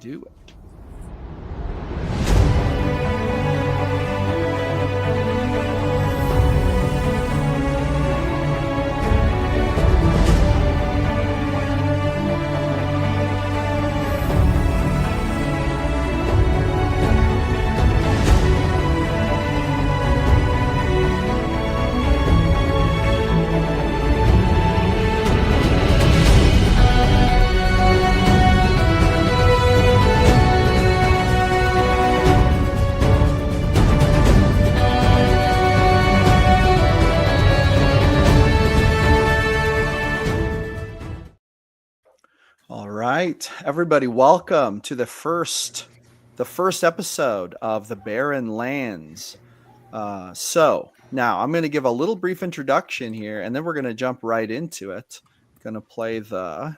do it. All right, everybody, welcome to the first episode of the Barren Lands. So now I'm going to give a little brief introduction here, and then we're going to jump right into it. Going to play the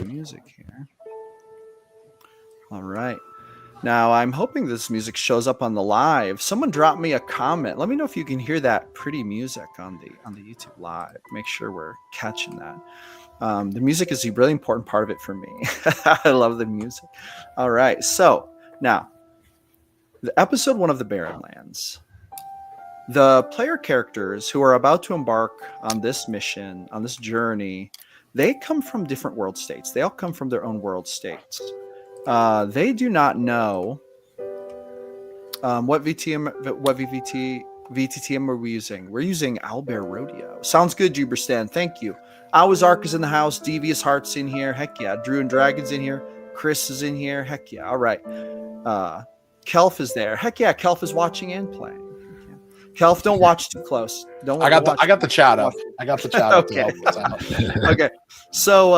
music here. All right. Now I'm hoping this music shows up on the live. Someone drop me a comment. Let me know if you can hear that pretty music on the YouTube live. Make sure we're catching that. The music is a really important part of it for me. I love the music. All right. So now, the episode 1 of the Barren Lands. The player characters who are about to embark on this mission, on this journey, they come from different world states. They all come from their own world states. They do not know what VTTM are we using? We're using Owlbear Rodeo. Sounds good, Juberstan. Thank you. Awazark is in the house. Devious Heart's in here. Heck yeah. Drew and Dragon's in here. Chris is in here. Heck yeah. All right. Kelf is there. Heck yeah. Kelf is watching and playing. Kelf, don't watch too close. I got the chat up. Okay. Okay. So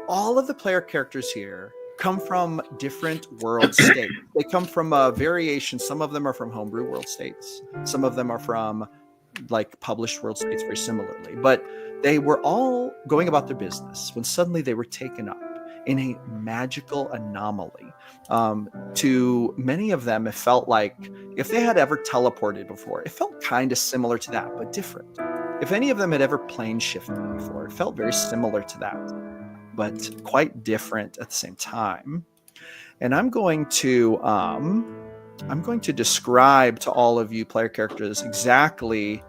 all of the player characters here come from different world states. They come from a variation. Some of them are from homebrew world states. Some of them are from like published world states very similarly. But they were all going about their business when suddenly they were taken up in a magical anomaly. To many of them, it felt like if they had ever teleported before, it felt kind of similar to that, but different. If any of them had ever plane shifted before, it felt very similar to that, but quite different at the same time. And I'm going to describe to all of you player characters exactly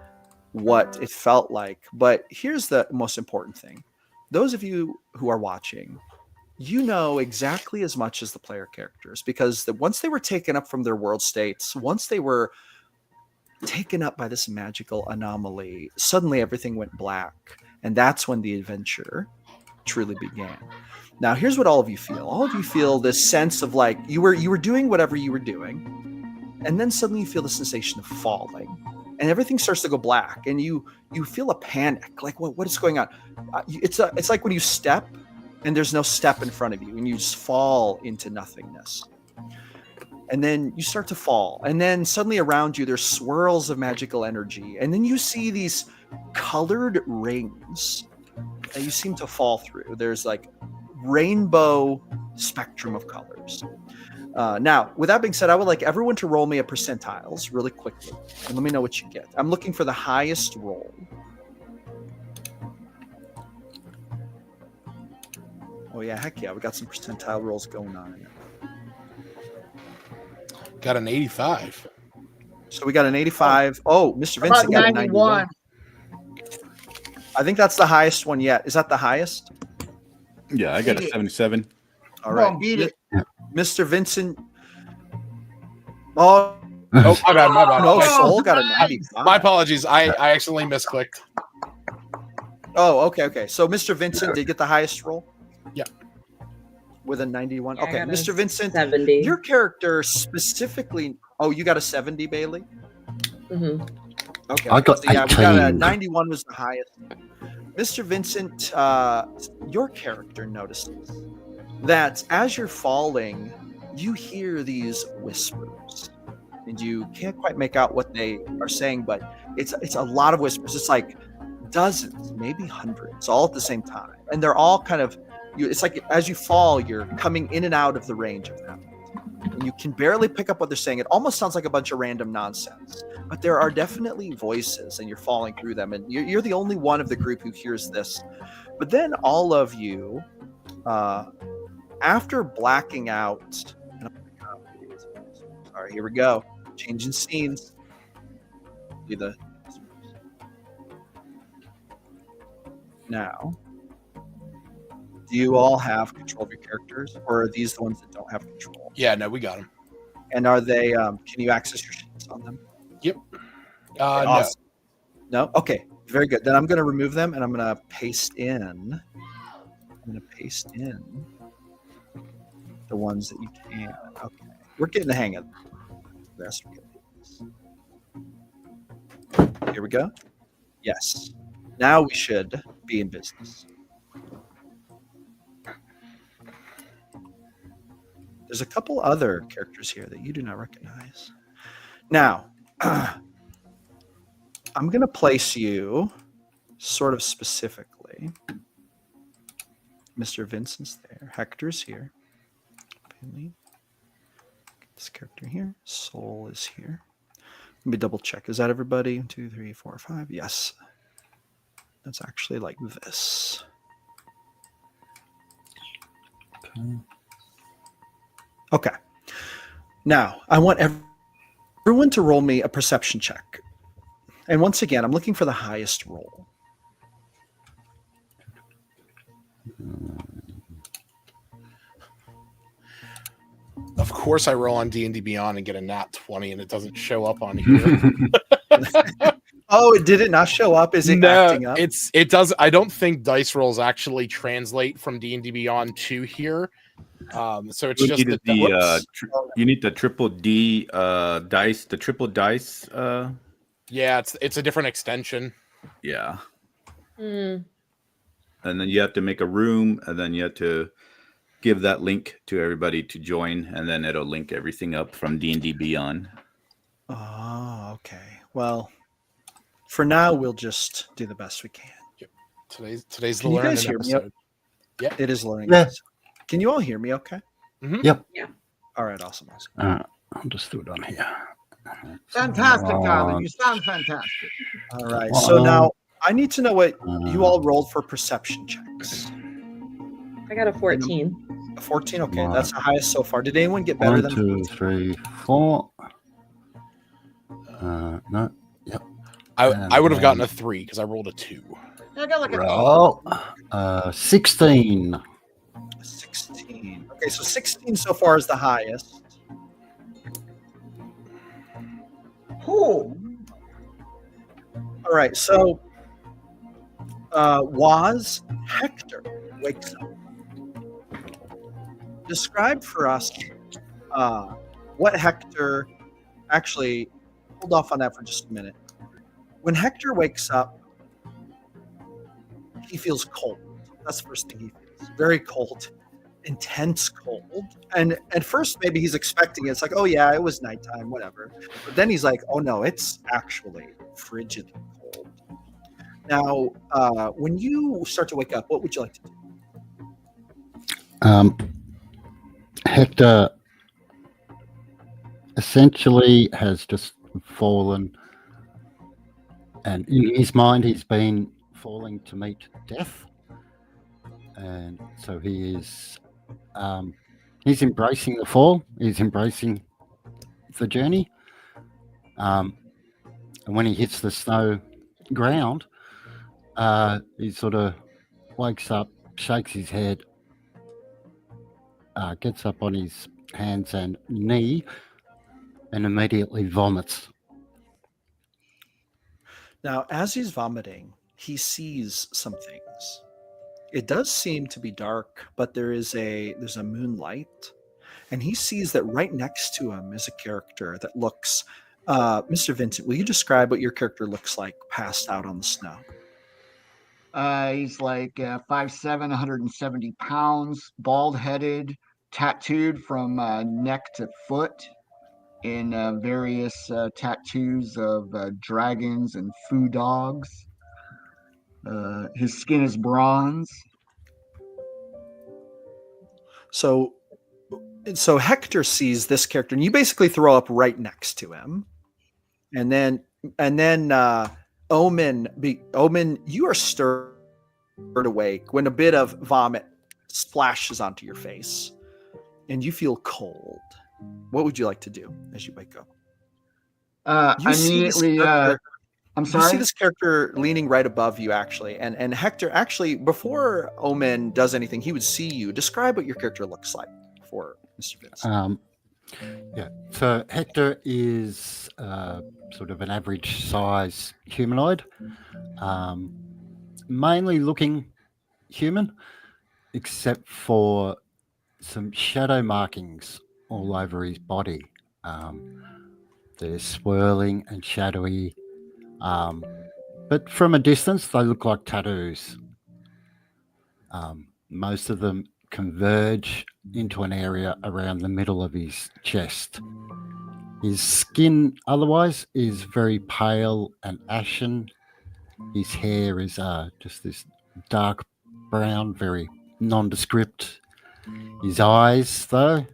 what it felt like. But here's the most important thing. Those of you who are watching, you know exactly as much as the player characters, because once they were taken up from their world states, once they were taken up by this magical anomaly, suddenly everything went black. And that's when the adventure truly began. Now, here's what all of you feel. All of you feel this sense of like you were doing whatever you were doing, and then suddenly you feel the sensation of falling, and everything starts to go black, and you feel a panic, like what is going on? It's like when you step, and there's no step in front of you, and you just fall into nothingness. And then you start to fall, and then suddenly around you there's swirls of magical energy, and then you see these colored rings that you seem to fall through. There's like rainbow spectrum of colors. Now, with that being said, I would like everyone to roll me a percentiles really quickly, and let me know what you get. I'm looking for the highest roll. Oh yeah, heck yeah, we got some percentile rolls going on. Got an 85. So we got an 85. Oh, Mr. Vincent got a 91. I think that's the highest one yet. Is that the highest? Yeah, I got a 77. All right. Beat it. Mr. Vincent. Oh, my bad. No, Soul got a 95. My apologies. I accidentally misclicked. Oh, okay. So Mr. Vincent did get the highest roll? Yeah. With a 91. Yeah, okay, Mr. Vincent, 70. your character specifically. Oh, you got a 70, Bailey? Mm-hmm. Okay. I got we got a 18. 91 was the highest. Mr. Vincent, your character notices that as you're falling, you hear these whispers, and you can't quite make out what they are saying, but it's a lot of whispers. It's like dozens, maybe hundreds, all at the same time, and they're all kind of. It's like as you fall, you're coming in and out of the range of them. And you can barely pick up what they're saying. It almost sounds like a bunch of random nonsense. But there are definitely voices, and you're falling through them. And you're the only one of the group who hears this. But then all of you after blacking out, all right, here we go. Changing scenes. Now, do you all have control of your characters, or are these the ones that don't have control? Yeah, no, we got them. And are they? Can you access your sheets on them? Yep. Awesome. No. Okay. Very good. Then I'm going to remove them, and I'm going to paste in. The ones that you can. Okay. We're getting the hang of this. Here we go. Yes. Now we should be in business. There's a couple other characters here that you do not recognize. Now, I'm going to place you sort of specifically. Mr. Vincent's there. Hector's here. This character here. Soul is here. Let me double check. Is that everybody? 1, 2, 3, 4, 5. Yes. That's actually like this. Okay. Now, I want everyone to roll me a perception check. And once again, I'm looking for the highest roll. Of course, I roll on D&D Beyond and get a nat 20, and it doesn't show up on here. Oh, did it not show up? Is it acting up? It does. I don't think dice rolls actually translate from D&D Beyond to here. So it's just you need the triple D dice, the triple dice. Yeah, it's a different extension. Yeah. And then you have to make a room, and then you have to give that link to everybody to join, and then it'll link everything up from D&D Beyond. Oh, okay. Well, for now, we'll just do the best we can. Yep. Today's the Can you learning guys hear me? episode. Yeah, it is learning. Yeah. Can you all hear me? Okay. Mm-hmm. Yep. Yeah. All right. Awesome. I'll just do it on here. Fantastic, darling. You sound fantastic. All right. So now I need to know what you all rolled for perception checks. I got a 14. A 14. Okay, Right. that's the highest so far. Did anyone get better 1, than 2, 3, 4. No. Yep. I would have gotten a 3 because I rolled a 2. I got like a Roll. 16. 16? Okay, so 16 so far is the highest. Cool. All right. So Hector wakes up. Describe for us what Hector. Actually, hold off on that for just a minute. When Hector wakes up, he feels cold. That's the first thing he feels. Very cold, intense cold. And at first, maybe he's expecting it. It's like, oh yeah, it was nighttime, whatever. But then he's like, oh no, it's actually frigidly cold. Now, when you start to wake up, what would you like to do? Hector essentially has just fallen, and in his mind, he's been falling to meet death, and so he is he's embracing the fall. He's embracing the journey, and when he hits the snow ground, he sort of wakes up, shakes his head, gets up on his hands and knee, and immediately vomits. Now, as he's vomiting, he sees some things. It does seem to be dark, but there's a moonlight, and he sees that right next to him is a character that looks. Mr. Vincent, will you describe what your character looks like passed out on the snow? He's like 5'7", 170 pounds, bald-headed, tattooed from neck to foot in various tattoos of dragons and foo dogs. His skin is bronze. So Hector sees this character, and you basically throw up right next to him, and then Omen, you are stirred awake when a bit of vomit splashes onto your face, and you feel cold. What would you like to do as you wake up? You see this Immediately, character. I'm You see sorry. this character leaning right above you, actually, and Hector. Actually, before Omen does anything, he would see you. Describe what your character looks like for Mr. Vince. Yeah. So Hector is sort of an average size humanoid, mainly looking human, except for some shadow markings all over his body. They're swirling and shadowy, but from a distance, they look like tattoos. Most of them converge into an area around the middle of his chest. His skin otherwise is very pale and ashen. His hair is just this dark brown, very nondescript. His eyes, though,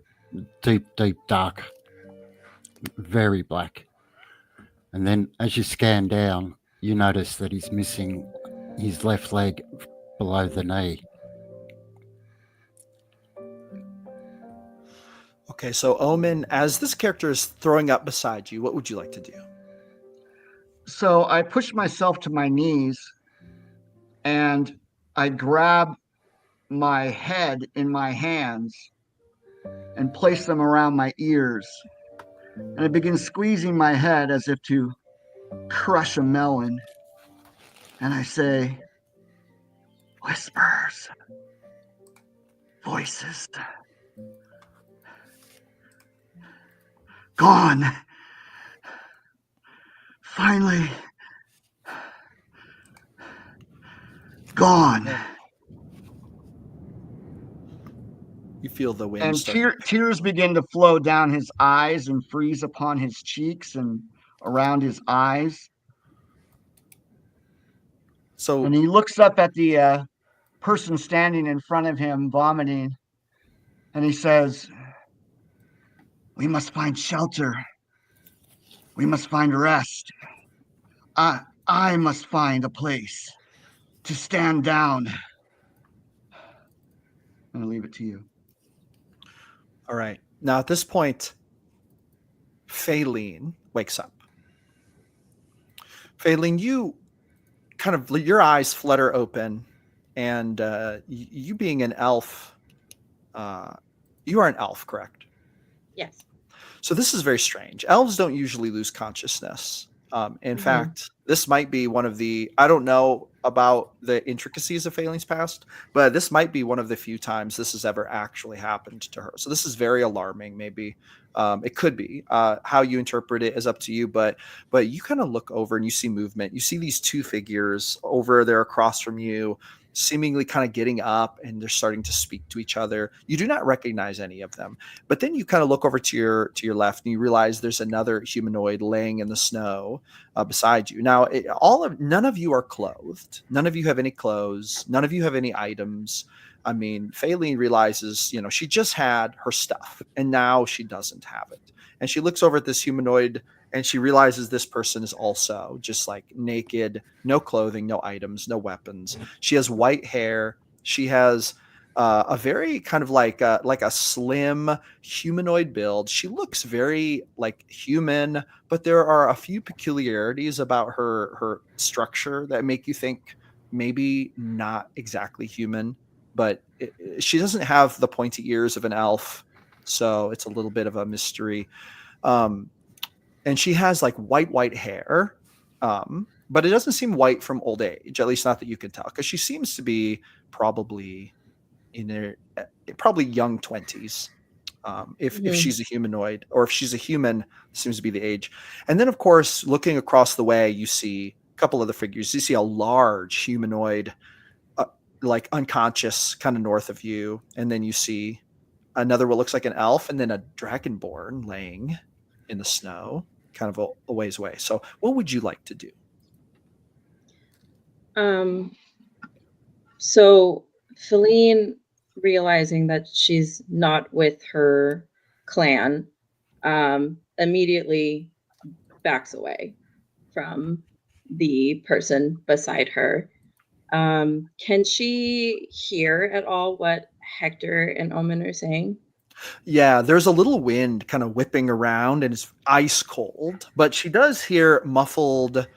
deep, deep dark, very black. And then as you scan down, you notice that he's missing his left leg below the knee. Okay, so Omen, as this character is throwing up beside you, what would you like to do? So I push myself to my knees and I grab my head in my hands and place them around my ears. And I begin squeezing my head as if to crush a melon. And I say, whispers, voices, gone. Finally, gone. You feel the wind And start. tears begin to flow down his eyes and freeze upon his cheeks and around his eyes. So And he looks up at the person standing in front of him, vomiting, and he says, we must find shelter. We must find rest. I must find a place to stand down. I'm going to leave it to you. all right. Now at this point, Faylene wakes up. Faylene, you kind of, your eyes flutter open, and you being an elf, you are an elf, correct? Yes. So this is very strange. Elves don't usually lose consciousness. In fact, this might be one of the, I don't know about the intricacies of Faylene's past, but this might be one of the few times this has ever actually happened to her. So this is very alarming, maybe. It could be. How you interpret it is up to you, but you kind of look over and you see movement. You see these two figures over there across from you, seemingly kind of getting up, and they're starting to speak to each other. You do not recognize any of them, but then you kind of look over to your left and you realize there's another humanoid laying in the snow beside you. Now, none of you are clothed. None of you have any clothes. None of you have any items. I mean, Faylene realizes, she just had her stuff and now she doesn't have it. And she looks over at this humanoid and she realizes this person is also just like naked, no clothing, no items, no weapons. She has white hair. She has a very kind of like a slim humanoid build. She looks very like human, but there are a few peculiarities about her structure that make you think maybe not exactly human. But she doesn't have the pointy ears of an elf, so it's a little bit of a mystery. And she has like white hair, but it doesn't seem white from old age, at least not that you can tell, because she seems to be probably in her probably young 20s. If she's a humanoid, or if she's a human, seems to be the age. And then, of course, looking across the way, you see a couple other figures. You see a large humanoid, like unconscious, kind of north of you, and then you see another what looks like an elf, and then a dragonborn laying in the snow, kind of a ways away. So, what would you like to do? So Feline, realizing that she's not with her clan, immediately backs away from the person beside her. Can she hear at all what Hector and Omen are saying? Yeah, there's a little wind kind of whipping around and it's ice cold, but she does hear muffled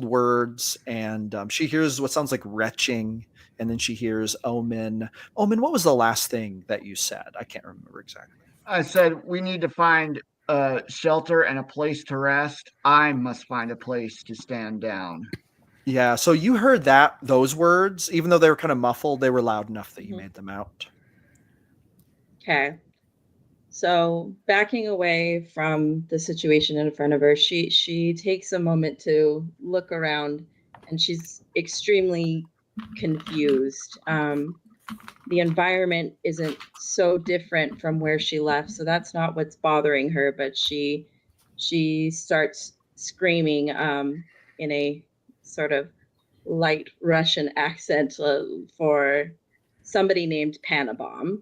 words, and she hears what sounds like retching, and then she hears Omen. Omen, what was the last thing that you said? I can't remember exactly. I said we need to find a shelter and a place to rest. I must find a place to stand down. Yeah, so you heard those words, even though they were kind of muffled, they were loud enough that you made them out. Okay. So backing away from the situation in front of her, she takes a moment to look around, and she's extremely confused. The environment isn't so different from where she left, so that's not what's bothering her. But she starts screaming in a sort of light Russian accent for somebody named Panabom.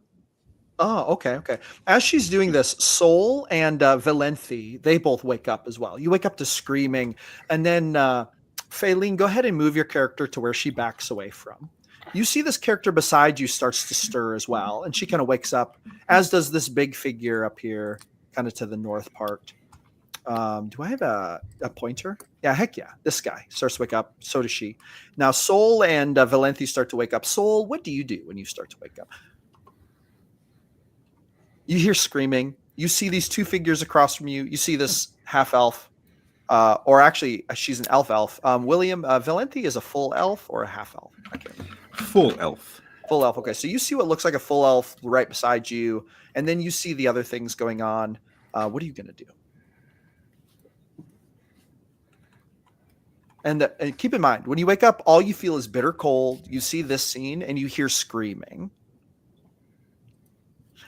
Oh, okay. As she's doing this, Sol and Valenthi, they both wake up as well. You wake up to screaming, and then Faylene, go ahead and move your character to where she backs away from. You see this character beside you starts to stir as well, and she kind of wakes up, as does this big figure up here, kind of to the north part. Do I have a pointer? Yeah, heck yeah. This guy starts to wake up. So does she. Now, Sol and Valenthi start to wake up. Sol, what do you do when you start to wake up? You hear screaming. You see these two figures across from you. You see this half elf, or actually, she's an elf. William, Valenthi is a full elf or a half elf? I can't remember. Full elf. Full elf. Okay, so you see what looks like a full elf right beside you, and then you see the other things going on. What are you going to do? And keep in mind, when you wake up, all you feel is bitter cold. You see this scene, and you hear screaming.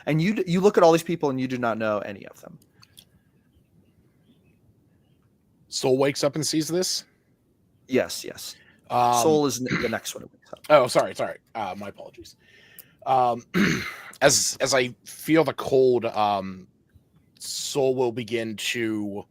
And you look at all these people, and you do not know any of them. Soul wakes up and sees this? Yes. Soul is the next one who wakes up. Oh, sorry. My apologies. As I feel the cold, Soul will begin to...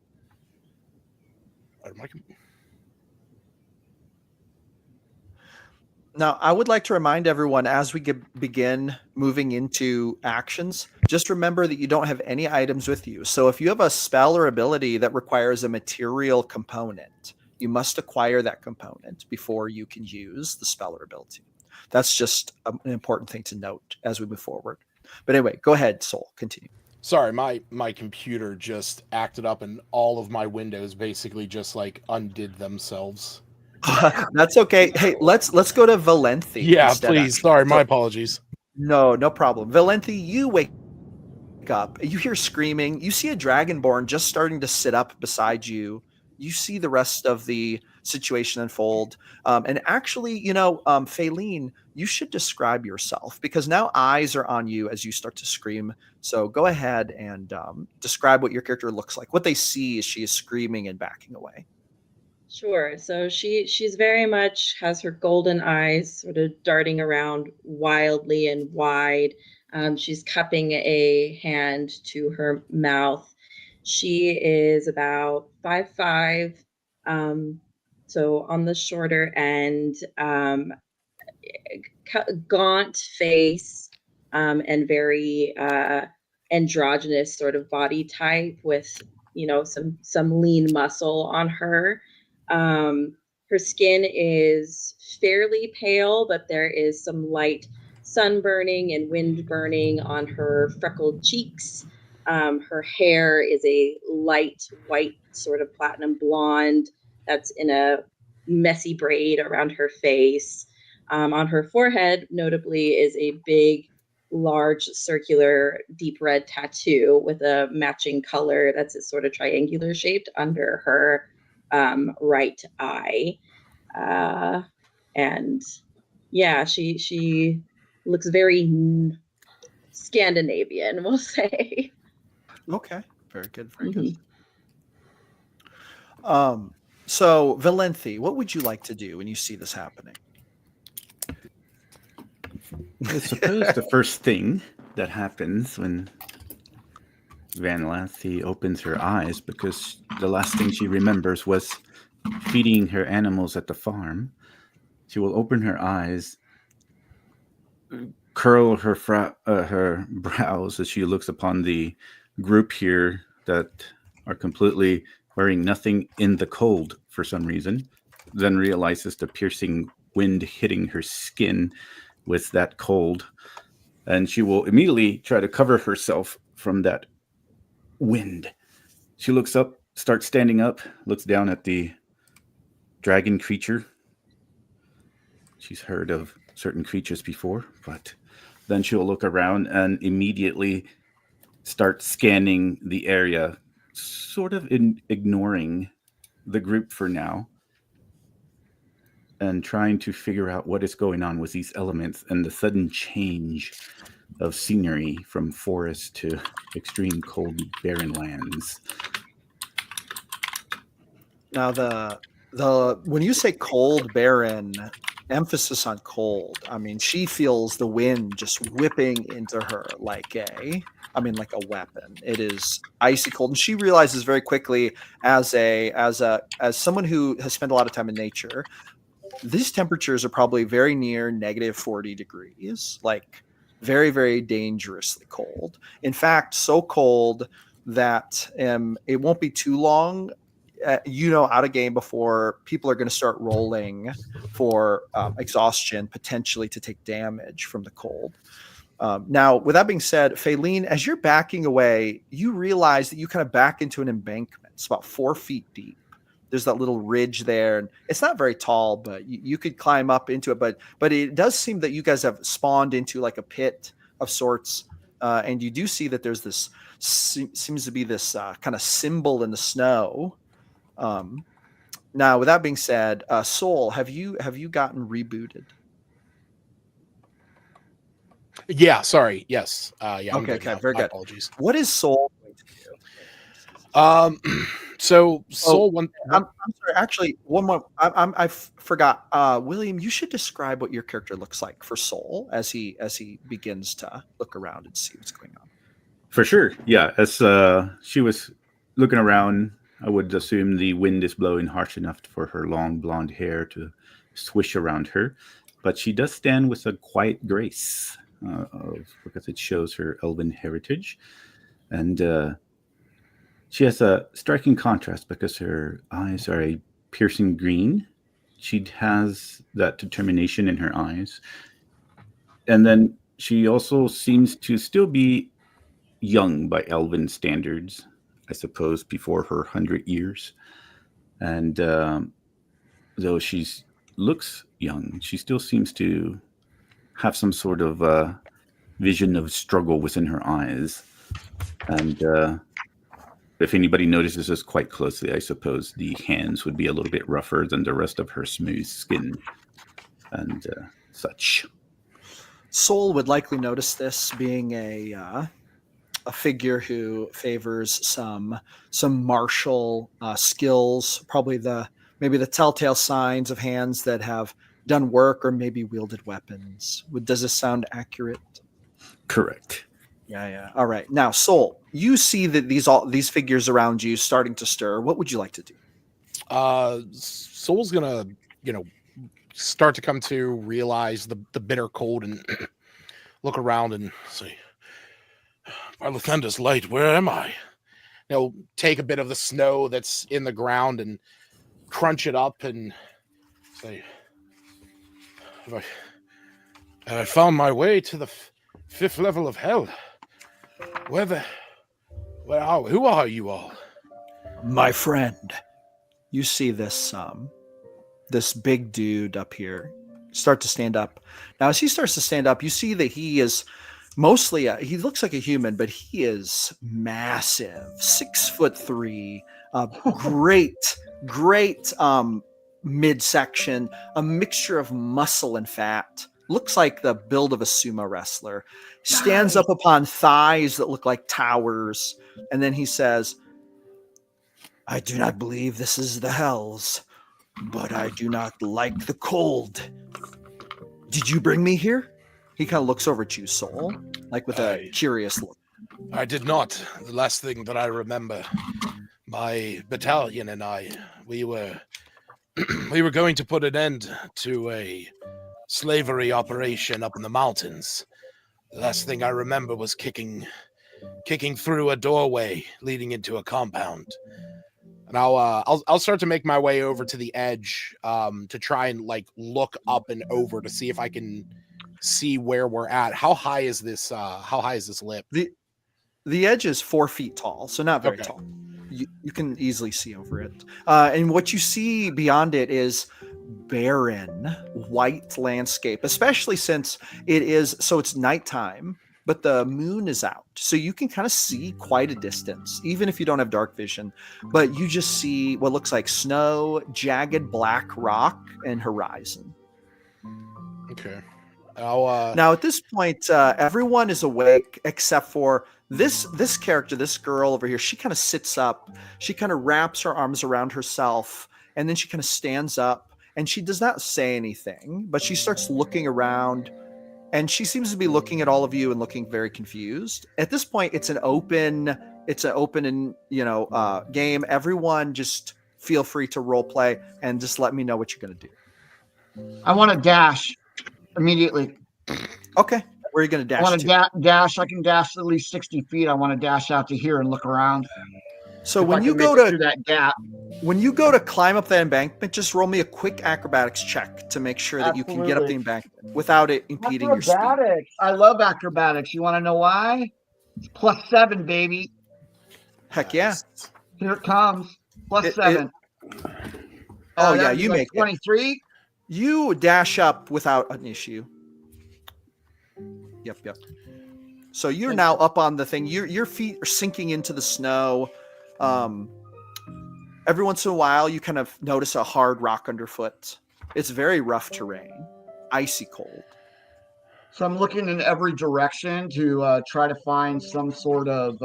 Now, I would like to remind everyone as we begin moving into actions, just remember that you don't have any items with you. So if you have a spell or ability that requires a material component, you must acquire that component before you can use the spell or ability. That's just an important thing to note as we move forward. But anyway, go ahead, Soul. Continue. Sorry, my computer just acted up and all of my windows basically just like undid themselves. That's okay. Hey, let's go to Valenthi. Yeah, instead, please. actually. Sorry, my apologies. No problem. Valenthi, you wake up. You hear screaming. You see a dragonborn just starting to sit up beside you. You see the rest of the situation unfold. And actually, Faylene, you should describe yourself because now eyes are on you as you start to scream. So go ahead and describe what your character looks like. What they see as she is screaming and backing away. Sure. So she's very much has her golden eyes sort of darting around wildly and wide. She's cupping a hand to her mouth. She is about 5'5", so on the shorter end, gaunt face, and very androgynous sort of body type with some lean muscle on her. Her skin is fairly pale, but there is some light sunburning and wind burning on her freckled cheeks. Her hair is a light white, sort of platinum blonde that's in a messy braid around her face. On her forehead, notably, is a big, large, circular, deep red tattoo with a matching color that's sort of triangular shaped under her right eye. And yeah, she looks very Scandinavian, we'll say. Okay, very good. So Valenthi, what would you like to do when you see this happening? I suppose the first thing that happens when Valenthi opens her eyes, because the last thing she remembers was feeding her animals at the farm, she will open her eyes, curl her brows as she looks upon the group here that are completely wearing nothing in the cold for some reason. Then realizes the piercing wind hitting her skin with that cold. And she will immediately try to cover herself from that wind. She looks up, starts standing up, looks down at the dragon creature. She's heard of certain creatures before, but then she'll look around and immediately start scanning the area, sort of ignoring the group for now, and trying to figure out what is going on with these elements and the sudden change of scenery from forest to extreme cold barren lands. Now the when you say cold barren, emphasis on cold. I mean, she feels the wind just whipping into her like a weapon. It is icy cold, and she realizes very quickly as someone who has spent a lot of time in nature, these temperatures are probably very near negative 40 degrees, like very, very dangerously cold. In fact, so cold that it won't be too long, out of game before people are going to start rolling for exhaustion, potentially to take damage from the cold. Now, with that being said, Faylene, as you're backing away, you realize that you kind of back into an embankment. It's about 4 feet deep. There's that little ridge there, and it's not very tall, but you could climb up into it. But it does seem that you guys have spawned into like a pit of sorts, and you do see that there's this seems to be this kind of symbol in the snow. Now, with that being said, Soul, have you gotten rebooted? Yeah, sorry. Yes. Yeah. Okay, very My good. apologies. What is Soul going to do? So Soul I'm sorry. Actually, one more. I forgot. William, you should describe what your character looks like for Soul as he begins to look around and see what's going on. For sure. Yeah. As she was looking around, I would assume the wind is blowing harsh enough for her long blonde hair to swish around her. But she does stand with a quiet grace because it shows her elven heritage. And she has a striking contrast because her eyes are a piercing green. She has that determination in her eyes. And then she also seems to still be young by elven standards, I suppose, before her 100 years. And though she looks young, she still seems to have some sort of vision of struggle within her eyes. And if anybody notices this quite closely, I suppose the hands would be a little bit rougher than the rest of her smooth skin and such. Soul would likely notice this, being a figure who favors some martial skills, probably maybe the telltale signs of hands that have done work or maybe wielded weapons. Does this sound accurate? Correct. Yeah. All right. Now, Soul, you see that these figures around you starting to stir. What would you like to do? Soul's gonna, start to come to realize the bitter cold and look around and say, "By Lathander's light, where am I?" Take a bit of the snow that's in the ground and crunch it up and say, Have I found my way to the fifth level of hell? Who are you all? My friend, you see this big dude up here start to stand up. Now, as he starts to stand up, you see that he is mostly he looks like a human, but he is massive, 6'3", great midsection, a mixture of muscle and fat. Looks like the build of a sumo wrestler. Stands up upon thighs that look like towers. And then he says, "I do not believe this is the hells, but I do not like the cold. Did you bring me here?" He kind of looks over at you, Soul, like with a curious look. I did not. The last thing that I remember, my battalion and I, we were going to put an end to a slavery operation up in the mountains. The last thing I remember was kicking through a doorway leading into a compound. And I'll start to make my way over to the edge to try and like look up and over to see if I can see where we're at. How high is this lip? The edge is 4 feet tall, so not very Okay. tall. You can easily see over it. And what you see beyond it is barren white landscape, especially since it's nighttime, but the moon is out. So you can kind of see quite a distance, even if you don't have dark vision. But you just see what looks like snow, jagged black rock, and horizon. Okay. Now at this point, everyone is awake except for this character, this girl over here. She kind of sits up. She kind of wraps her arms around herself, and then she kind of stands up. And she does not say anything, but she starts looking around, and she seems to be looking at all of you and looking very confused. At this point, it's an open and game. Everyone just feel free to role play and just let me know what you're gonna do. I want to dash immediately. Okay, where are you gonna dash I want to? to dash. I can dash at least 60 feet. I want to dash out to here and look around. So If I when can you make go it to through that gap, when you go to climb up that embankment, just roll me a quick acrobatics check to make sure that you can get up the Absolutely. embankment without it impeding your speed. acrobatics. I love acrobatics. You want to know why? It's +7, baby. Heck yeah! Here it comes. It- +7. Oh That yeah, would be you like make it. 23. You dash up without an issue. Yep. So you're now up on the thing. Your feet are sinking into the snow. Every once in a while, you kind of notice a hard rock underfoot. It's very rough terrain, icy cold. So I'm looking in every direction to try to find some sort of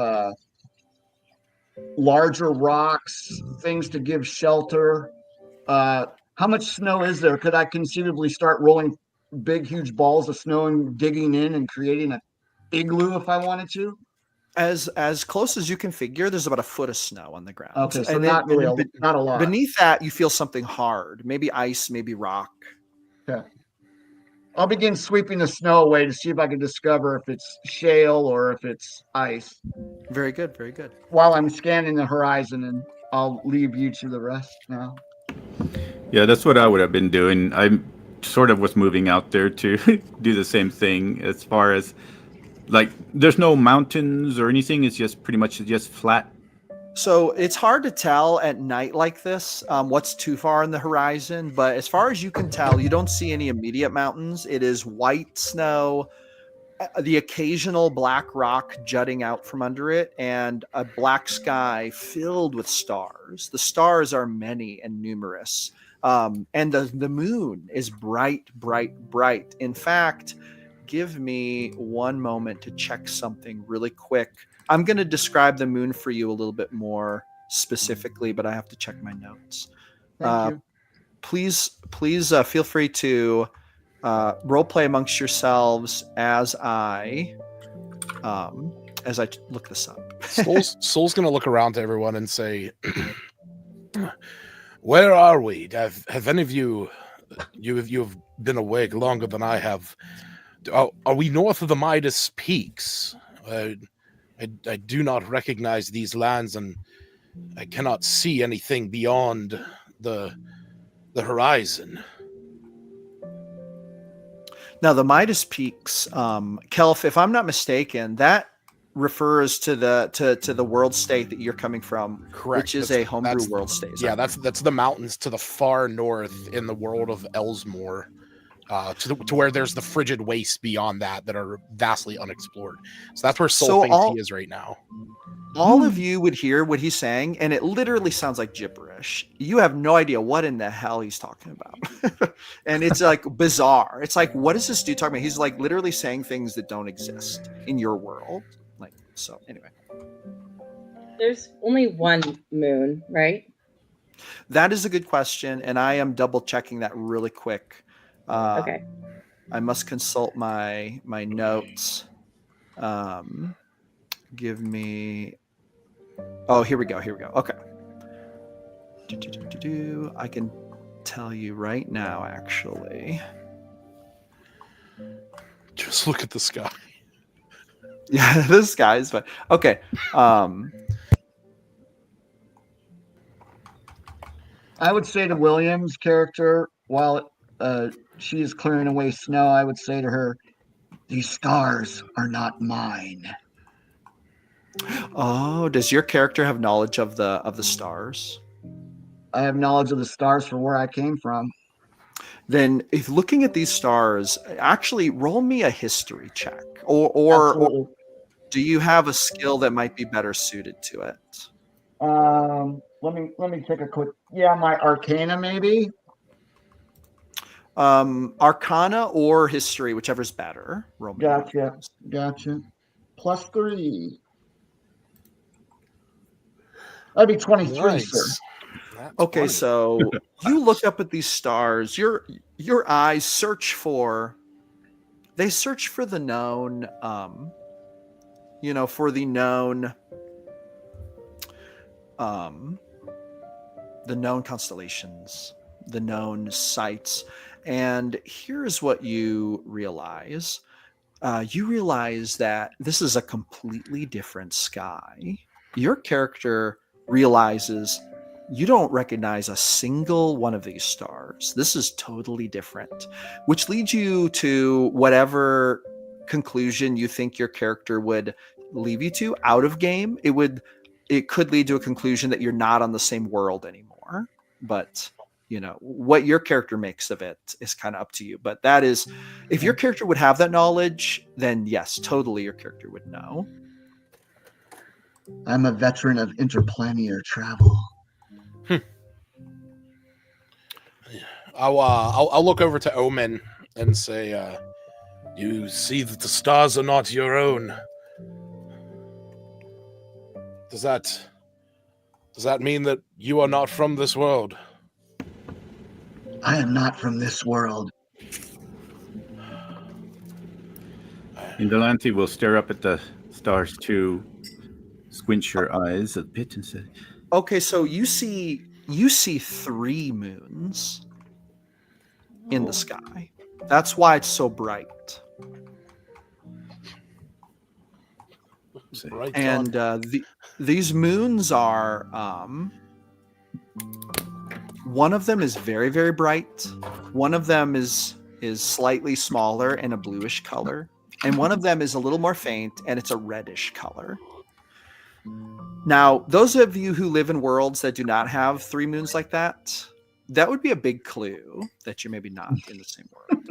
larger rocks, things to give shelter. How much snow is there? Could I conceivably start rolling big, huge balls of snow and digging in and creating a igloo if I wanted to? As close as you can figure, there's about a foot of snow on the ground. Okay, so and not really, then not a lot. beneath that, you feel something hard, maybe ice, maybe rock. Okay. I'll begin sweeping the snow away to see if I can discover if it's shale or if it's ice Very good, very good. while I'm scanning the horizon, and I'll leave you to the rest now. Yeah, that's what I would have been doing. I sort of was moving out there to do the same thing as far as like there's no mountains or anything. It's just pretty much just flat. So it's hard to tell at night like this what's too far in the horizon, but as far as you can tell, you don't see any immediate mountains. It is white snow, the occasional black rock jutting out from under it, and a black sky filled with stars. The stars are many and numerous, and the moon is bright, bright, bright. In fact, give me one moment to check something really quick. I'm going to describe the moon for you a little bit more specifically, but I have to check my notes. Thank you. Please feel free to role play amongst yourselves as I look this up. Soul's gonna look around to everyone and say, "Where are we? Have any of you have been awake longer than I have? Are we north of the Midas Peaks? I do not recognize these lands, and I cannot see anything beyond the horizon." Now, the Midas Peaks, Kelf, if I'm not mistaken, that refers to the world state that you're coming from, Correct. which is a homebrew world state. Yeah, that's the mountains to the far north in the world of Elsmore, to where there's the frigid wastes beyond that are vastly unexplored. So that's where Soul thinks he is right now. All of you would hear what he's saying, and it literally sounds like gibberish. You have no idea what in the hell he's talking about. And it's like bizarre. It's like, what is this dude talking about? He's like literally saying things that don't exist in your world. Like, so anyway. There's only one moon, right? That is a good question, and I am double checking that really quick. Okay. I must consult my notes. Give me. Oh, here we go. Okay. I can tell you right now, actually. Just look at the sky. Yeah, this guy's fine. Okay. I would say to William's character, while she is clearing away snow, I would say to her, "These stars are not mine." Oh, does your character have knowledge of the stars? I have knowledge of the stars from where I came from. Then, if looking at these stars, actually roll me a history check, or Absolutely. do you have a skill that might be better suited to it? Let me take a quick. Yeah, my Arcana maybe. Arcana or history, whichever's better. Roll me one of Gotcha. those. Gotcha. +3. That'd be 23, sir. Nice. That's Okay, funny. so you look up at these stars. Your eyes search for. They search for the known. For the known. The known constellations, the known sites, and here's what you realize. You realize that this is a completely different sky. Your character realizes you don't recognize a single one of these stars. This is totally different, which leads you to whatever conclusion you think your character would leave you to out of game. It could lead to a conclusion that you're not on the same world anymore. But what your character makes of it is kind of up to you. But that is, if your character would have that knowledge, then yes, totally your character would know. I'm a veteran of interplanar travel. I'll look over to Omen and say, "You see that the stars are not your own. Does that mean that you are not from this world?" I am not from this world. Indolante will stare up at the stars too, squint your eyes a bit and say, Okay, so you see 3 moons in the sky. That's why it's so bright. Right And these moons are one of them is very, very bright. One of them is slightly smaller and a bluish color, and one of them is a little more faint and it's a reddish color. Now, those of you who live in worlds that do not have 3 moons like that would be a big clue that you're maybe not in the same world.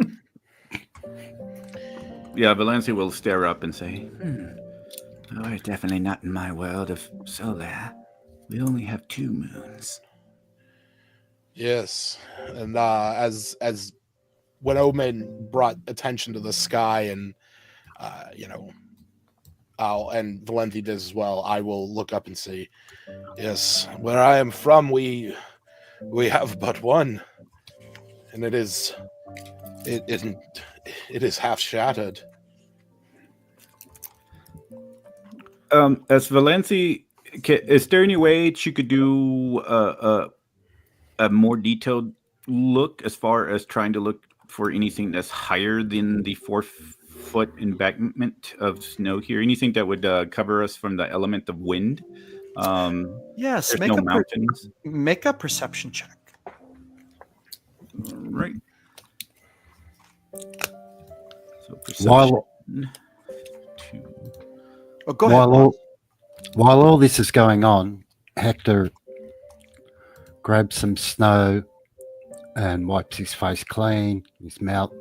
yeah, Valencia will stare up and say, "Oh, we're definitely not in my world of solar. We only have 2 moons." Yes, and as when Omen brought attention to the sky, and and Valenti does as well, I will look up and say, "Yes, where I am from, we have but one, and it is half shattered." As Valenci, is there any way she could do a more detailed look as far as trying to look for anything that's higher than the 4-foot embankment of snow here? Anything that would cover us from the element of wind? Yes, There's no mountains. Make a perception check. Right. So perception. While 2. Oh, go ahead. while all this is going on, Hector grabs some snow and wipes his face clean, his mouth,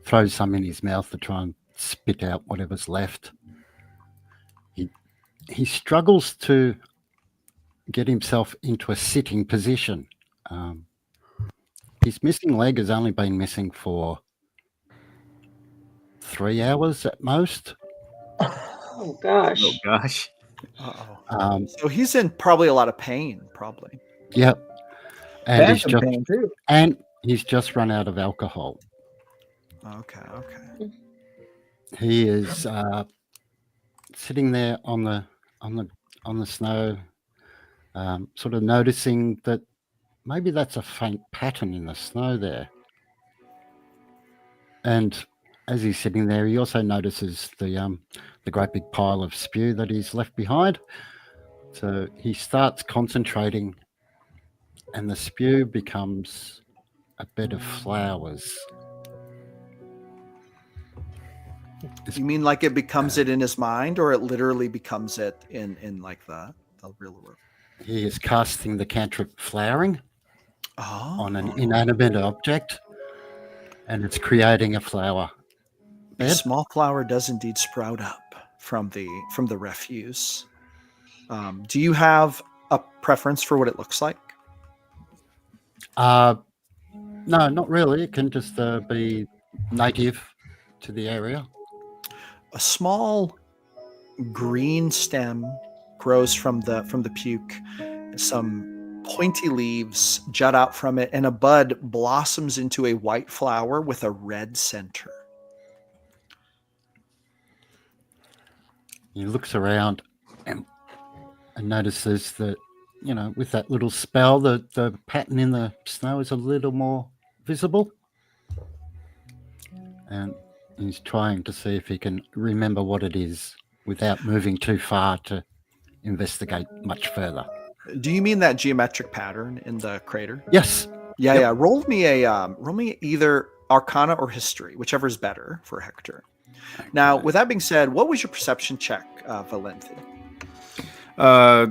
throws some in his mouth to try and spit out whatever's left. He struggles to get himself into a sitting position. His missing leg has only been missing for 3 hours at most. Oh gosh. Oh gosh. Uh-oh. So he's in probably a lot of pain, probably. Yep. And Phantom pain too. he's just run out of alcohol. Okay. He is sitting there on the snow, sort of noticing that maybe that's a faint pattern in the snow there. And as he's sitting there, he also notices the the great big pile of spew that he's left behind. So he starts concentrating, and the spew becomes a bed of flowers. You mean like it becomes it in his mind, or it literally becomes it in like the real world? He is casting the cantrip flowering on an Oh, inanimate object, and it's creating a flower a bed. small flower does indeed sprout up from the refuse. Do you have a preference for what it looks like? No, not really. It can just be native to the area. A small green stem grows from the puke. Some pointy leaves jut out from it, and a bud blossoms into a white flower with a red center. He looks around and notices that, with that little spell, the pattern in the snow is a little more visible. And he's trying to see if he can remember what it is without moving too far to investigate much further. Do you mean that geometric pattern in the crater? Yes. Yeah, Yep. yeah. Roll me either Arcana or History, whichever is better for Hector. Now, with that being said, what was your perception check, Valente?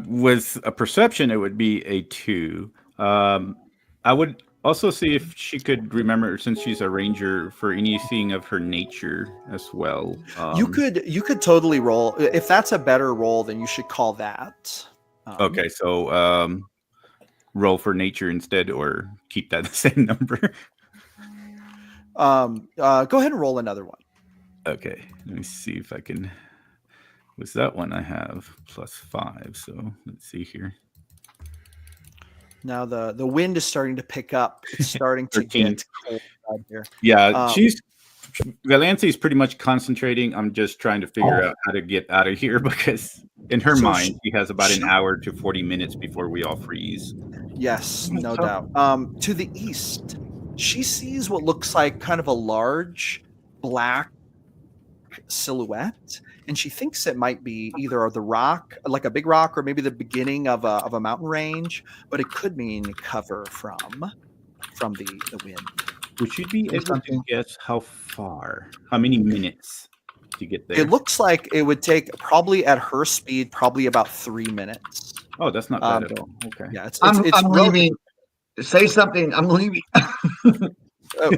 With a perception, it would be a 2. I would also see if she could remember, since she's a ranger, for anything of her nature as well. You could totally roll. If that's a better roll, then you should call that. Okay, so roll for nature instead, or keep that the same number. Go ahead and roll another one. Okay, let me see if I can. With that one, I have +5. So let's see here. Now the wind is starting to pick up. It's starting to 13. get cold out here. Yeah, Valance's pretty much concentrating. I'm just trying to figure out how to get out of here, because in her mind, she has about an hour to 40 minutes before we all freeze. Yes, no doubt. To the east, she sees what looks like kind of a large black silhouette, and she thinks it might be either the rock, like a big rock, or maybe the beginning of a mountain range, but it could mean cover from the wind. Would you be able to guess how many minutes to get there? It looks like it would take probably at her speed, probably about 3 minutes. Oh, that's not bad at all. Okay. Yeah, it's I'm relative- leaving. Say something. I'm leaving. Oh.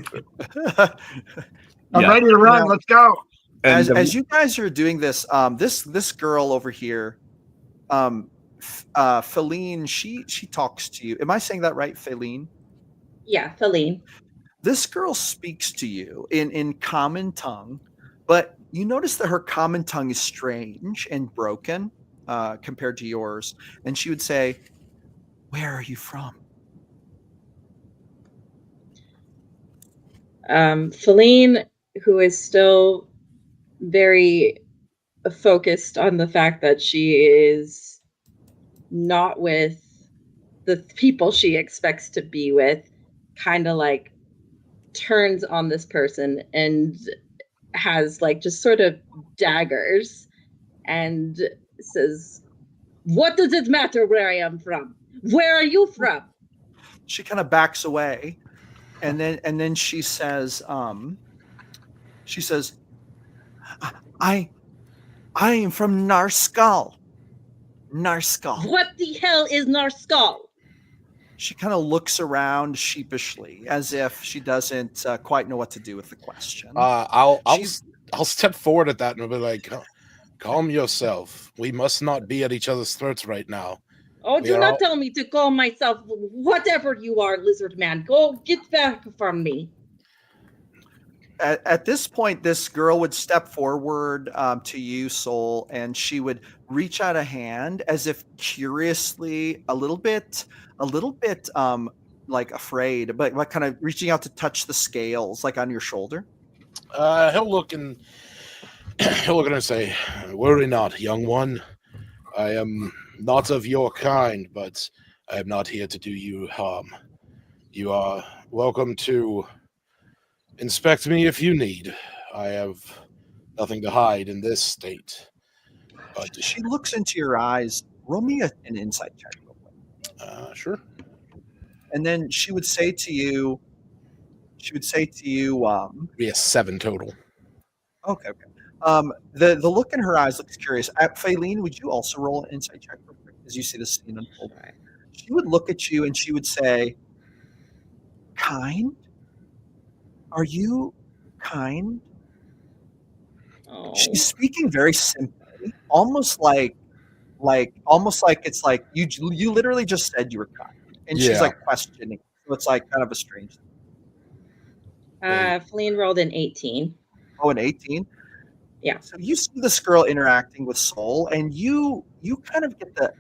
I'm ready to run. Now- Let's go. As you guys are doing this, this girl over here, Feline, she talks to you. Am I saying that right, Feline? Yeah, Feline. This girl speaks to you in common tongue, but you notice that her common tongue is strange and broken compared to yours. And she would say, "Where are you from?" Feline, who is still very focused on the fact that she is not with the people she expects to be with, kind of like turns on this person and has like just sort of daggers and says, "What does it matter where I am from? Where are you from?" She kind of backs away, and then she says, I am from Narskal. Narskal. What the hell is Narskal? She kind of looks around sheepishly, as if she doesn't quite know what to do with the question. I'll step forward at that and I'll be like, "Calm yourself. We must not be at each other's throats right now." Oh, do not tell me to call myself whatever you are, lizard man. Go get back from me. At this point, this girl would step forward to you, Soul, and she would reach out a hand as if curiously, a little bit like afraid, but kind of reaching out to touch the scales, like on your shoulder. He'll look at her and say, "Worry not, young one. I am not of your kind, but I am not here to do you harm. You are welcome to inspect me if you need. I have Nothing to hide in this state. But She looks into your eyes. Roll me an insight check real quick. sure. And then she would say to you, Be a 7 total. okay. The look in her eyes looks curious. Faylene, would you also roll an insight check real quick as you see this scene unfold? She would look at you and she would say, "Kind? Are you kind?" Oh. She's speaking very simply, almost like it's like you literally just said you were kind, and she's Yeah. like questioning. So it's like kind of a strange thing. Feline rolled an 18. Oh, an 18. Yeah. So you see this girl interacting with Soul, and you kind of get the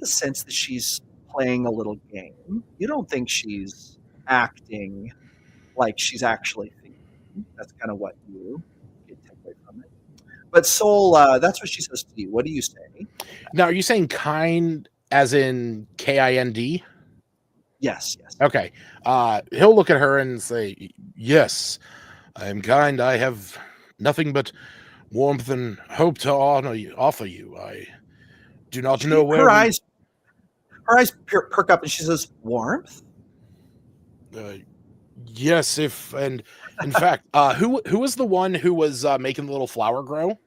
sense that she's playing a little game. You don't think she's acting like she's actually thinking. That's kind of what you get takeaway from it. But Soul, that's what she says to you. What do you say? Now, are you saying kind as in KIND? Yes. Okay. He'll look at her and say, "Yes, I am kind. I have nothing but warmth and hope to offer you. I do not know where her eyes perk up, and she says, "Warmth." Yes, in fact, who was the one who was making the little flower grow?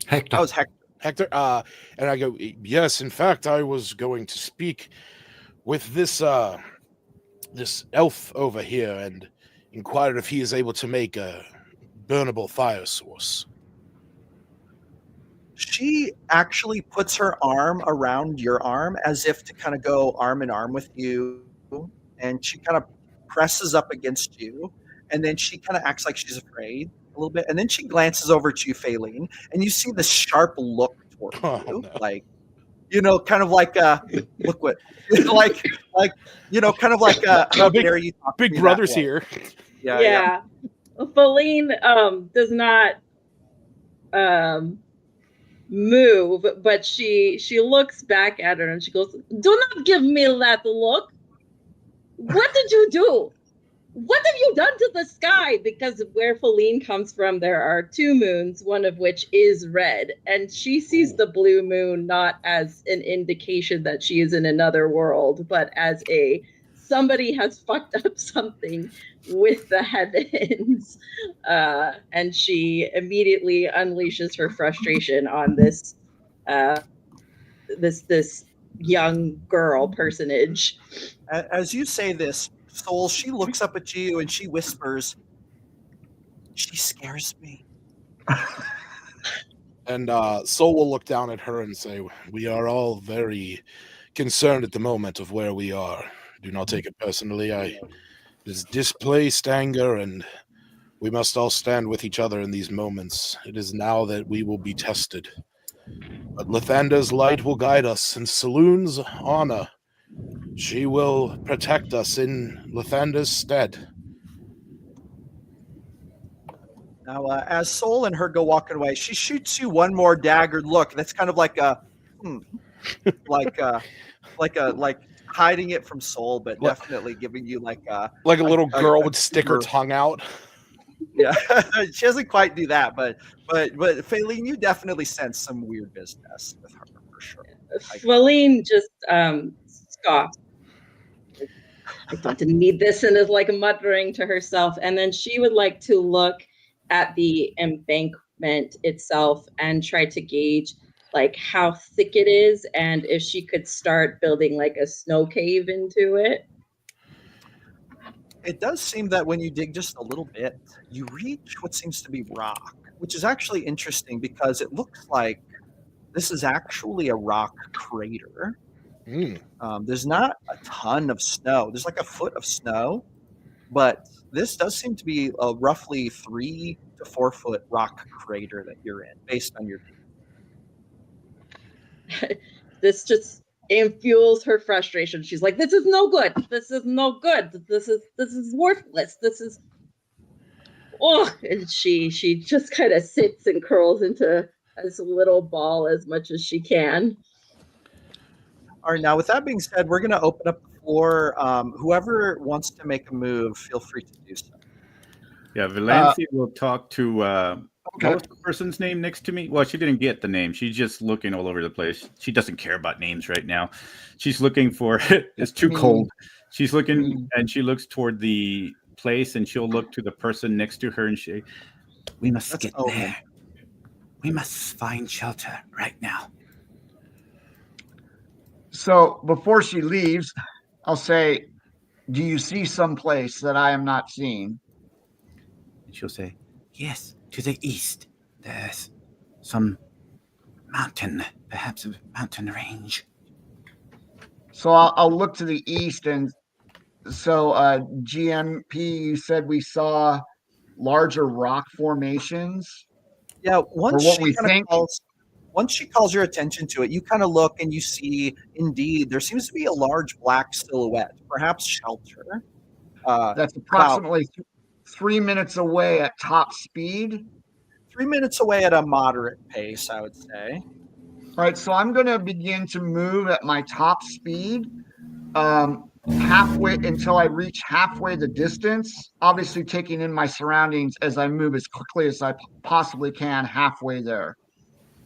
Hector. That was Hector. Hector. And I go, yes. In fact, I was going to speak with this elf over here and inquire if he is able to make a burnable fire source. She actually puts her arm around your arm as if to kind of go arm in arm with you, and she kind of presses up against you, and then she kind of acts like she's afraid a little bit, and then she glances over to you, Faylene, and you see this sharp look toward you, no. like, kind of like look what, like kind of like how dare you talk to Big me brother's that way? here. Yeah. Feline does not move, but she looks back at her and she goes, "Do not give me that look. What did you do? What have you done to the sky?" Because where Feline comes from, there are 2 moons, one of which is red, and she sees the blue moon not as an indication that she is in another world, but as somebody has fucked up something with the heavens, and she immediately unleashes her frustration on this young girl personage. As you say this, Soul, she looks up at you and she whispers, "She scares me." And Soul will look down at her and say, "We are all very concerned at the moment of where we are. Do not take it personally. It is displaced anger, and we must all stand with each other in these moments. It is now that we will be tested. But Lathander's light will guide us, and Saloon's honor. She will protect us in Lathander's stead." Now, as Soul and her go walking away, she shoots you one more daggered look. That's kind of like like hiding it from Soul, but definitely giving you like a little girl would stick her tongue out. Yeah, she doesn't quite do that, but Faylene, you definitely sense some weird business with her for sure. Feline just scoffs. "I thought I need this," and is like muttering to herself. And then she would like to look at the embankment itself and try to gauge like how thick it is and if she could start building like a snow cave into it. It does seem that when you dig just a little bit, you reach what seems to be rock, which is actually interesting because it looks like this is actually a rock crater. There's not a ton of snow. There's like a foot of snow, but this does seem to be a roughly 3 to 4 foot rock crater that you're in, based on your. This just infuels her frustration. She's like, "This is no good. This is no good. This is worthless. This is." Oh, and she just kind of sits and curls into this little ball as much as she can. All right. Now, with that being said, we're going to open up the floor. Whoever wants to make a move, feel free to do so. Yeah, Valancy will talk to Okay. What was the person's name next to me? Well, she didn't get the name. She's just looking all over the place. She doesn't care about names right now. She's looking for it's too cold. She's looking and she looks toward the place and she'll look to the person next to her and she, we must That's get Omen. there. We must find shelter right now. So before she leaves, I'll say, do you see some place that I am not seeing? And she'll say, yes, to the east. There's some mountain, perhaps a mountain range. So I'll look to the east. And so GMP, you said we saw larger rock formations. Yeah, Or what we think. Once she calls your attention to it, you kind of look and you see, indeed, there seems to be a large black silhouette, perhaps shelter. That's approximately 3 minutes away at top speed. 3 minutes away at a moderate pace, I would say. All right, so I'm going to begin to move at my top speed halfway until I reach halfway the distance, obviously taking in my surroundings as I move as quickly as I possibly can halfway there.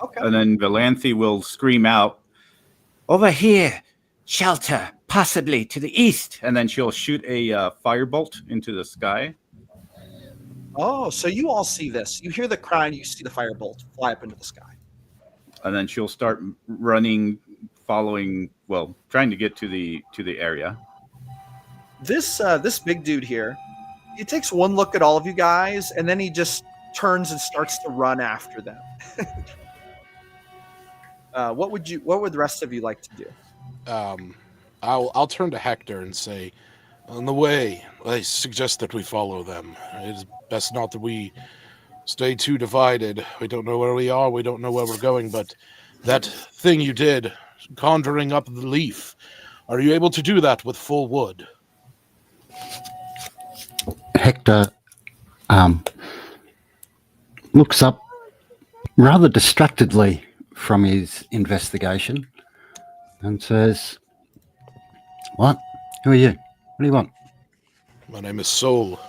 Okay. And then Valanthe will scream out, over here, shelter, possibly to the east. And then she'll shoot a firebolt into the sky. Oh, so you all see this. You hear the cry and you see the firebolt fly up into the sky. And then she'll start running, following, well, trying to get to the area. This big dude here, he takes one look at all of you guys and then he just turns and starts to run after them. What would the rest of you like to do? I'll turn to Hector and say, on the way, I suggest that we follow them. It is best not that we stay too divided. We don't know where we are. We don't know where we're going. But that thing you did, conjuring up the leaf, are you able to do that with full wood? Hector looks up rather distractedly from his investigation and says, "What? Who are you? What do you want?" My name is Sol,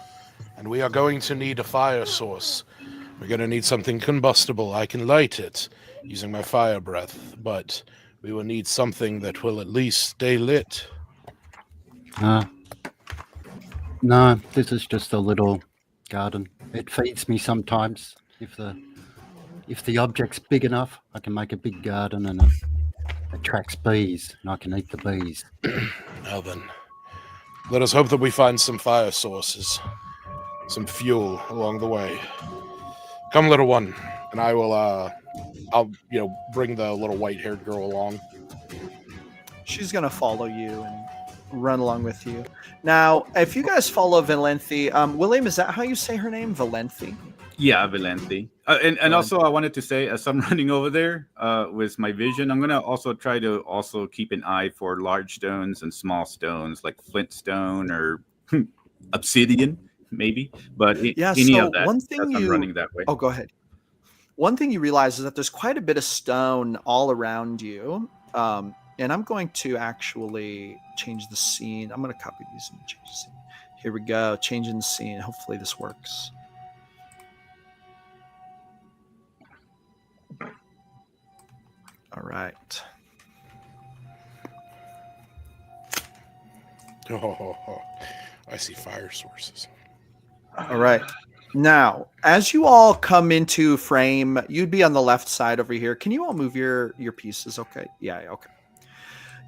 and we are going to need a fire source. We're going to need something combustible. I can light it using my fire breath, but we will need something that will at least stay lit. No, this is just a little garden. It feeds me sometimes. If the object's big enough, I can make a big garden and it attracts bees, and I can eat the bees. Now then, let us hope that we find some fire sources, some fuel along the way. Come, little one, and I will. I'll bring the little white-haired girl along. She's gonna follow you and run along with you. Now, if you guys follow Valenthe, William, is that how you say her name, Valenthe? Yeah, Valanthe. And also, I wanted to say, as I'm running over there with my vision, I'm going to also try to also keep an eye for large stones and small stones, like flintstone or obsidian, maybe. But any of that, one thing I'm running that way. Oh, go ahead. One thing you realize is that there's quite a bit of stone all around you. And I'm going to actually change the scene. I'm going to copy these and change the scene. Here we go. Changing the scene. Hopefully this works. All right. Oh, I see fire sources. All right. Now, as you all come into frame, you'd be on the left side over here. Can you all move your pieces? Okay. Yeah. Okay.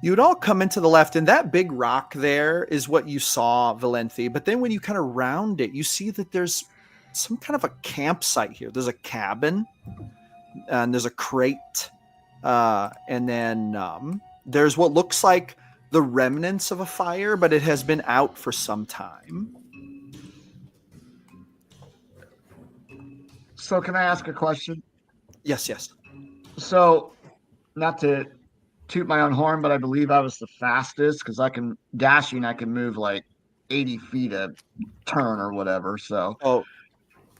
You would all come into the left, and that big rock there is what you saw, Valenthe. But then when you kind of round it, you see that there's some kind of a campsite here. There's a cabin, and there's a crate, and then there's what looks like the remnants of a fire, but it has been out for some time. So can I ask a question? Yes, yes. So, not to toot my own horn, but I believe I was the fastest because I can move like 80 feet a turn or whatever. So,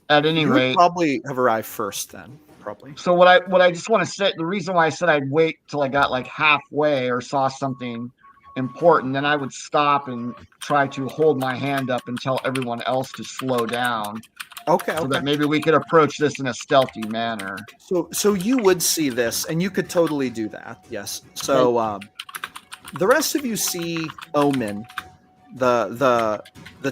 at any you rate, would probably have arrived first then, probably. So what I just want to say, the reason why I said I'd wait till I got like halfway or saw something important, then I would stop and try to hold my hand up and tell everyone else to slow down. Okay, so that okay. maybe we could approach this in a stealthy manner. So you would see this, and you could totally do that. Yes. So the rest of you see Omen, the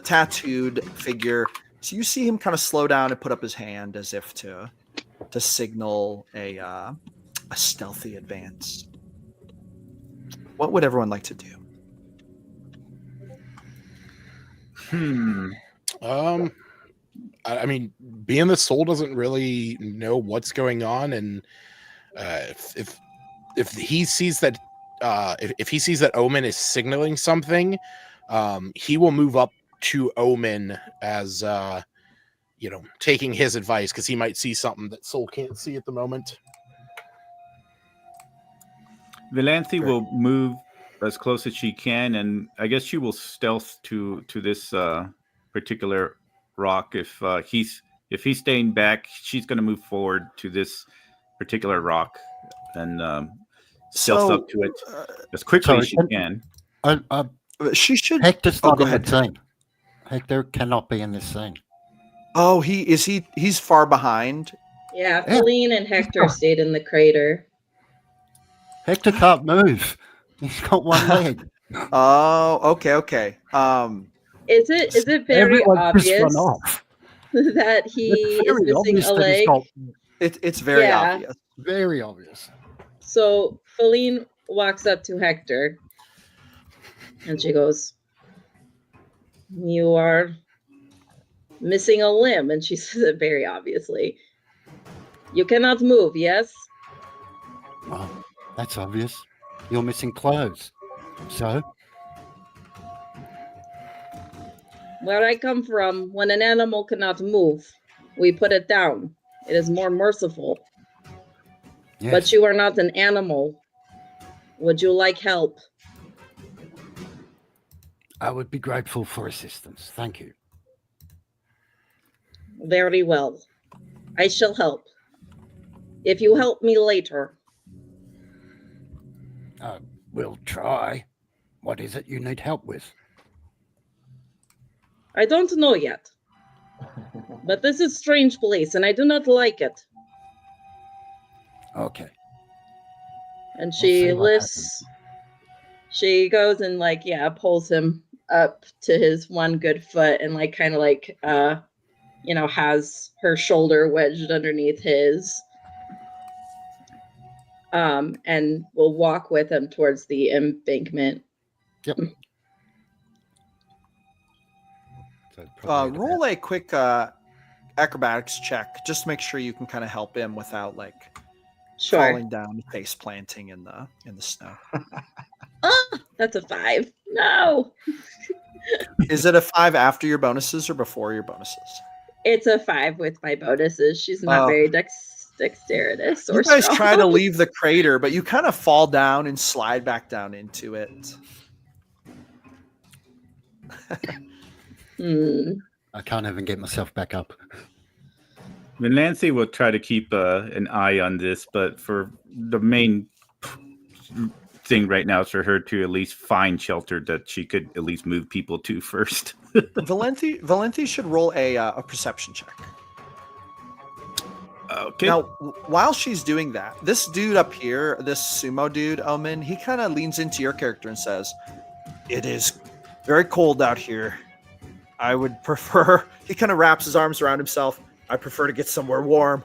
tattooed figure. So you see him kind of slow down and put up his hand as if to signal a stealthy advance. What would everyone like to do? I mean, being the soul doesn't really know what's going on, and if he sees that if he sees that Omen is signaling something, he will move up to Omen as taking his advice, because he might see something that Soul can't see at the moment. Valanthi will move as close as she can, and I guess she will stealth to this particular rock. If he's staying back, she's going to move forward to this particular rock and stealth up to it as quickly as she can. She should. Hector's Oh, not go in ahead. the scene. Hector cannot be in this scene. Oh, he's far behind. Yeah, Feline and Hector stayed in the crater. Hector can't move. He's got one leg. Oh, okay. Is it very Everyone just obvious run off. that he It's is very missing obvious a that he's leg? got- It's very Yeah. obvious. Very obvious. So Feline walks up to Hector and she goes, "You are missing a limb," and she says it very obviously. "You cannot move, yes?" Well, that's obvious. You're missing clothes. So? Where I come from, when an animal cannot move, we put it down. It is more merciful. Yes. But you are not an animal. Would you like help? I would be grateful for assistance. Thank you. Very well. I shall help. If you help me later. We'll try. What is it you need help with? I don't know yet. But this is a strange place, and I do not like it. Okay. And see she what lifts... She goes and, pulls him up to his one good foot and, has her shoulder wedged underneath his. And will walk with him towards the embankment. Yep. So Roll a quick acrobatics check, just to make sure you can kind of help him without Sure. falling down, face planting in the snow. That's a 5. No. Is it a 5 after your bonuses or before your bonuses? It's a 5 with my bonuses. She's not very dexterous or You guys strong. try to leave the crater, but you kind of fall down and slide back down into it. I can't even get myself back up. Nancy will try to keep an eye on this, but for the main thing right now is for her to at least find shelter that she could at least move people to first. Valenti should roll a perception check. Okay. Now, while she's doing that, this dude up here, this sumo dude, Omen, he kind of leans into your character and says, "It is very cold out here. I would prefer..." He kind of wraps his arms around himself. "I prefer to get somewhere warm.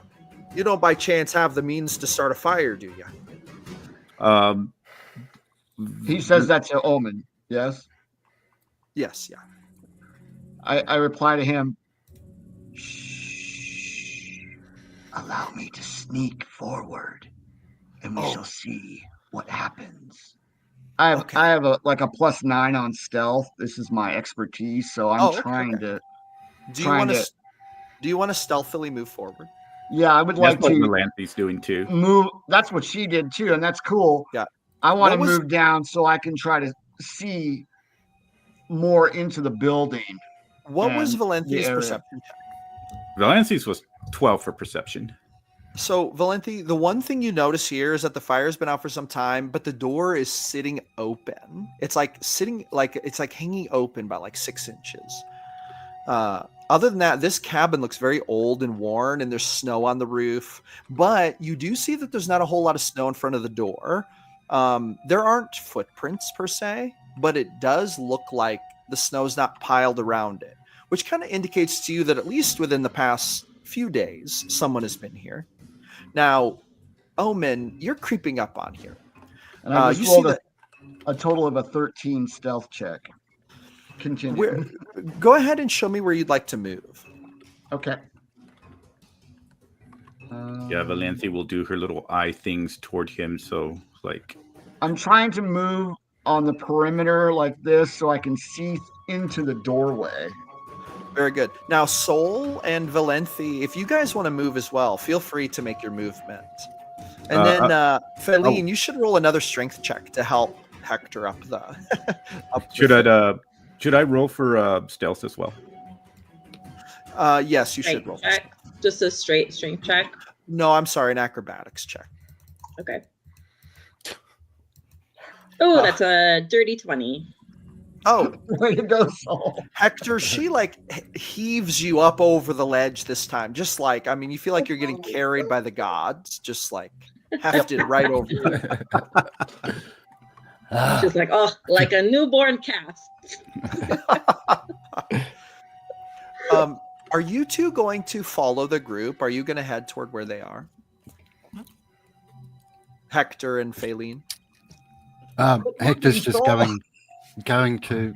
You don't by chance have the means to start a fire, do you?" He says that to Omen, yes? Yes, yeah. I reply to him, "Allow me to sneak forward, and we shall see what happens." I have a +9 on stealth. This is my expertise, so I'm trying to. Do you want to stealthily move forward? Yeah, I would like That's what to Melanthi's doing too. move. That's what she did too, and that's cool. Yeah. I want to move down so I can try to see more into the building. What was and Valenti's the area. perception check? Valenti's was 12 for perception. So, Valenti, the one thing you notice here is that the fire's been out for some time, but the door is sitting open. It's like hanging open by 6 inches. Other than that, this cabin looks very old and worn, and there's snow on the roof. But you do see that there's not a whole lot of snow in front of the door. There aren't footprints per se, but it does look like the snow's not piled around it, which kind of indicates to you that at least within the past few days, someone has been here. Now, Omen, you're creeping up on here. And I just you see rolled that. a total of a 13 stealth check. Continue. Go ahead and show me where you'd like to move. Okay. Yeah, Valenthi will do her little eye things toward him. So, like, I'm trying to move on the perimeter like this so I can see into the doorway. Very good. Now, Sol and Valenthi, if you guys want to move as well, feel free to make your movement. And then, Feline, you should roll another strength check to help Hector up the. Should I roll for stealth as well? Yes, you should roll. Check. Just a straight strength check. No, I'm sorry, an acrobatics check. Okay. Oh, that's a dirty 20. Oh, Way to go, Saul. Hector, she like heaves you up over the ledge this time. Just like, I mean, you feel like you're getting carried by the gods, just like hefted right over you. She's like, oh, like a newborn calf. Are you two going to follow the group? Are you going to head toward where they are? Hector and Feline? Hector's just going to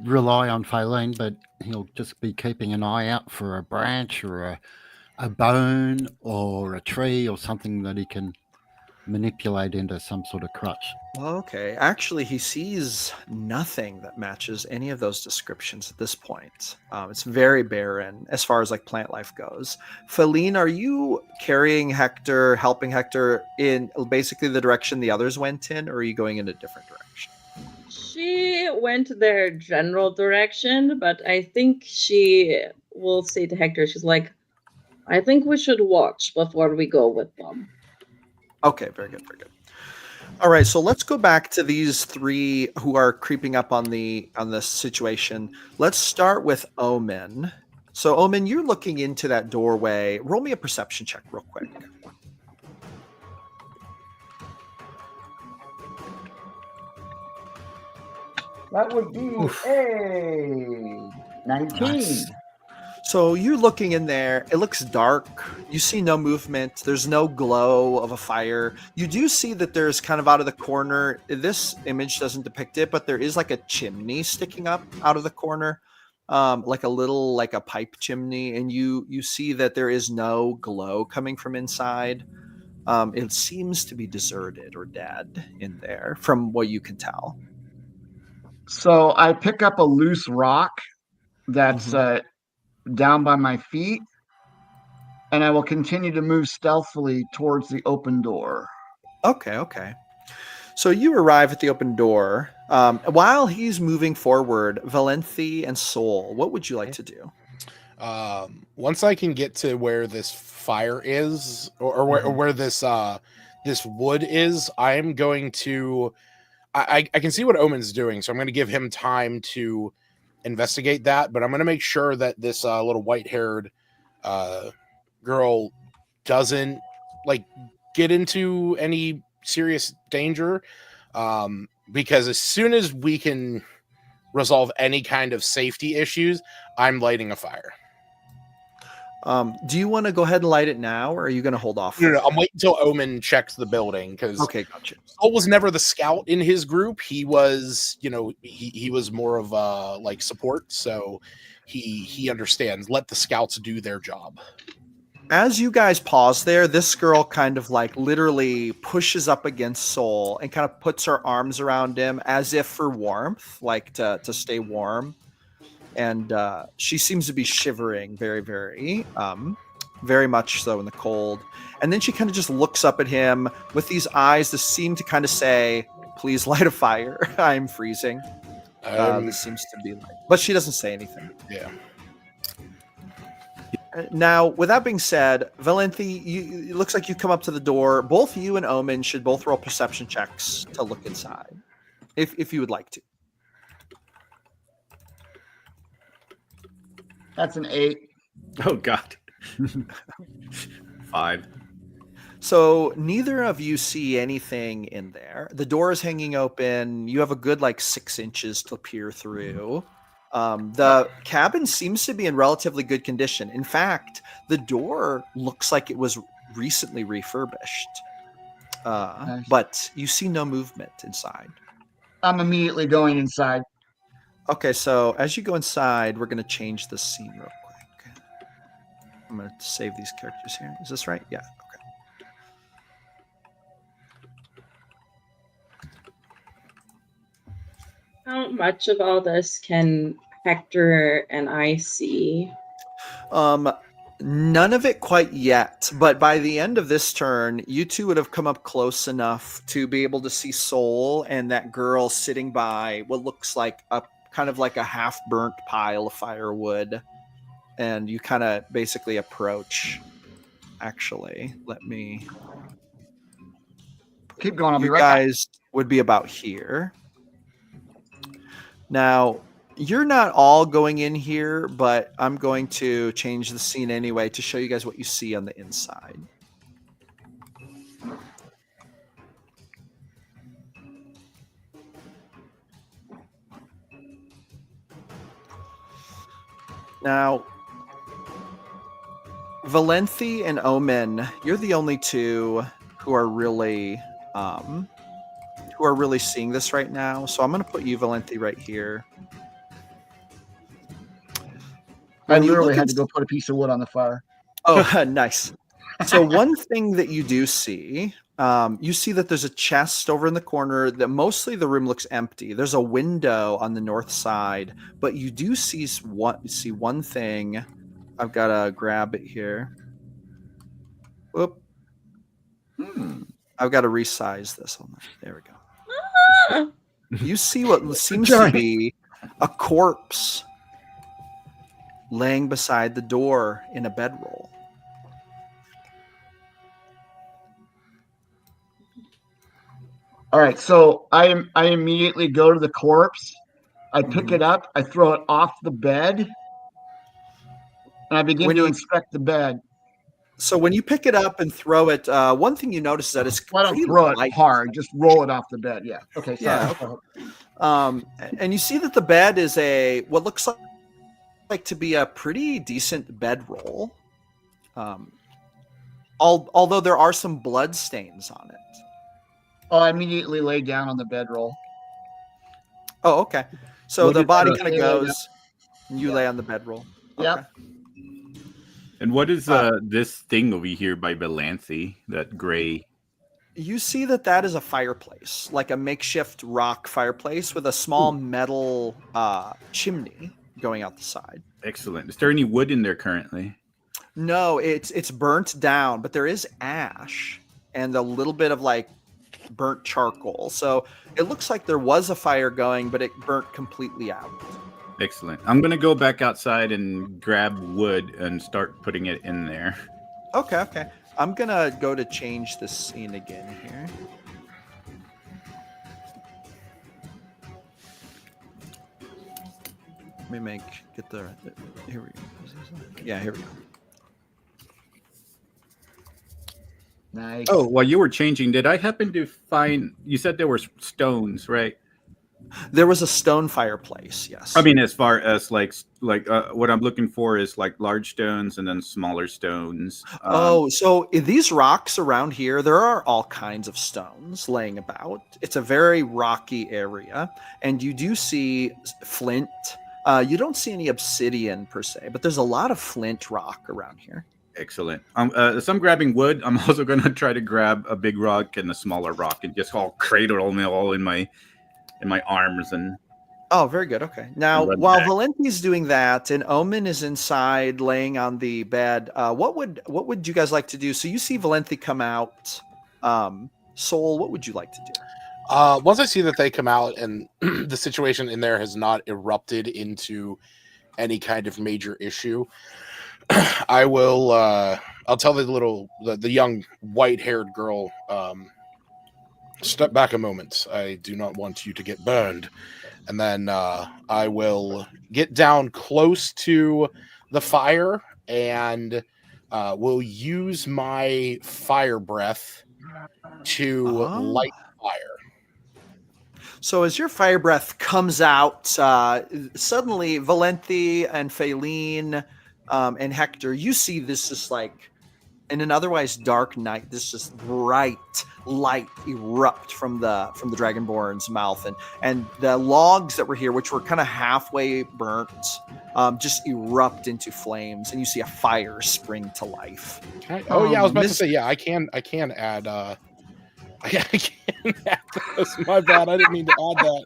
rely on Feline, but he'll just be keeping an eye out for a branch or a bone or a tree or something that he can manipulate into some sort of crutch. Okay. Actually, he sees nothing that matches any of those descriptions at this point. It's very barren as far as like plant life goes. Feline, are you carrying Hector, helping Hector in basically the direction the others went in, or are you going in a different direction? She went their general direction, but I think she will say to Hector, she's like, I think we should watch before we go with them. Okay, very good, very good. All right, so let's go back to these three who are creeping up on this situation. Let's start with Omen. So, Omen, you're looking into that doorway. Roll me a perception check real quick. That would be a 19. Nice. So you're looking in there. It looks dark. You see no movement. There's no glow of a fire. You do see that there's kind of out of the corner. This image doesn't depict it, but there is like a chimney sticking up out of the corner, like a pipe chimney. And you see that there is no glow coming from inside. It seems to be deserted or dead in there, from what you can tell. So I pick up a loose rock that's down by my feet, and I will continue to move stealthily towards the open door. Okay. So you arrive at the open door. While he's moving forward, Valenthi and Sol, what would you like to do? Once I can get to where this fire is, or where this wood is, I'm going to. I can see what Omen's doing, so I'm going to give him time to investigate that, but I'm going to make sure that this little white-haired girl doesn't get into any serious danger, because as soon as we can resolve any kind of safety issues, I'm lighting a fire. Do you want to go ahead and light it now, or are you going to hold off? No, I'm waiting until Omen checks the building, because okay, gotcha. Sol was never the scout in his group. He was, he was more of support, so he understands. Let the scouts do their job. As you guys pause there, this girl kind of literally pushes up against Sol and kind of puts her arms around him as if for warmth, to stay warm. And she seems to be shivering very, very, very much so in the cold. And then she kind of just looks up at him with these eyes that seem to kind of say, please light a fire. I'm freezing. This seems to be but she doesn't say anything. Yeah. Now, with that being said, Valenthi, it looks like you come up to the door. Both you and Omen should both roll perception checks to look inside, if you would like to. That's an 8. Oh God. 5. So neither of you see anything in there. The door is hanging open. You have a good 6 inches to peer through. The cabin seems to be in relatively good condition. In fact, the door looks like it was recently refurbished. Nice. But you see no movement inside. I'm immediately going inside. Okay, so as you go inside, we're going to change the scene real quick. I'm going to save these characters here. Is this right? Yeah. Okay. How much of all this can Hector and I see? None of it quite yet, but by the end of this turn, you two would have come up close enough to be able to see Soul and that girl sitting by what looks like a kind of like a half-burnt pile of firewood, and you kind of basically approach. Actually, let me. Keep going. I'll be You right back. guys would be about here. Now, you're not all going in here, but I'm going to change the scene anyway to show you guys what you see on the inside. Now, Valenthi and Omen, you're the only two who are really seeing this right now. So I'm going to put you, Valenthi, right here. I When you literally look had to go put a piece of wood on the fire. Oh, nice. So one thing that you do see, you see that there's a chest over in the corner that mostly the room looks empty. There's a window on the north side, but you do see one thing. I've got to grab it here. Whoop. I've got to resize this. There we go. Ah! You see what seems to be a corpse laying beside the door in a bedroll. All right, so I immediately go to the corpse. I pick it up. I throw it off the bed, and I begin to inspect the bed. So when you pick it up and throw it, one thing you notice is that it's Well, I don't throw it hard; just roll it off the bed. Yeah. Okay. Sorry. Yeah. And you see that the bed is what looks like to be a pretty decent bedroll. Although there are some blood stains on it. Oh, I immediately lay down on the bedroll. Oh, okay. So the body kind of goes, and you Yeah. lay on the bedroll. Yep. Okay. And what is this thing over here by Valanthi? That gray. You see that is a fireplace, like a makeshift rock fireplace with a small metal chimney going out the side. Excellent. Is there any wood in there currently? No, it's burnt down, but there is ash and a little bit of burnt charcoal. So it looks like there was a fire going, but it burnt completely out. Excellent. I'm going to go back outside and grab wood and start putting it in there. Okay. I'm going to go to change the scene again here. Let me here we go. Yeah, here we go. Nice. Oh, while you were changing, did I happen to find, you said there were stones, right? There was a stone fireplace, yes. I mean, as far as what I'm looking for is large stones and then smaller stones. So these rocks around here, there are all kinds of stones laying about. It's a very rocky area, and you do see flint. You don't see any obsidian per se, but there's a lot of flint rock around here. Excellent. As I'm grabbing wood, I'm also going to try to grab a big rock and a smaller rock and just all cradle them all in my arms and. Oh, very good. Okay. Now, while Valenti's doing that and Omen is inside laying on the bed, what would you guys like to do? So you see Valenti come out. Soul, what would you like to do? Once I see that they come out and the situation in there has not erupted into any kind of major issue, I will. I'll tell the young white-haired girl, step back a moment. I do not want you to get burned. And then I will get down close to the fire and will use my fire breath to light the fire. So as your fire breath comes out, suddenly Valenti and Faline and Hector, you see this just like in an otherwise dark night, this just bright light erupt from the Dragonborn's mouth, and the logs that were here, which were kind of halfway burnt, just erupt into flames, and you see a fire spring to life. Oh yeah, I was about to say, yeah, I can add I can add this. My bad, I didn't mean to add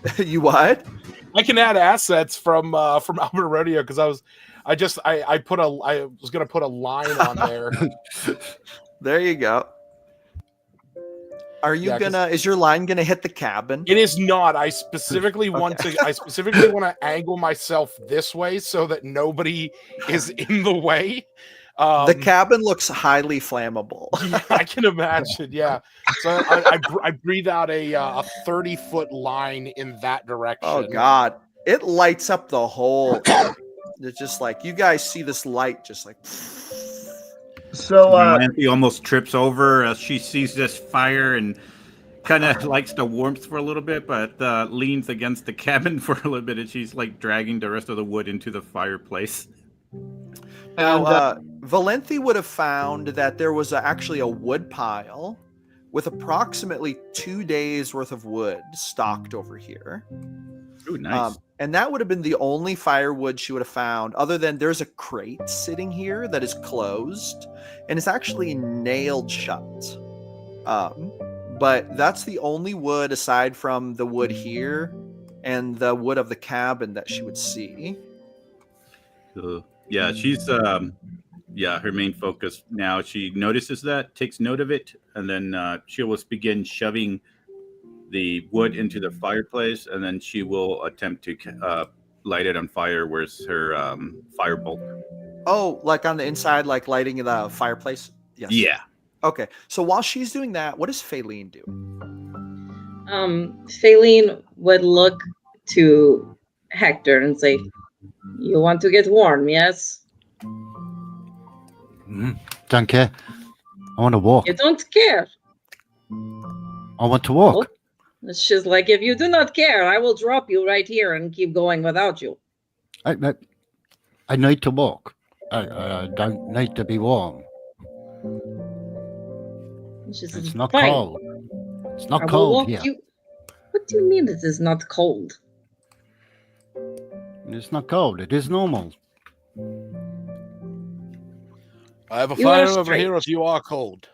that. You what? I can add assets from Albert Rodeo because I was gonna put a line on there. There you go. Are you is your line gonna hit the cabin? It is not. I specifically want to angle myself this way so that nobody is in the way. The cabin looks highly flammable. Yeah, I can imagine. Yeah, so I breathe out a 30-foot line in that direction. Oh God, it lights up the whole. It's just like you guys see this light, just like. So Nancy almost trips over as she sees this fire and kind of likes the warmth for a little bit, but leans against the cabin for a little bit, and she's like dragging the rest of the wood into the fireplace. Now, Valenti would have found that there was actually a wood pile with approximately 2 days worth of wood stocked over here. Ooh, nice. And that would have been the only firewood she would have found, other than there's a crate sitting here that is closed and it's actually nailed shut. But that's the only wood aside from the wood here and the wood of the cabin that she would see. Yeah, she's her main focus now. She notices that, takes note of it, and then she will begin shoving the wood into the fireplace, and then she will attempt to light it on fire. Where's her firebolt? Oh, like on the inside, like lighting the fireplace? Yes. Yeah. Okay. So while she's doing that, what does Faline do? Faline would look to Hector and say, "You want to get warm, yes?" Don't care. I want to walk. You don't care. I want to walk. She's like, "If you do not care, I will drop you right here and keep going without you." I need to walk. I don't need to be warm. She says, It's not "Fine. cold. It's not I will cold walk here. you." What do you mean it is not cold? It's not cold. It is normal. I have a You are fire over strange. here if you are cold.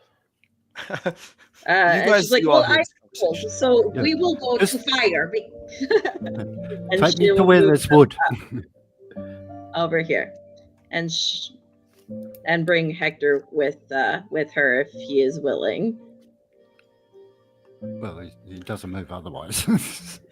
And guys she's like, do all "Well, I'm this cold, conversation. so Yeah. we will go to Just- fire." And Take me she'll to where move there's wood. over here, and bring Hector with her if he is willing. Well, he doesn't move otherwise.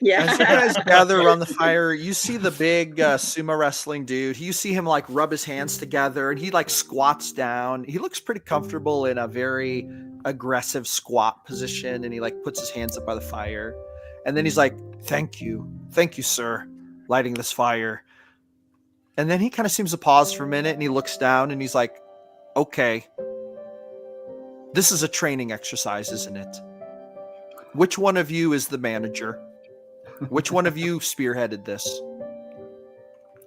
Yeah. As you guys gather around the fire, you see the big sumo wrestling dude. You see him like rub his hands together and he like squats down. He looks pretty comfortable in a very aggressive squat position, and he like puts his hands up by the fire. And then he's like, Thank you, sir, lighting this fire." And then he kind of seems to pause for a minute and he looks down and he's like, "Okay, this is a training exercise, isn't it? Which one of you is the manager? Which one of you spearheaded this?"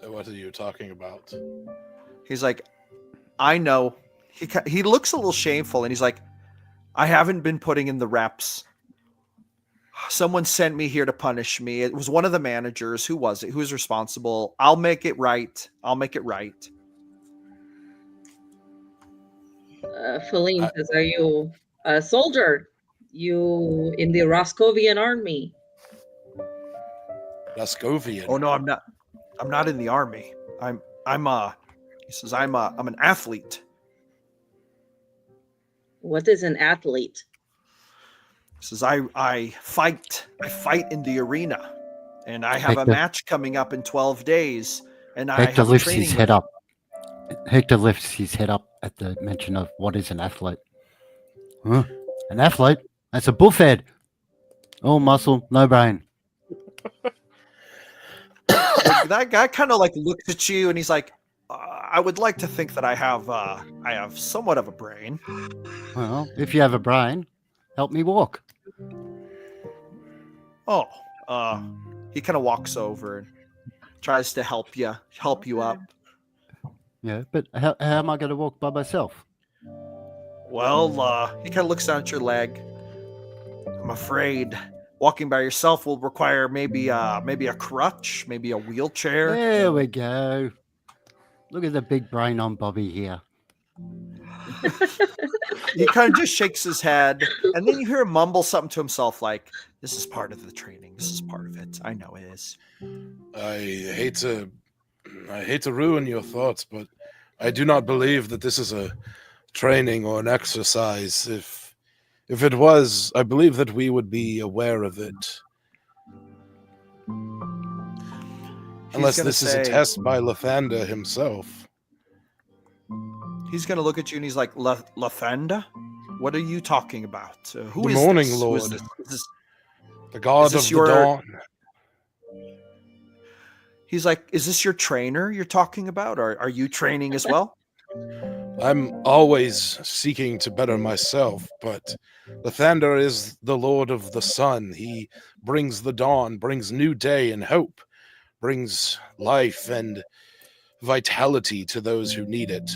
What are you talking about? He's like, "I know." He looks a little shameful and he's like, "I haven't been putting in the reps. Someone sent me here to punish me. It was one of the managers. Who was it? Who was responsible? I'll make it right. Feline says, "Are you a soldier? You in the Roscovian army?" Lascovian. "Oh no, I'm not. I'm not in the army. He says, I'm an athlete." "What is an athlete?" He says, I fight in the arena, and I have a Hector. match coming up in 12 days, and I Hector have a lifts training his with head up. Hector lifts his head up at the mention of what is an athlete. Huh? An athlete? That's a bullfed. All muscle, no brain. The that guy kind of like looks at you and he's like, I would like to think that I have somewhat of a brain. Well, if you have a brain, help me walk. Oh, he kind of walks over and tries to help you up. Yeah, but how am I going to walk by myself? Well, he kind of looks down at your leg. I'm afraid walking by yourself will require maybe a crutch, maybe a wheelchair. There we go. Look at the big brain on Bobby here. He kind of just shakes his head, and then you hear him mumble something to himself like, "This is part of the training. This is part of it. I know it is." I hate to ruin your thoughts, but I do not believe that this is a training or an exercise. If it was, I believe that we would be aware of it. Unless this is a test by Lathander himself. He's going to look at you and he's like, Lathander? What are you talking about? Who The is Morning this? Lord. Who is this? The god of the dawn. He's like, is this your trainer you're talking about? Or are you training as well? I'm always seeking to better myself, but Lathander is the Lord of the Sun. He brings the dawn, brings new day and hope, brings life and vitality to those who need it.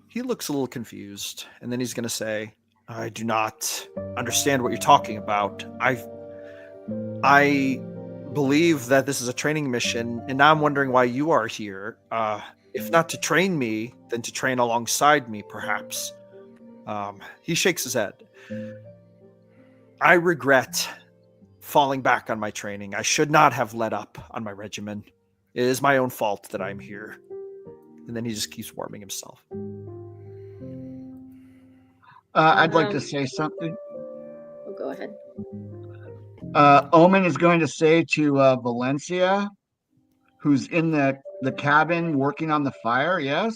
He looks a little confused, and then he's going to say, I do not understand what you're talking about. I believe that this is a training mission, and now I'm wondering why you are here. If not to train me, then to train alongside me, perhaps. He shakes his head. I regret falling back on my training. I should not have let up on my regimen. It is my own fault that I'm here. And then he just keeps warming himself. I'd like to say something. Oh, go ahead. Omen is going to say to Valencia, who's in the cabin working on the fire, yes?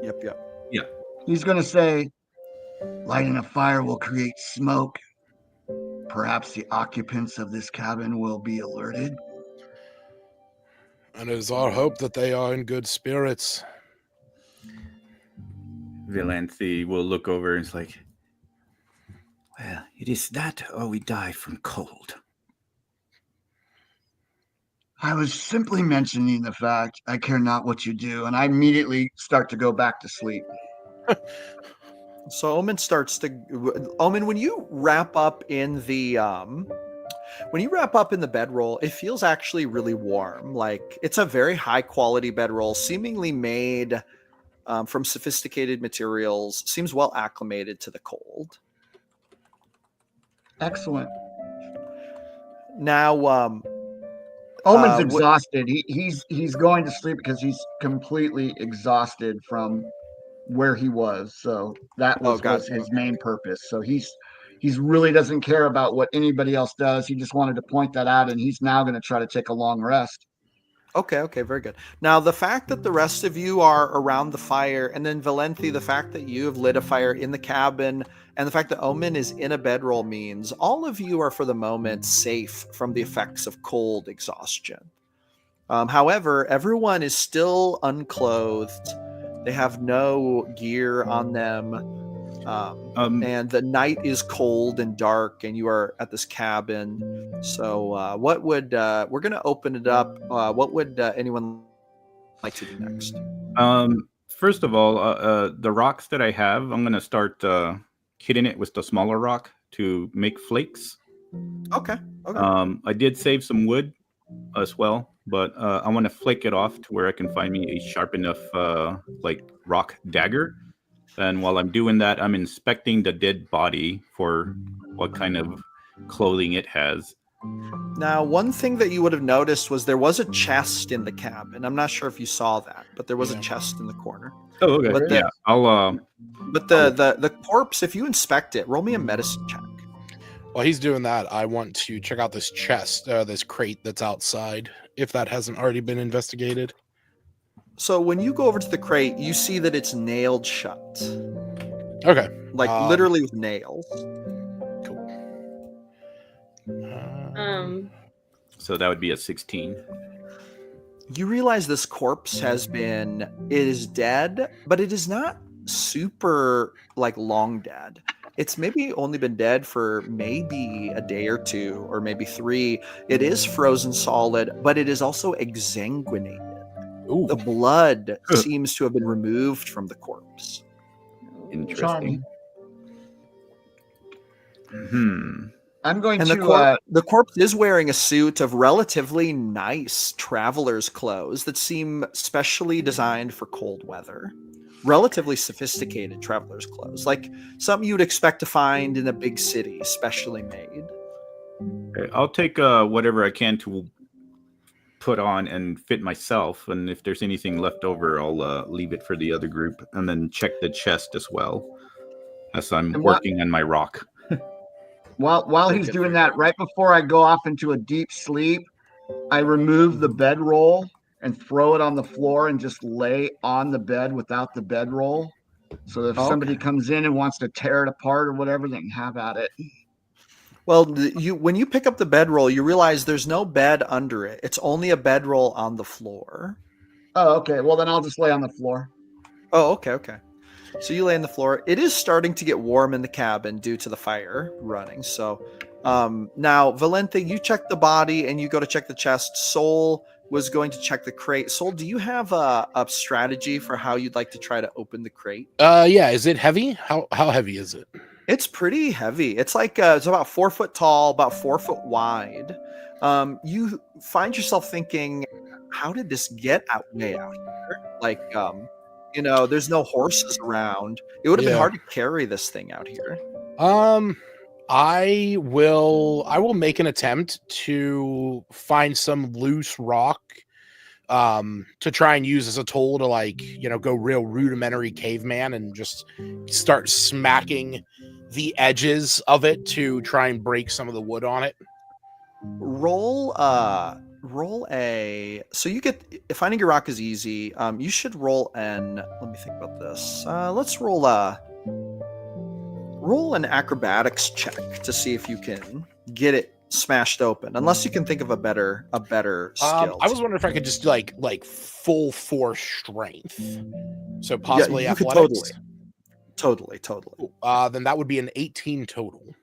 Yep. Yeah. He's going to say, lighting a fire will create smoke. Perhaps the occupants of this cabin will be alerted. And it is our hope that they are in good spirits. Valanthi will look over and is like, well, it is that or we die from cold. I was simply mentioning the fact I care not what you do, and I immediately start to go back to sleep. So Omen when you wrap up in the bedroll, it feels actually really warm. Like it's a very high quality bedroll, seemingly made from sophisticated materials, seems well acclimated to the cold. Excellent. Now, Omen's exhausted. He's going to sleep because he's completely exhausted from where he was. So that was his main purpose. So he's really doesn't care about what anybody else does. He just wanted to point that out, and he's now going to try to take a long rest. Okay, very good. Now, the fact that the rest of you are around the fire, and then Valenthi, the fact that you have lit a fire in the cabin, and the fact that Omen is in a bedroll means all of you are, for the moment, safe from the effects of cold exhaustion. However, everyone is still unclothed. They have no gear on them. And the night is cold and dark, and you are at this cabin. So what would we're going to open it up. What would anyone like to do next? First of all, the rocks that I have, I'm going to start hitting it with the smaller rock to make flakes. Okay. I did save some wood as well, but I want to flake it off to where I can find me a sharp enough rock dagger. And while I'm doing that, I'm inspecting the dead body for what kind of clothing it has. Now, one thing that you would have noticed was there was a chest in the cabin. I'm not sure if you saw that, but there was a chest in the corner. Oh, okay. But the corpse, if you inspect it, roll me a medicine check. While he's doing that, I want to check out this chest, this crate that's outside, if that hasn't already been investigated. So when you go over to the crate, you see that it's nailed shut. Okay. Literally with nails. Cool. So that would be a 16. You realize this corpse is dead, but it is not super like long dead. It's maybe only been dead for maybe a day or two, or maybe 3. It is frozen solid, but it is also exsanguinated. Ooh. The blood seems to have been removed from the corpse. Interesting. I'm going And to. the corpse is wearing a suit of relatively nice traveler's clothes that seem specially designed for cold weather. Relatively sophisticated traveler's clothes, like something you would expect to find in a big city, specially made. Okay, I'll take whatever I can to put on and fit myself, and if there's anything left over, I'll leave it for the other group, and then check the chest as well, as I'm working on my rock. While he's doing that, right before I go off into a deep sleep, I remove the bedroll and throw it on the floor and just lay on the bed without the bedroll. So if somebody comes in and wants to tear it apart or whatever, they can have at it. Well, when you pick up the bedroll, you realize there's no bed under it. It's only a bedroll on the floor. Oh, okay. Well, then I'll just lay on the floor. Oh, okay. So you lay on the floor. It is starting to get warm in the cabin due to the fire running. So now, Valente, you check the body and you go to check the chest. Soul was going to check the crate. Soul, do you have a strategy for how you'd like to try to open the crate? Yeah. Is it heavy? How heavy is it? It's pretty heavy. It's like it's about 4 foot tall, about 4 foot wide. You find yourself thinking, how did this get way out here? Like, there's no horses around. It would have been hard to carry this thing out here. I will make an attempt to find some loose rock to try and use as a tool to go real rudimentary caveman and just start smacking the edges of it to try and break some of the wood on it. Roll a, so you get, finding your rock is easy. You should roll let me think about this. Let's roll an acrobatics check to see if you can get it smashed open, unless you can think of a better skill. I was wondering if I could just do like full force strength, so possibly you athletics. Could totally. Then that would be an 18 total.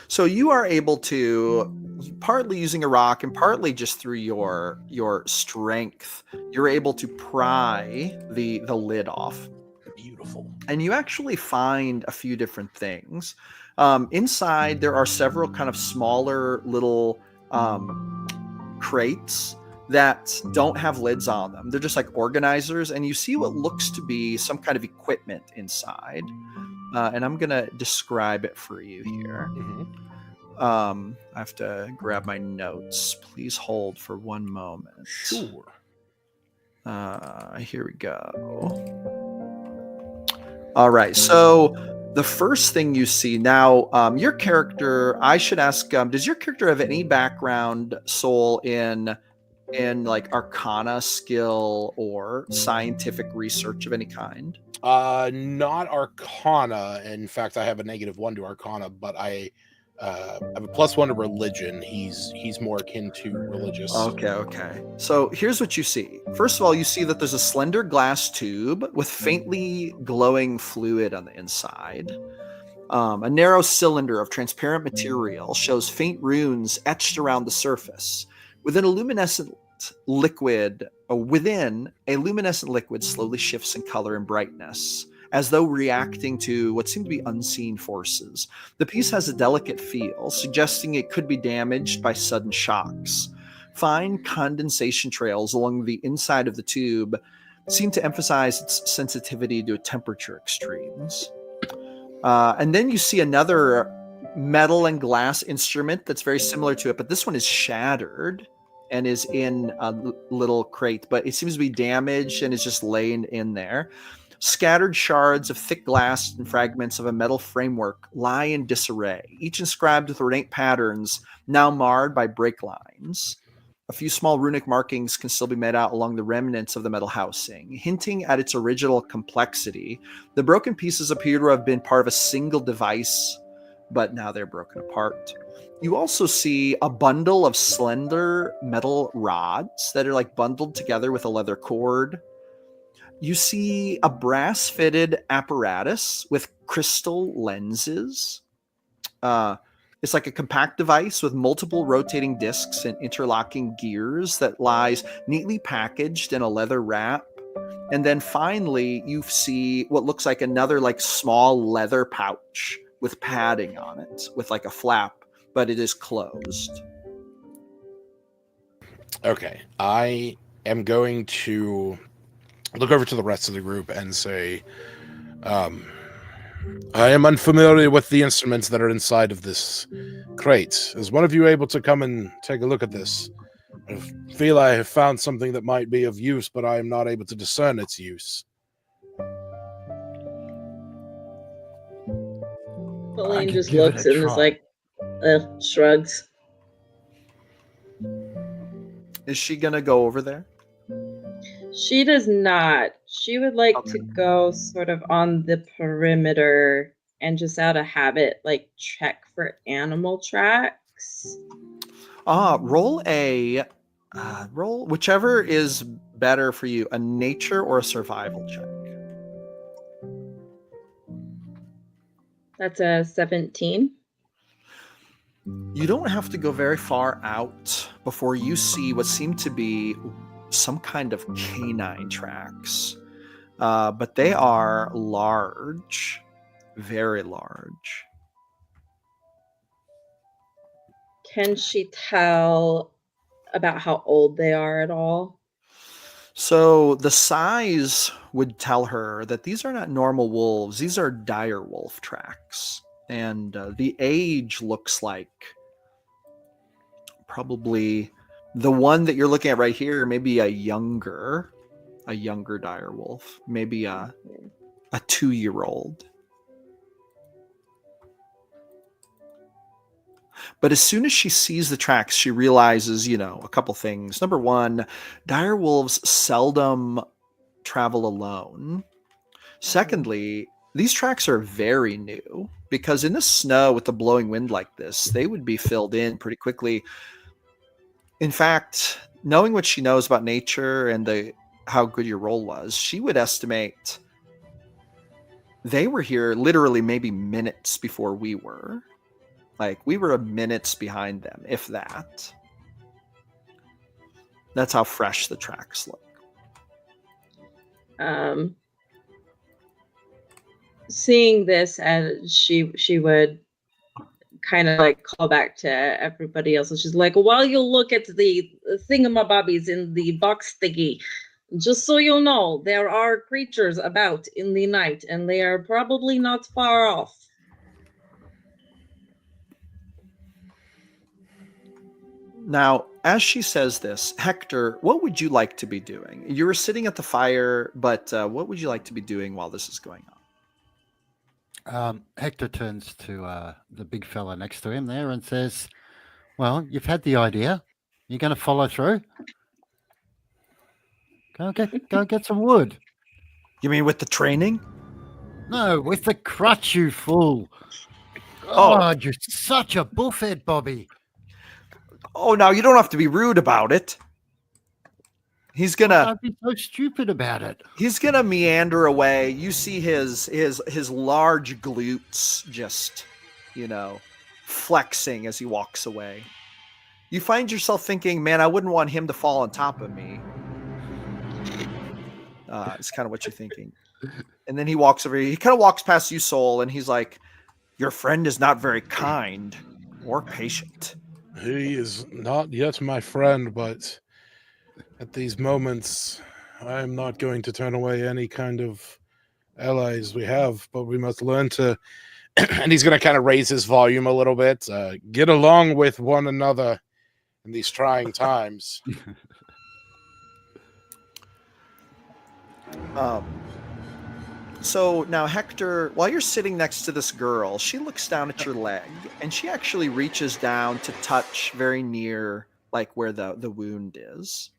So you are able to, partly using a rock and partly just through your strength, you're able to pry the lid off. Beautiful. And you actually find a few different things. Inside, there are several kind of smaller little crates that don't have lids on them. They're just like organizers, and you see what looks to be some kind of equipment inside. And I'm going to describe it for you here. I have to grab my notes. Please hold for one moment. Sure. Here we go. All right. So the first thing you see now, your character, I should ask, does your character have any background, Soul, in like arcana skill or scientific research of any kind? Not arcana. In fact, I have a -1 to arcana, but I have a +1 to religion. He's more akin to religious. Okay. So here's what you see. First of all, you see that there's a slender glass tube with faintly glowing fluid on the inside. A narrow cylinder of transparent material shows faint runes etched around the surface. Within a luminescent liquid slowly shifts in color and brightness, as though reacting to what seem to be unseen forces. The piece has a delicate feel, suggesting it could be damaged by sudden shocks. Fine condensation trails along the inside of the tube seem to emphasize its sensitivity to temperature extremes. And then you see another metal and glass instrument that's very similar to it, but this one is shattered and is in a little crate, but it seems to be damaged and is just laying in there. Scattered shards of thick glass and fragments of a metal framework lie in disarray, each inscribed with ornate patterns now marred by break lines. A few small runic markings can still be made out along the remnants of the metal housing, hinting at its original complexity. The broken pieces appear to have been part of a single device, but now they're broken apart. You also see a bundle of slender metal rods that are like bundled together with a leather cord. You see a brass fitted apparatus with crystal lenses. It's like a compact device with multiple rotating discs and interlocking gears that lies neatly packaged in a leather wrap. And then finally, you see what looks like another like small leather pouch with padding on it, with like a flap, but it is closed. Okay, I am going to look over to the rest of the group and say, I am unfamiliar with the instruments that are inside of this crate. Is one of you able to come and take a look at this? I feel I have found something that might be of use, but I am not able to discern its use. Pauline could just give it looks a and is try. like, shrugs. Is she going to go over there? She does not. She would like to go sort of on the perimeter and just out of habit, like check for animal tracks. Roll whichever is better for you, a nature or a survival check. That's a 17. You don't have to go very far out before you see what seem to be some kind of canine tracks. But they are large, very large. Can she tell about how old they are at all? So the size would tell her that these are not normal wolves. These are dire wolf tracks. And the age looks like probably the one that you're looking at right here, maybe a younger dire wolf, maybe a 2-year-old. But as soon as she sees the tracks, she realizes, a couple things. Number one, dire wolves seldom travel alone. Secondly, these tracks are very new because in the snow with the blowing wind like this, they would be filled in pretty quickly. In fact, knowing what she knows about nature and how good your roll was, she would estimate they were here literally maybe minutes before we were. Like, we were minutes behind them, if that. That's how fresh the tracks look. Seeing this, as she would kind of like call back to everybody else, and she's like, "While you look at the thingamabobbies in the box thingy, just so you know, there are creatures about in the night, and they are probably not far off." Now, as she says this, Hector, what would you like to be doing? You were sitting at the fire, but what would you like to be doing while this is going on? Hector turns to the big fella next to him there and says, "Well, you've had the idea. You're going to follow through. Go get some wood." You mean with the training? "No, with the crutch, you fool." Oh. God, you're such a buffhead, Bobby. Oh, now you don't have to be rude about it. He's gonna. Don't be so stupid about it. He's gonna meander away. You see his large glutes just, flexing as he walks away. You find yourself thinking, "Man, I wouldn't want him to fall on top of me." It's kind of what you're thinking. And then he walks over. He kind of walks past you, Soul, and he's like, "Your friend is not very kind or patient." He is not yet my friend, but at these moments, I am not going to turn away any kind of allies we have, but we must learn to, and he's going to kind of raise his volume a little bit, get along with one another in these trying times. So now, Hector, while you're sitting next to this girl, she looks down at your leg, and she actually reaches down to touch very near, like where the wound is,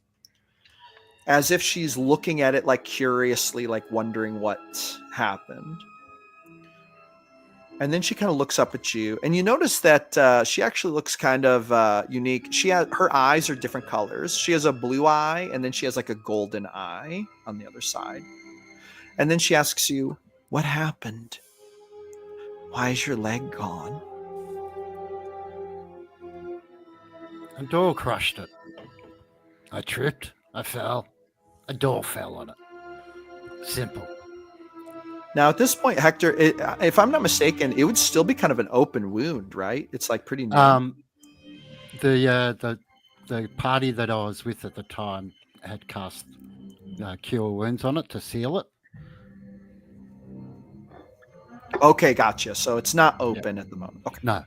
as if she's looking at it like curiously, like wondering what happened. And then she kind of looks up at you, and you notice that she actually looks kind of unique. Her eyes are different colors. She has a blue eye, and then she has like a golden eye on the other side. And then she asks you, "What happened? Why is your leg gone?" A door crushed it. I tripped. I fell. A door fell on it. Simple. Now, at this point, Hector, if I'm not mistaken, it would still be kind of an open wound, right? It's like pretty new. The party that I was with at the time had cast cure wounds on it to seal it. Okay, gotcha. So it's not open at the moment. Okay. No.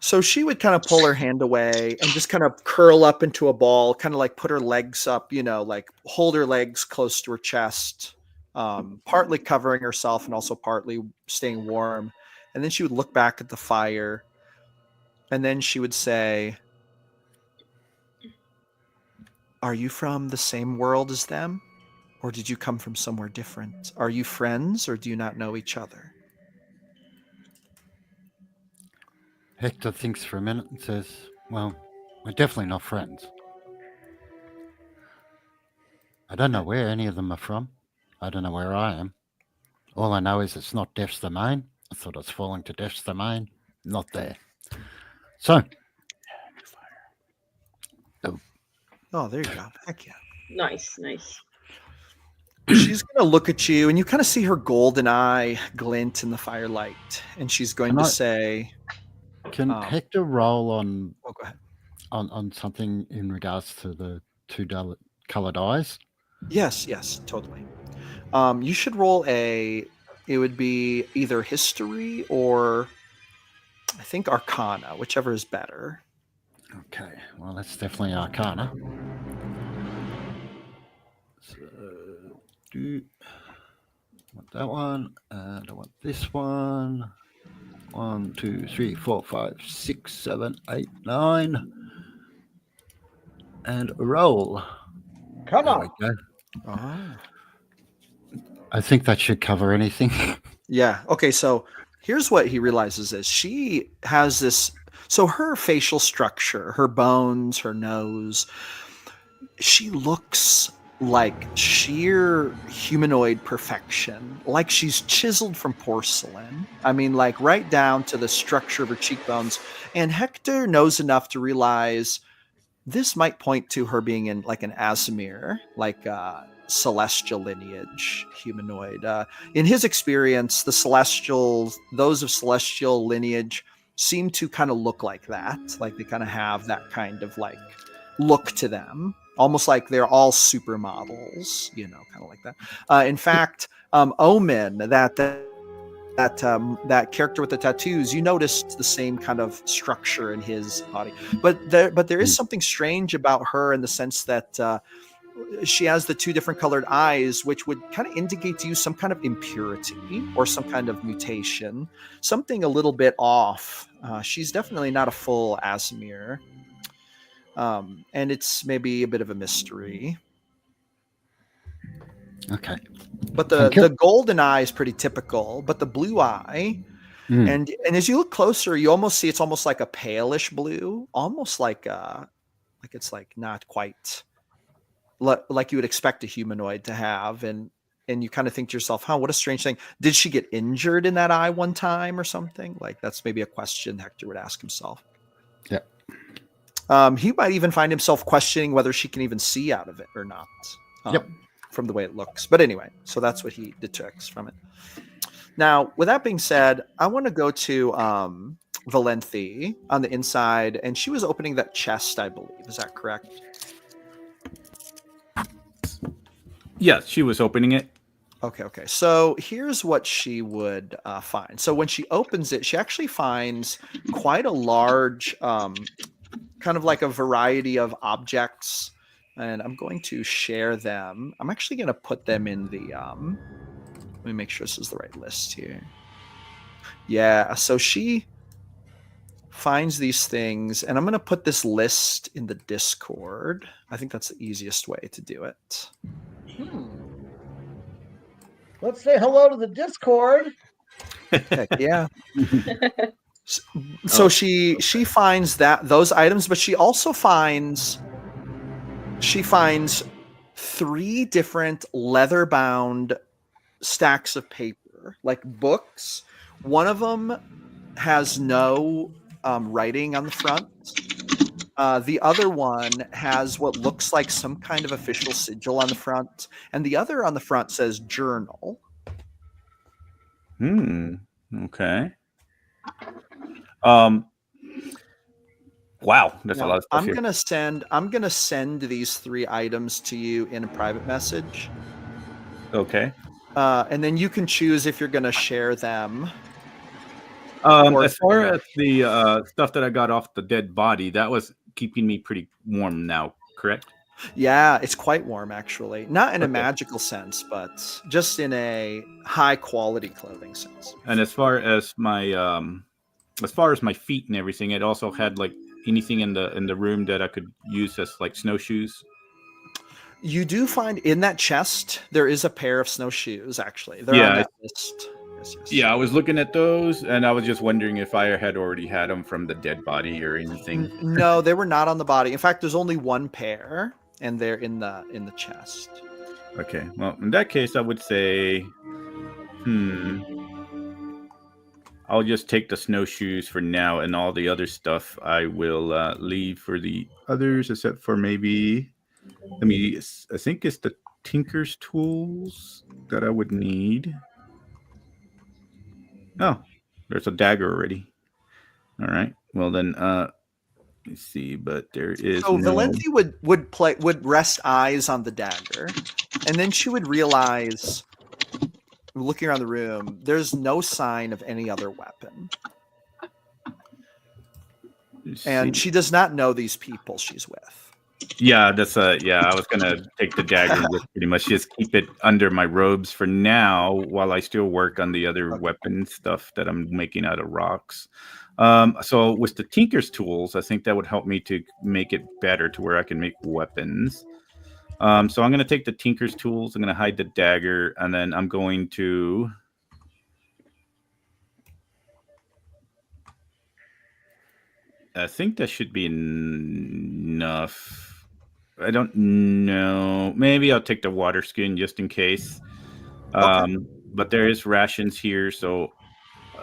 So she would kind of pull her hand away and just kind of curl up into a ball, kind of like put her legs up, like hold her legs close to her chest, partly covering herself and also partly staying warm. And then she would look back at the fire, and then she would say, "Are you from the same world as them? Or did you come from somewhere different? Are you friends, or do you not know each other?" Hector thinks for a minute and says, "Well, we're definitely not friends. I don't know where any of them are from. I don't know where I am. All I know is it's not Death's domain. I thought I was falling to Death's domain. Not there. So." Oh, there you go. Heck yeah. Nice. She's going to look at you, and you kind of see her golden eye glint in the firelight. And she's going to say... Can Hector roll on... Oh, go ahead. On something in regards to the two colored eyes? Yes, totally. You should roll it would be either history or I think Arcana, whichever is better. Okay, well, that's definitely Arcana. So, I want that one, and I want this one. 1, 2, 3, 4, 5, 6, 7, 8, 9. And roll. Come There on. we go. Oh. I think that should cover anything. Yeah. Okay, so here's what he realizes is she has this... So her facial structure, her bones, her nose, she looks like sheer humanoid perfection, like she's chiseled from porcelain. I mean, like right down to the structure of her cheekbones. And Hector knows enough to realize this might point to her being in like an Asimir, like celestial lineage humanoid. In his experience, those of celestial lineage seem to kind of look like that. Like they kind of have that kind of like look to them, almost like they're all supermodels, kind of like that. In fact, Omen, that character with the tattoos, you noticed the same kind of structure in his body. But there is something strange about her in the sense that she has the two different colored eyes, which would kind of indicate to you some kind of impurity or some kind of mutation, something a little bit off. She's definitely not a full Asimir. And it's maybe a bit of a mystery. Okay. But the golden eye is pretty typical, but the blue eye, and as you look closer, you almost see it's almost like a palish blue, almost like it's like not quite like you would expect a humanoid to have, and you kind of think to yourself, what a strange thing. Did she get injured in that eye one time or something? Like that's maybe a question Hector would ask himself. Yeah. He might even find himself questioning whether she can even see out of it or not. Yep. From the way it looks. But anyway, so that's what he detects from it. Now, with that being said, I want to go to Valenthi on the inside, and she was opening that chest, I believe. Is that correct? Yeah, she was opening it. Okay. So here's what she would find. So when she opens it, she actually finds quite a large, kind of like a variety of objects. And I'm going to share them. I'm actually going to put them in the... let me make sure this is the right list here. Yeah, so she finds these things, and I'm going to put this list in the Discord. I think that's the easiest way to do it. Let's say hello to the Discord. Heck yeah. So she finds those items, but she also finds 3 different leather-bound stacks of paper, like books. One of them has no writing on the front. The other one has what looks like some kind of official sigil on the front, and the other on the front says journal. Okay. Wow, that's a lot of stuff I'm here. gonna send these 3 items to you in a private message. Okay. And then you can choose if you're gonna share them. As far as the stuff that I got off the dead body, that was keeping me pretty warm now, correct? Yeah, it's quite warm actually. Not in a Okay. magical sense, but just in a high quality clothing sense. And as far as my feet and everything, it also had like anything in the room that I could use as like snowshoes. You do find in that chest there is a pair of snowshoes. Actually, they're Yeah, on that list. Yes. Yeah, I was looking at those, and I was just wondering if I had already had them from the dead body or anything. No, they were not on the body. In fact, there's only one pair, and they're in the chest. Okay, well, in that case, I would say, I'll just take the snowshoes for now, and all the other stuff I will leave for the others, except for maybe, I think it's the Tinker's tools that I would need. Oh, there's a dagger already. All right, well then, let's see, but there is So no... Valenti would rest eyes on the dagger, and then she would realize, looking around the room, there's no sign of any other weapon. And she does not know these people she's with. Yeah, that's I was gonna take the dagger and just pretty much just keep it under my robes for now while I still work on the other weapon stuff that I'm making out of rocks. So with the Tinker's tools, I think that would help me to make it better to where I can make weapons. So I'm gonna take the Tinker's tools, I'm gonna hide the dagger, and then I'm going to I think that should be enough. I don't know. Maybe I'll take the water skin just in case. Okay. But there is rations here. So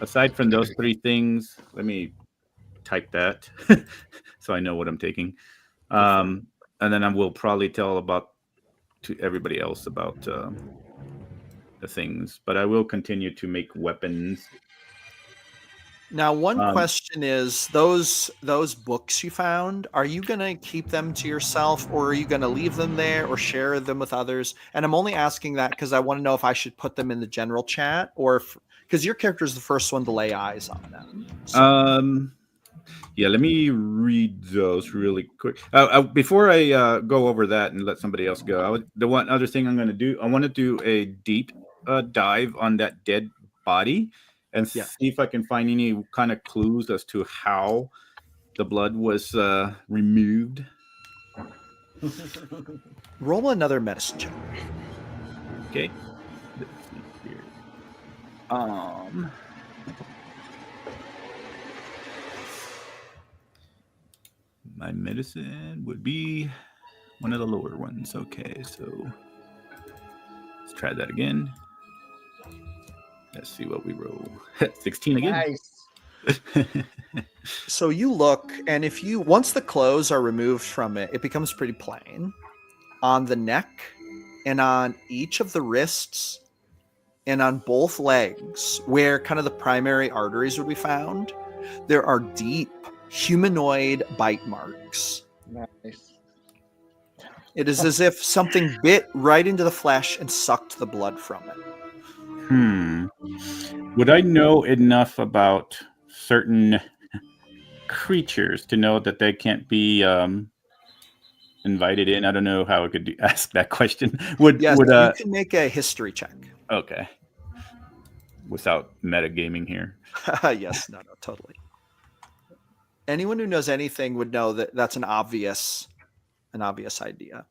aside from those 3 things, let me type that so I know what I'm taking. And then I will probably tell to everybody else about the things. But I will continue to make weapons. Now, one question is, those books you found, are you going to keep them to yourself, or are you going to leave them there or share them with others? And I'm only asking that because I want to know if I should put them in the general chat, or because your character is the first one to lay eyes on them. So. Yeah, let me read those really quick. Before I go over that and let somebody else go, the one other thing I'm going to do, I want to do a deep dive on that dead body and see if I can find any kind of clues as to how the blood was removed. Roll another medicine check. Okay. Let's see here. My medicine would be one of the lower ones. Okay, so let's try that again. Let's see what we roll. 16 again. Nice. So you look, and once the clothes are removed from it, it becomes pretty plain. On the neck and on each of the wrists and on both legs, where kind of the primary arteries would be found, there are deep humanoid bite marks. Nice. It is as if something bit right into the flesh and sucked the blood from it. Would I know enough about certain creatures to know that they can't be invited in? I don't know how I could ask that question. You can make a history check. Okay. Without metagaming here. Yes, no, totally. Anyone who knows anything would know that that's an obvious idea.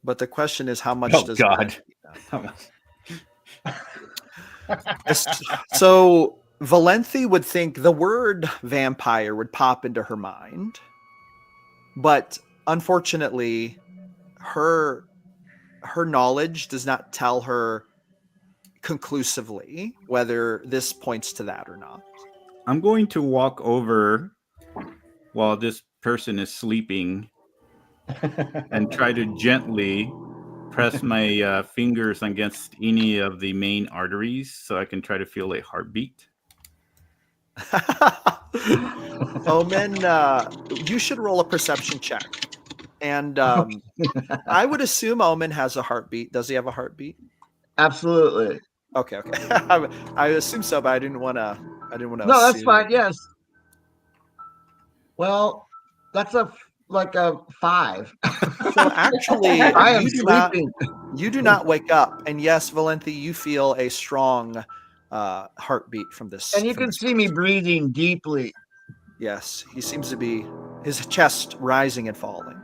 But the question is, how much Oh, does God. So Valenthi would think the word vampire would pop into her mind, but unfortunately, her knowledge does not tell her conclusively whether this points to that or not. I'm going to walk over while this person is sleeping and try to gently press my fingers against any of the main arteries so I can try to feel a heartbeat. Omen, you should roll a perception check. And I would assume Omen has a heartbeat. Does he have a heartbeat? Absolutely. Okay. I assume so, but I didn't want to. No, that's fine. Yes. Well, that's like a 5. So actually, I am sleeping. You do not wake up, and yes, Valenthi, you feel a strong heartbeat from this. And you can see me breathing deeply. Yes, he seems to be his chest rising and falling.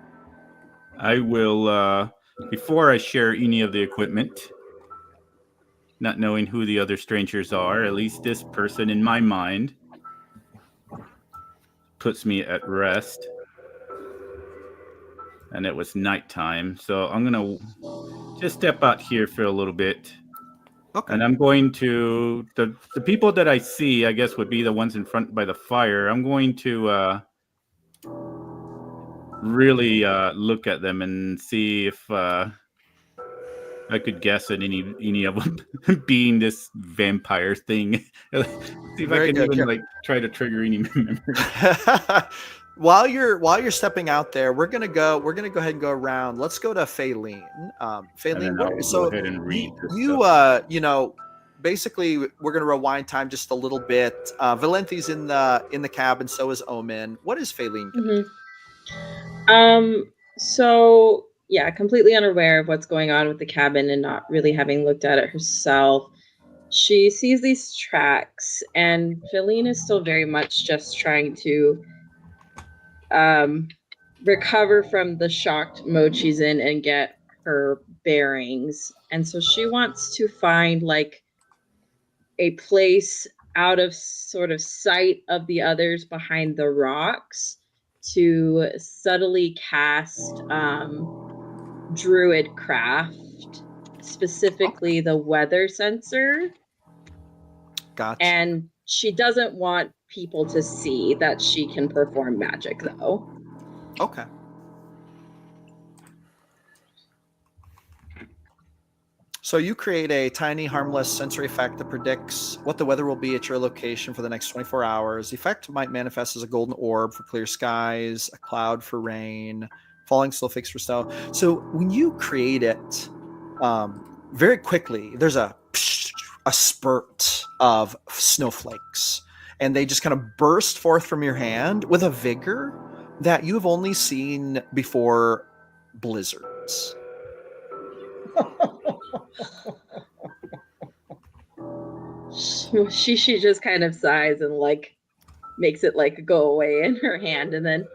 I will, before I share any of the equipment, not knowing who the other strangers are, at least this person in my mind puts me at rest. And it was nighttime, so I'm gonna just step out here for a little bit. Okay. And I'm going to the people that I see, I guess, would be the ones in front by the fire. I'm going to really look at them and see if I could guess at any of them being this vampire thing. See if Very I can good. even like try to trigger any memory. While you're stepping out there, we're gonna go ahead and go around. Let's go to Faylene. Faylene, Go ahead and read basically we're gonna rewind time just a little bit. Valenthi's in the cabin, so is Omen. What is Faylene gonna do? So yeah, completely unaware of what's going on with the cabin and not really having looked at it herself. She sees these tracks, and Faylene is still very much just trying to recover from the shocked mode she's in and get her bearings. And so she wants to find like a place out of sort of sight of the others behind the rocks to subtly cast druid craft, specifically the weather sensor. Gotcha. And she doesn't want people to see that she can perform magic, though. Okay. So you create a tiny, harmless sensory effect that predicts what the weather will be at your location for the next 24 hours. The effect might manifest as a golden orb for clear skies, a cloud for rain, falling snowflakes for snow. So when you create it, very quickly, there's a spurt of snowflakes, and they just kind of burst forth from your hand with a vigor that you've only seen before blizzards. She just kind of sighs and like makes it like go away in her hand, and then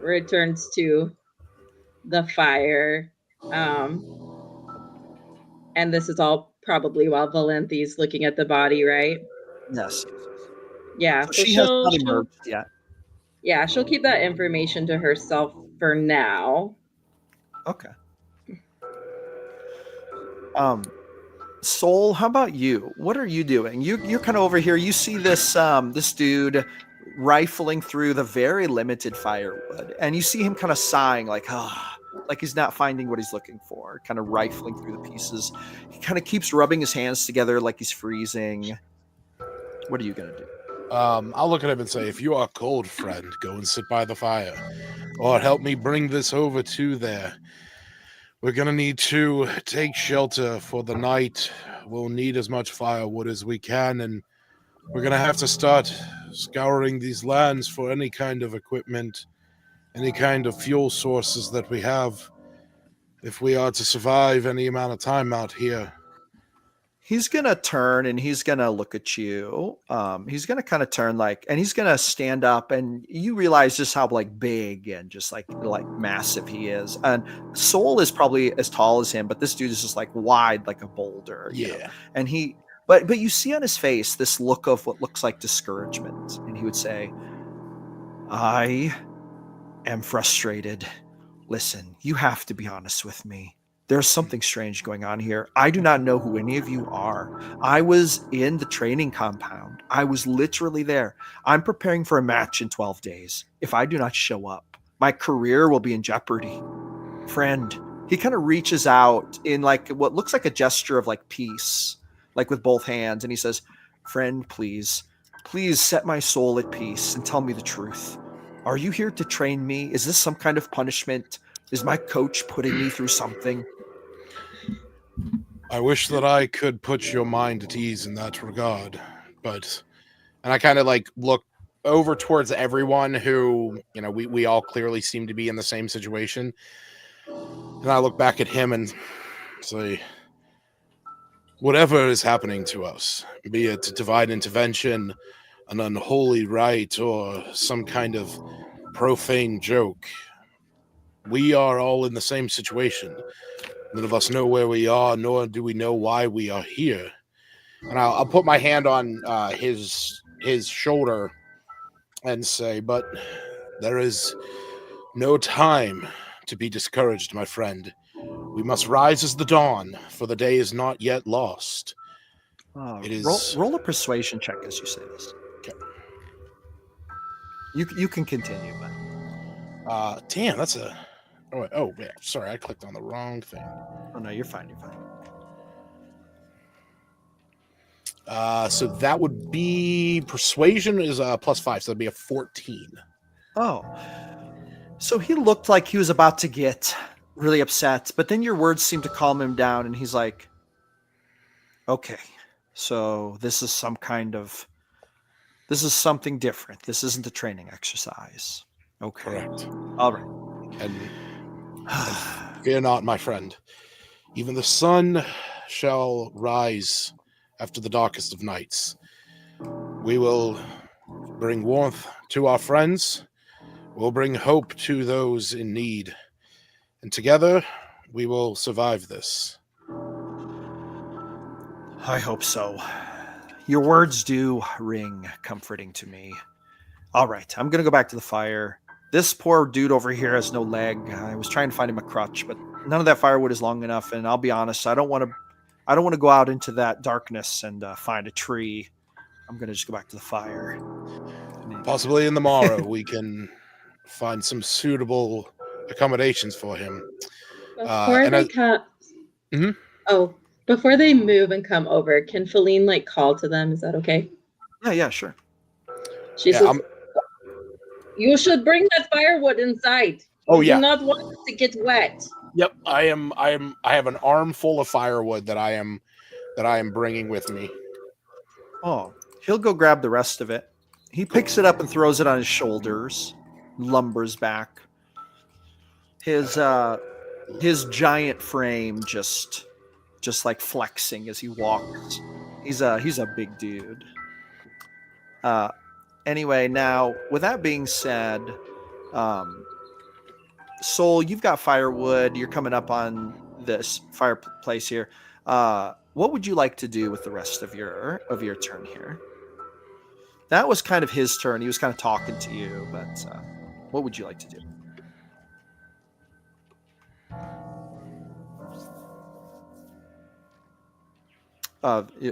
returns to the fire. And this is all probably while Valenthi's looking at the body, right? Yes. Yeah. So she has not emerged yet. Yeah, she'll keep that information to herself for now. Okay. Soul, how about you? What are you doing? You're kind of over here. You see this this dude rifling through the very limited firewood, and you see him kind of sighing, like he's not finding what he's looking for, kind of rifling through the pieces. He kind of keeps rubbing his hands together like he's freezing. What are you gonna do? I'll look at him and say, if you are cold, friend, go and sit by the fire, or help me bring this over to there. We're going to need to take shelter for the night. We'll need as much firewood as we can, and we're going to have to start scouring these lands for any kind of equipment, any kind of fuel sources that we have, if we are to survive any amount of time out here. He's gonna turn and he's gonna look at you. He's gonna kind of turn and he's gonna stand up, and you realize just how big and just like massive he is. And Soul is probably as tall as him, but this dude is just wide like a boulder. Yeah. And but you see on his face this look of what looks like discouragement, and he would say, "I am frustrated. Listen, you have to be honest with me. There's something strange going on here. I do not know who any of you are. I was in the training compound. I was literally there. I'm preparing for a match in 12 days. If I do not show up, my career will be in jeopardy. Friend," he kind of reaches out in what looks like a gesture of peace, with both hands. And he says, "Friend, please set my soul at peace and tell me the truth. Are you here to train me? Is this some kind of punishment? Is my coach putting me through something?" I wish that I could put your mind at ease in that regard, and I kind of look over towards everyone who, we all clearly seem to be in the same situation. And I look back at him and say, whatever is happening to us, be it divine intervention, an unholy rite, or some kind of profane joke, we are all in the same situation. None of us know where we are, nor do we know why we are here. And I'll put my hand on his shoulder and say, but there is no time to be discouraged, my friend. We must rise as the dawn, for the day is not yet lost. It is... Roll a persuasion check as you say this. Okay. You can continue, but damn, that's a... Oh, yeah, sorry, I clicked on the wrong thing. Oh, no, you're fine, So that would be... Persuasion is +5, so that'd be a 14. Oh. So he looked like he was about to get really upset, but then your words seemed to calm him down, and he's like, okay, so this is something different. This isn't a training exercise. Okay. Correct. All right. And fear not, my friend. Even the sun shall rise after the darkest of nights. We will bring warmth to our friends. We'll bring hope to those in need. And together, we will survive this. I hope so. Your words do ring comforting to me. All right, I'm going to go back to the fire. This poor dude over here has no leg. I was trying to find him a crutch, but none of that firewood is long enough. And I'll be honest, I don't want to go out into that darkness and find a tree. I'm going to just go back to the fire. Possibly in the morrow, we can find some suitable accommodations for him. Before they come... Mm-hmm. Oh, before they move and come over, can Feline call to them? Is that okay? Yeah, sure. She says, you should bring that firewood inside. Oh, yeah. Do not want it to get wet. Yep, I have an armful of firewood that I am bringing with me. Oh, he'll go grab the rest of it. He picks it up and throws it on his shoulders, lumbers back. His giant frame just flexing as he walks. He's a big dude. Anyway, now with that being said, Soul, you've got firewood. You're coming up on this fireplace here. What would you like to do with the rest of your turn here? That was kind of his turn. He was kind of talking to you, but what would you like to do?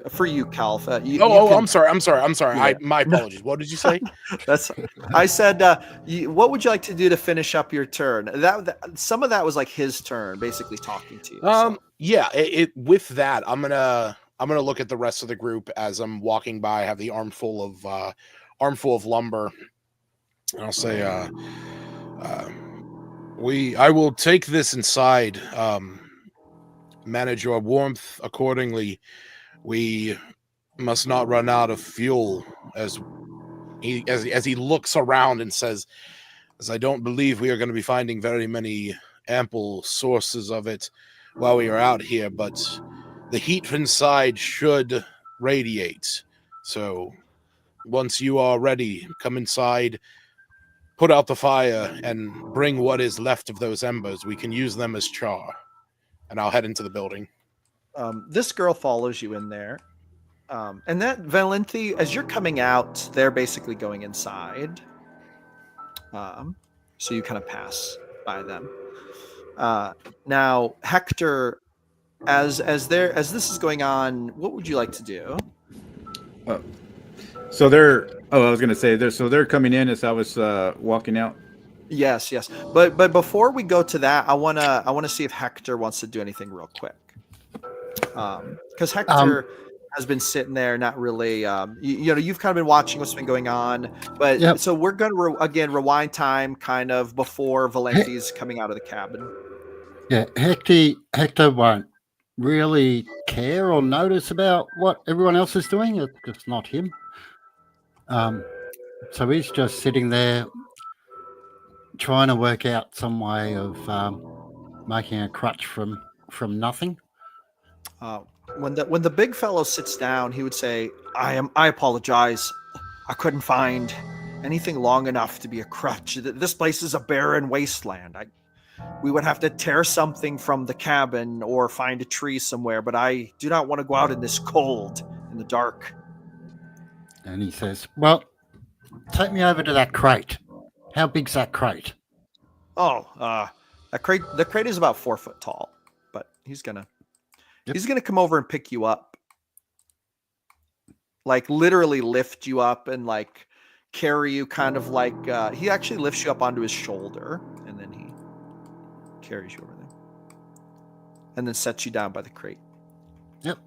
For you, Calf. I'm sorry. My apologies. What did you say? I said, what would you like to do to finish up your turn? That some of that was his turn, basically talking to you. So. Yeah. With that, I'm gonna look at the rest of the group as I'm walking by. I have the armful of lumber, and I'll say, I will take this inside. Manage your warmth accordingly. We must not run out of fuel, as he looks around and says, as I don't believe we are going to be finding very many ample sources of it while we are out here, but The heat inside should radiate. So once you are ready, come inside, put out the fire, and bring what is left of those embers. We can use them as char. And I'll head into the building. This girl follows you in there. And that Valenti, as you're coming out, they're basically going inside. So you kind of pass by them. Now, Hector, as this is going on, what would you like to do? So they're. Oh, I was gonna say they're. So they're coming in as I was walking out. Yes. But before we go to that, I wanna see if Hector wants to do anything real quick. Because Hector has been sitting there, not really. You've kind of been watching what's been going on, but Yep. so we're gonna again rewind time, kind of before Valenti's coming out of the cabin. Yeah, Hector won't really care or notice about what everyone else is doing. It's just not him. So he's just sitting there trying to work out some way of making a crutch from nothing. When the big fellow sits down, he would say, I apologize. I couldn't find anything long enough to be a crutch. This place is a barren wasteland. We would have to tear something from the cabin or find a tree somewhere, but I do not want to go out in this cold, in the dark. And he says, well, take me over to that crate. How big's that crate? The crate is about 4 foot tall, but he's gonna come over and pick you up. Like literally lift you up and like carry you, kind of like he actually lifts you up onto his shoulder and then he carries you over there. And then sets you down by the crate. Yep.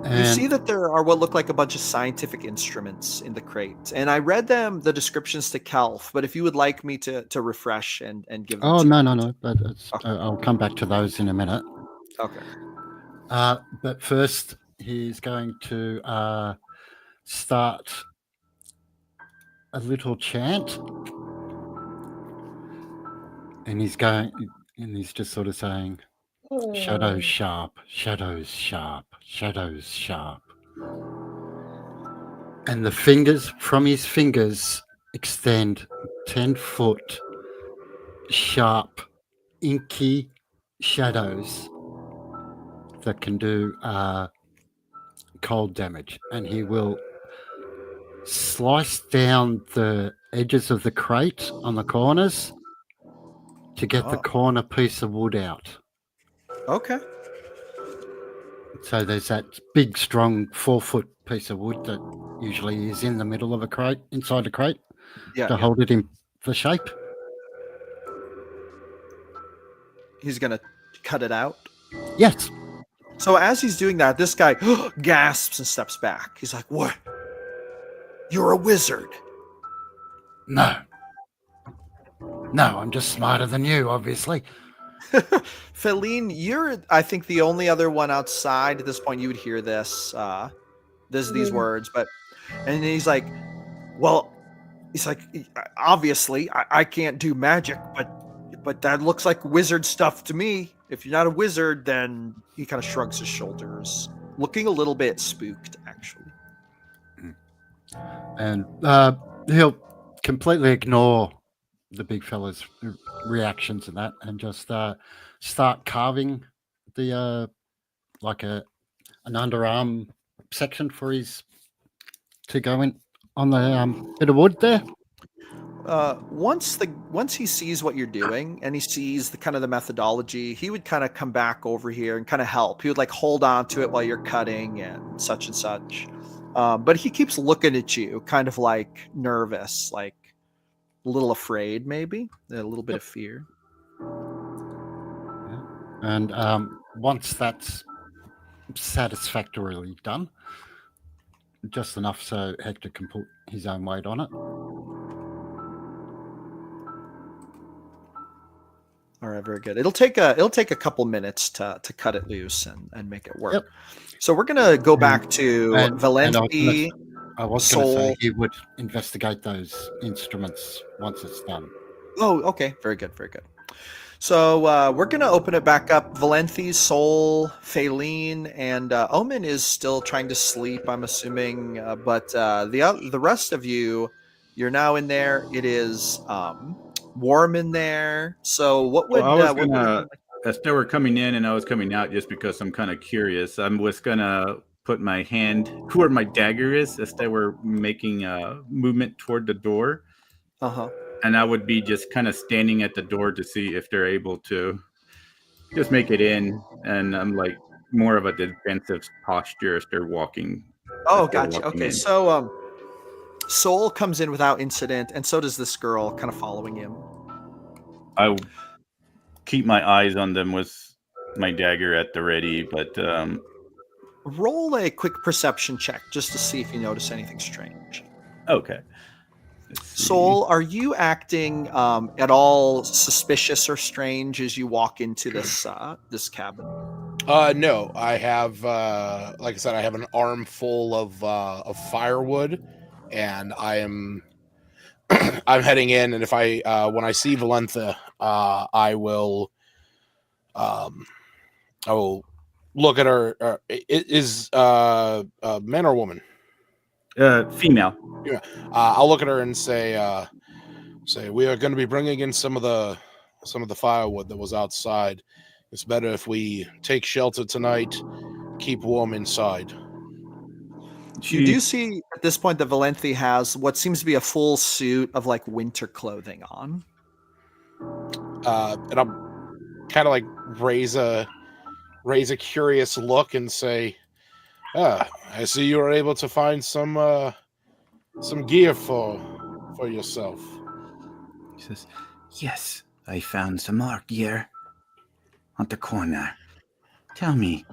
You see that there are what look like a bunch of scientific instruments in the crate. And I read the descriptions to Kelf, but if you would like me to refresh and give them Oh, to no. you. But Okay. I'll come back to those in a minute. Okay. But first, he's going to start a little chant. And he's just sort of saying, shadows sharp, shadows sharp, shadows sharp. And the fingers from his fingers extend 10-foot sharp, inky shadows that can do cold damage. And he will slice down the edges of the crate on the corners to get the corner piece of wood out. Okay. So there's that big, strong 4-foot piece of wood that usually is in the middle of a crate, inside a crate, to hold it in the shape. He's gonna cut it out. Yes. So as he's doing that, this guy gasps and steps back. He's like, "What? You're a wizard?" No, I'm just smarter than you, obviously. Feline, you're, I think, the only other one outside at this point. You would hear this, these words, and he's like, "Well," he's like, "Obviously, I can't do magic, but that looks like wizard stuff to me. If you're not a wizard, then..." He kind of shrugs his shoulders, looking a little bit spooked, actually. And he'll completely ignore the big fella's reactions and that, and just start carving the like an underarm section for his to go in on the bit of wood there. Once he sees what you're doing and he sees the kind of the methodology, he would kind of come back over here and kind of help. He would like hold on to it while you're cutting and such. But he keeps looking at you, kind of like nervous, like a little afraid, maybe a little bit of fear. Yeah. And once that's satisfactorily done, just enough so Hector can put his own weight on it. All right, very good. It'll take a couple minutes to cut it loose and make it work. Yep. So we're gonna go back to Valenti. I was going to say he would investigate those instruments once it's done. Oh, okay. Very good. Very good. So we're going to open it back up. Valenthi, Sol, Faylene, and Omen is still trying to sleep, I'm assuming. But the rest of you, you're now in there. It is warm in there. So what Well, would I was what would gonna, as they were coming in and I was coming out, just because I'm kind of curious, I was gonna put my hand where my dagger is as they were making a movement toward the door, uh-huh. and I would be just kind of standing at the door to see if they're able to just make it in, and I'm like more of a defensive posture Oh, as they're gotcha. walking Okay, in. so Sol comes in without incident, and so does this girl, kind of following him. I keep my eyes on them with my dagger at the ready, but Roll a quick perception check just to see if you notice anything strange. okay. Let's see. Sol, are you acting at all suspicious or strange as you walk into this cabin? No, I have, like I said, I have an armful of firewood, and I am, I'm heading in. And if when I see Valentha, I will look at her. Is man or woman? Female. I'll look at her and say, we are going to be bringing in some of the firewood that was outside. It's better if we take shelter tonight, keep warm inside. You do see at this point that Valenthi has what seems to be a full suit of like winter clothing on. And I'll kind of like raise a curious look and say, I see you were able to find some gear for yourself. He says, yes, I found some more gear on the corner. Tell me.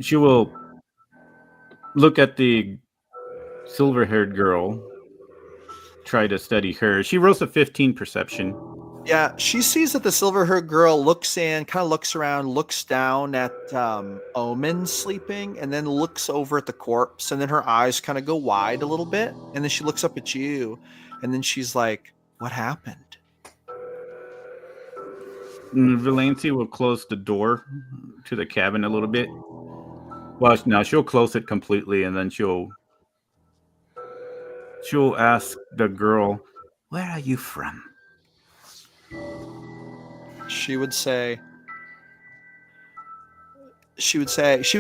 She will look at the silver-haired girl, try to study her. She rolls a 15 perception. Yeah, she sees that the silver-haired girl looks in, kind of looks around, looks down at Omen sleeping, and then looks over at the corpse, and then her eyes kind of go wide a little bit, and then she looks up at you, and then she's like, "What happened?" Valenci will close the door to the cabin a little bit. Well, no, she'll close it completely, and then she'll ask the girl, "Where are you from?" She would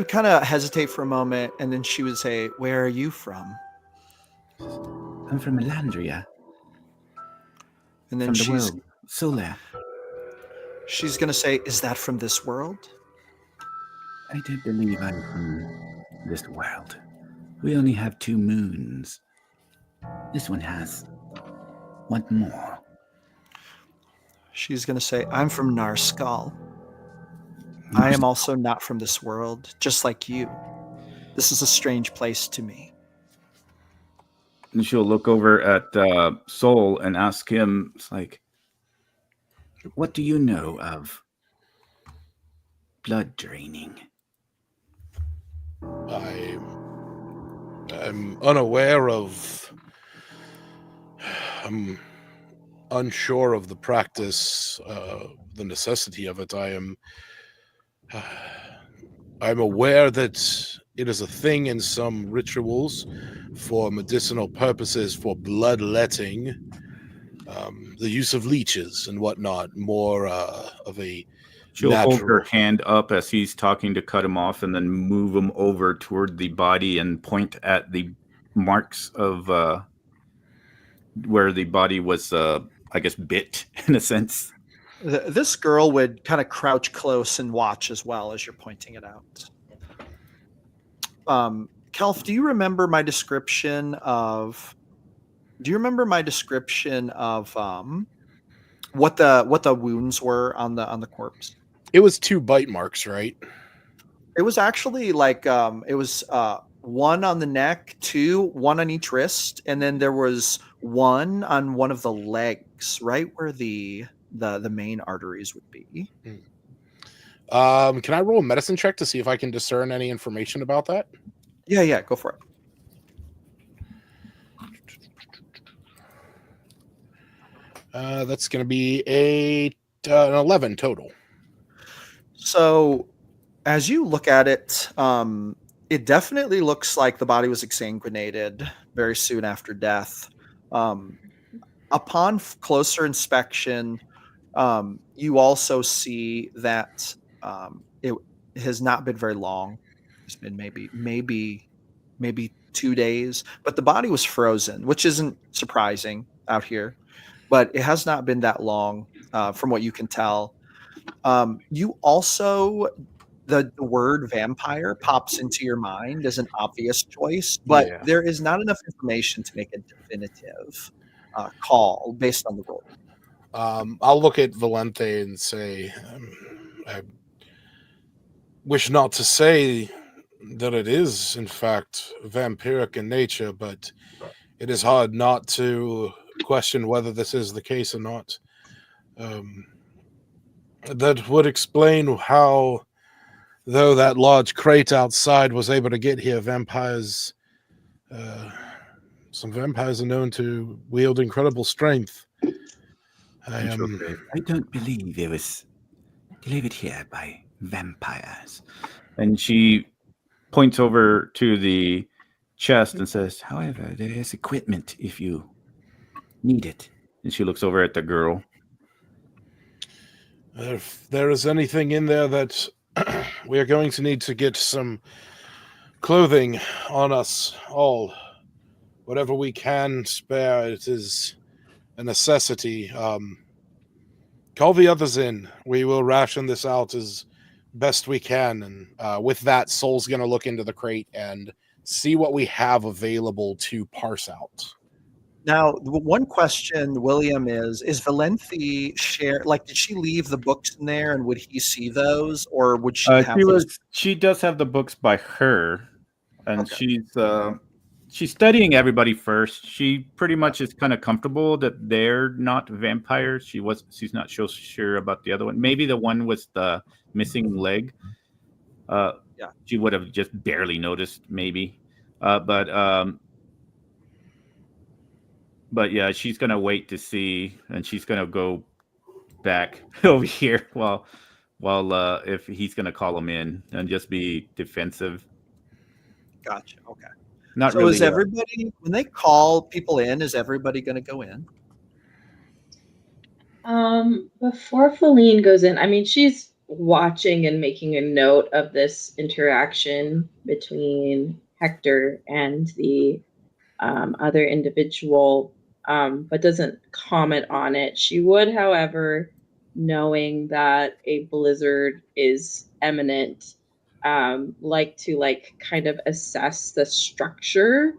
kind of hesitate for a moment, and then she would say, "Where are you from?" I'm from Elandria. And then From the world, Solar. she's gonna say, "Is that from this world?" I don't believe I'm from this world. We only have 2 moons. This one has one more. She's gonna say, "I'm from Narskal. I am also not from this world, just like you. This is a strange place to me." And she'll look over at Sol and ask him, it's like, what do you know of blood draining? I'm unaware of. I'm unsure of the practice, the necessity of it. I'm aware that it is a thing in some rituals for medicinal purposes, for bloodletting, the use of leeches and whatnot, more of a She'll natural. hold her hand up as he's talking to cut him off and then move him over toward the body and point at the marks of where the body was, I guess, bit in a sense. This girl would kind of crouch close and watch as well as you're pointing it out. Kelf, do you remember my description of what the wounds were on the corpse? It was 2 bite marks, right? It was actually like it was one on the neck, 2, one on each wrist, and then there was one on one of the legs, right where the main arteries would be. Can I roll a medicine check to see if I can discern any information about that? Yeah, go for it. That's going to be an 11 total. So as you look at it, it definitely looks like the body was exsanguinated very soon after death. Upon closer inspection, you also see that it has not been very long. It's been maybe 2 days, but the body was frozen, which isn't surprising out here. But it has not been that long, from what you can tell. You also the word vampire pops into your mind as an obvious choice, but Yeah. there is not enough information to make a definitive call based on the roll. I'll look at Valente and say, I wish not to say that it is, in fact, vampiric in nature, but it is hard not to question whether this is the case or not. That would explain how, though that large crate outside was able to get here, some vampires are known to wield incredible strength. I don't believe it was delivered here by vampires. And she points over to the chest and says, however, there is equipment if you need it. And she looks over at the girl. If there is anything in there that we are going to need to get some clothing on us all, whatever we can spare, it is a necessity. Call the others in. We will ration this out as best we can. And with that, Soul's going to look into the crate and see what we have available to parse out. Now, one question, William, is Valente did she leave the books in there, and would he see those, or would she have those? She does have the books by her, and Okay. she's studying everybody first. She pretty much is kind of comfortable that they're not vampires. She's not so sure about the other one. Maybe the one with the missing leg. She would have just barely noticed, maybe. But yeah, she's gonna wait to see, and she's gonna go back over here while if he's gonna call him in and just be defensive. Gotcha. Okay. Not So really. is everybody, when they call people in, is everybody going to go in? Before Feline goes in, I mean, she's watching and making a note of this interaction between Hector and the other individual, but doesn't comment on it. She would, however, knowing that a blizzard is imminent, like to kind of assess the structure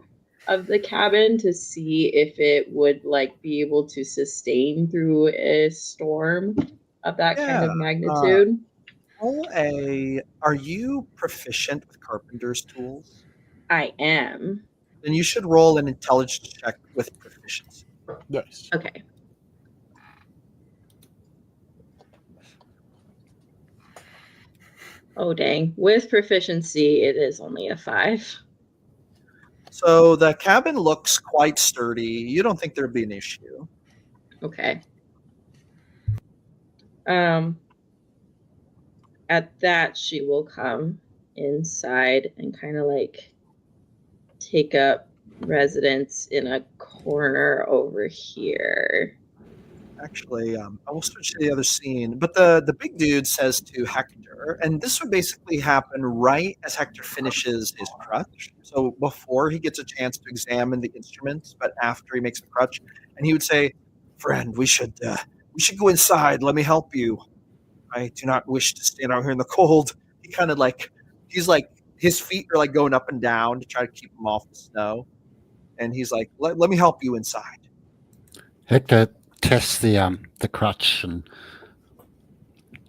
of the cabin to see if it would be able to sustain through a storm of that kind of magnitude. Are you proficient with carpenter's tools? I am. Then you should roll an intelligence check with proficiency. Nice. Okay. Oh, dang. With proficiency, it is only a 5. So the cabin looks quite sturdy. You don't think there'd be an issue. Okay. At that, she will come inside and kind of take up residence in a corner over here. Actually, I will switch to the other scene. But the big dude says to Hector, and this would basically happen right as Hector finishes his crutch. So before he gets a chance to examine the instruments, but after he makes the crutch, and he would say, "Friend, we should go inside. Let me help you. I do not wish to stand out here in the cold." He kind of his feet are going up and down to try to keep him off the snow, and he's like, "Let me help you inside." Hector tests the crutch and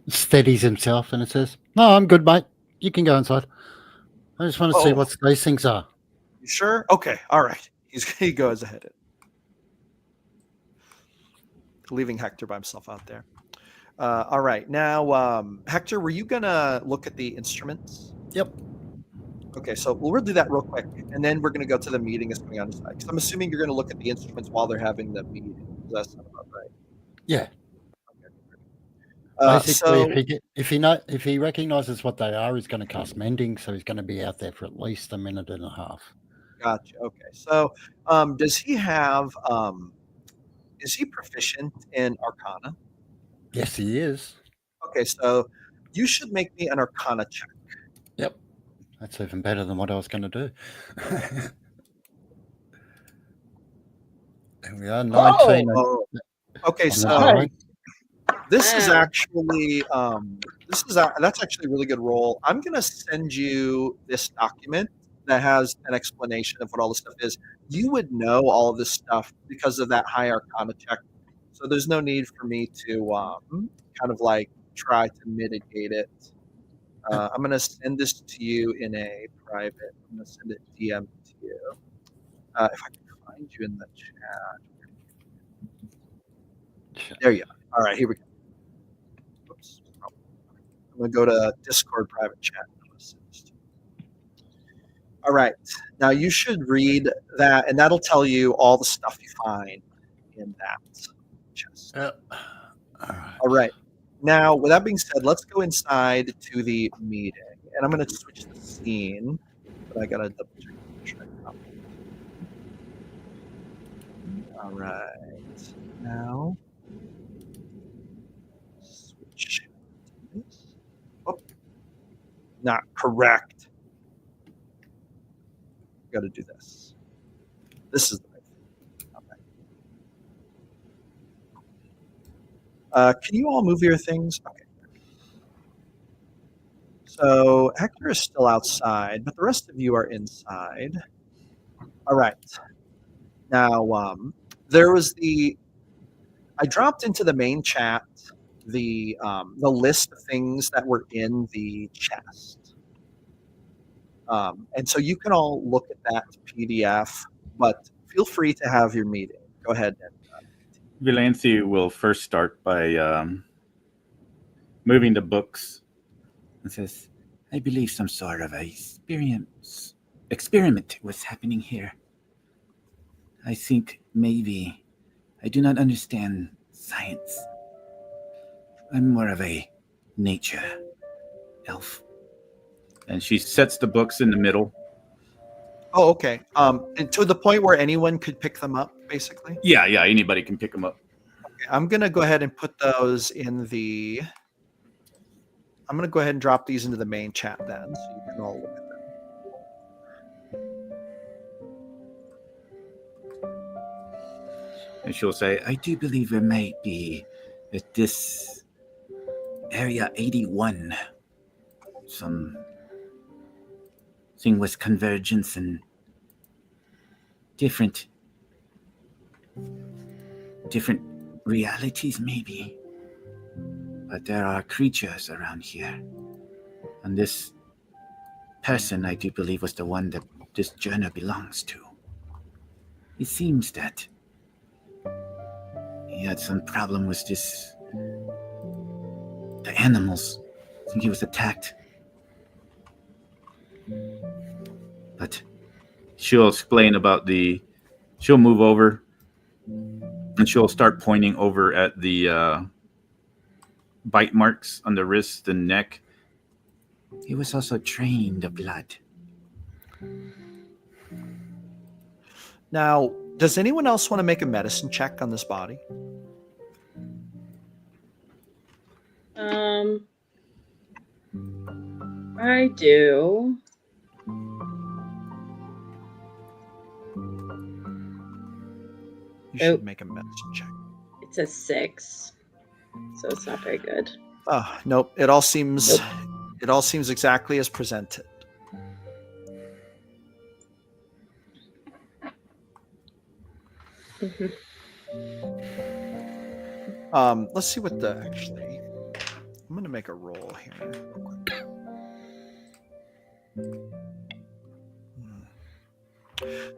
steadies himself, and it says, "No, I'm good, mate. You can go inside. I just want to see what these things are." You sure? Okay, all right. He goes ahead, leaving Hector by himself out there. All right, now Hector, were you gonna look at the instruments? Yep. Okay, so we'll do that real quick, and then we're gonna go to the meeting that's going on inside. Because I'm assuming you're gonna look at the instruments while they're having the meeting. Does that sound about right? Yeah. Uh, Basically, so if he recognizes what they are, he's going to cast mending, so he's going to be out there for at least a minute and a half. gotcha. Okay. So does he have is he proficient in Arcana? Yes, he is. Okay, so you should make me an Arcana check. Yep. That's even better than what I was going to do. There we are, 19. Oh, okay. on that So side. this is Wow. actually that's actually a really good roll. I'm gonna send you this document that has an explanation of what all this stuff is. You would know all of this stuff because of that high Arcana check. So there's no need for me to kind of like try to mitigate it. I'm gonna send this to you in a private. I'm gonna send it DM to you. If I can find you in the chat. There you are. All right, here we go. Oops. I'm going to go to Discord private chat. All right. Now you should read that, and that'll tell you all the stuff you find in that chest. All right. Now, with that being said, let's go inside to the meeting. And I'm going to switch the scene, but I got to double check. All right. Now, switch this. Oh, not correct. Got to do this. This is the right thing. Okay. Can you all move your things? Okay. So Hector is still outside, but the rest of you are inside. All right. Now, there was I dropped into the main chat the list of things that were in the chest. And so you can all look at that PDF, but feel free to have your meeting. Go ahead. Vilancy will first start by moving the books and says, I believe some sort of experiment was happening here. I think maybe I do not understand science. I'm more of a nature elf. And she sets the books in the middle. Oh, okay. And to the point where anyone could pick them up, basically? Yeah, anybody can pick them up. Okay, I'm going to go ahead and put those in the... I'm going to go ahead and drop these into the main chat then, so you can all look at them. And she'll say, I do believe there might be at this Area 81 some thing with convergence and different realities maybe. But there are creatures around here. And this person, I do believe, was the one that this journal belongs to. It seems that he had some problem with the animals. I think he was attacked. But she'll explain about she'll move over and she'll start pointing over at the bite marks on the wrist and neck. He was also drained of blood. Now, does anyone else want to make a medicine check on this body? I do. You should make a medicine check. It's a 6, so it's not very good. Oh, nope. It all seems exactly as presented. Let's see what actually. I'm gonna make a roll here.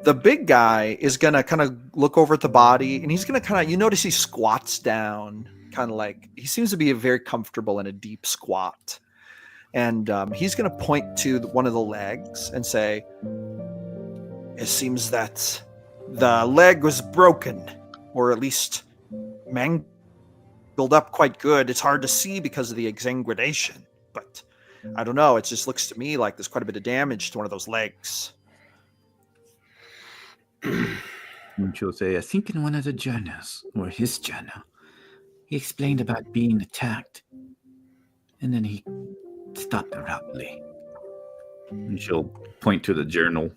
The big guy is gonna kind of look over at the body, and he's gonna kind of. You notice he squats down, kind of like he seems to be very comfortable in a deep squat, and he's gonna point to one of the legs and say, "It seems that the leg was broken, or at least mangled build up quite good. It's hard to see because of the exsanguination, but I don't know. It just looks to me like there's quite a bit of damage to one of those legs. And she'll say, I think in one of the journals, or his journal, he explained about being attacked. And then he stopped abruptly. And she'll point to the journal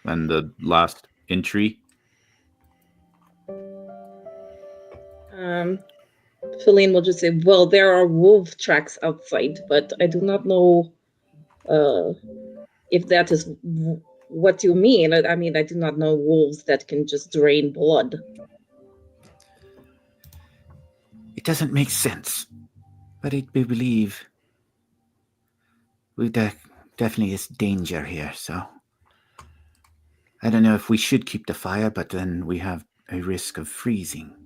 and the last entry. Feline will just say, well, there are wolf tracks outside, but I do not know if that is what you mean. I mean, I do not know wolves that can just drain blood. It doesn't make sense, but I believe there definitely is danger here, so I don't know if we should keep the fire, but then we have a risk of freezing.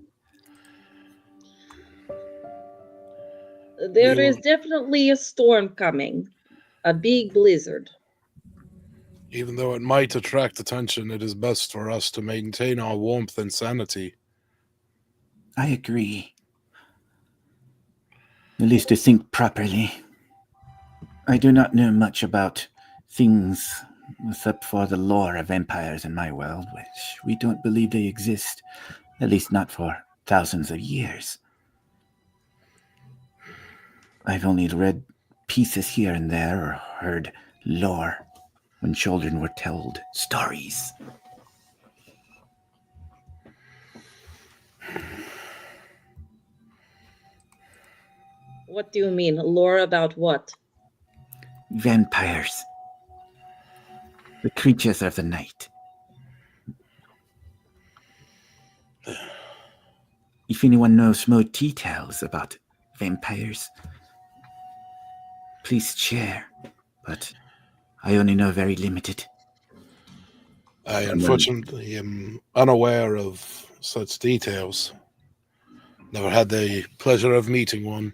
There is definitely a storm coming, a big blizzard. Even though it might attract attention, it is best for us to maintain our warmth and sanity. I agree. At least to think properly. I do not know much about things except for the lore of vampires in my world, which we don't believe they exist, at least not for thousands of years. I've only read pieces here and there or heard lore when children were told stories. What do you mean? Lore about what? Vampires. The creatures of the night. If anyone knows more details about vampires, please share. But I only know very limited. I unfortunately am unaware of such details. Never had the pleasure of meeting one.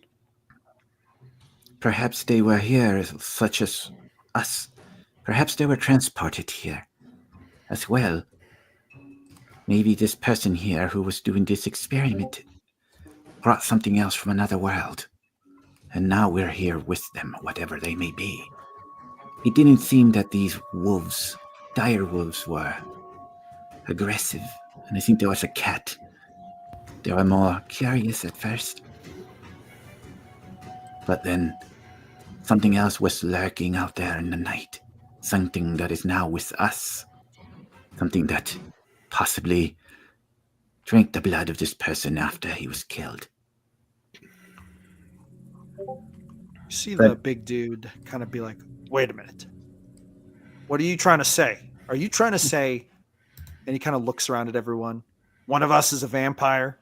Perhaps they were here, such as us. Perhaps they were transported here as well. Maybe this person here who was doing this experiment brought something else from another world. And now we're here with them, whatever they may be. It didn't seem that these wolves, dire wolves, were aggressive. And I think there was a cat. They were more curious at first. But then something else was lurking out there in the night. Something that is now with us. Something that possibly drank the blood of this person after he was killed. You see the big dude kind of be like, wait a minute. What are you trying to say? Are you trying to say, and he kind of looks around at everyone, one of us is a vampire?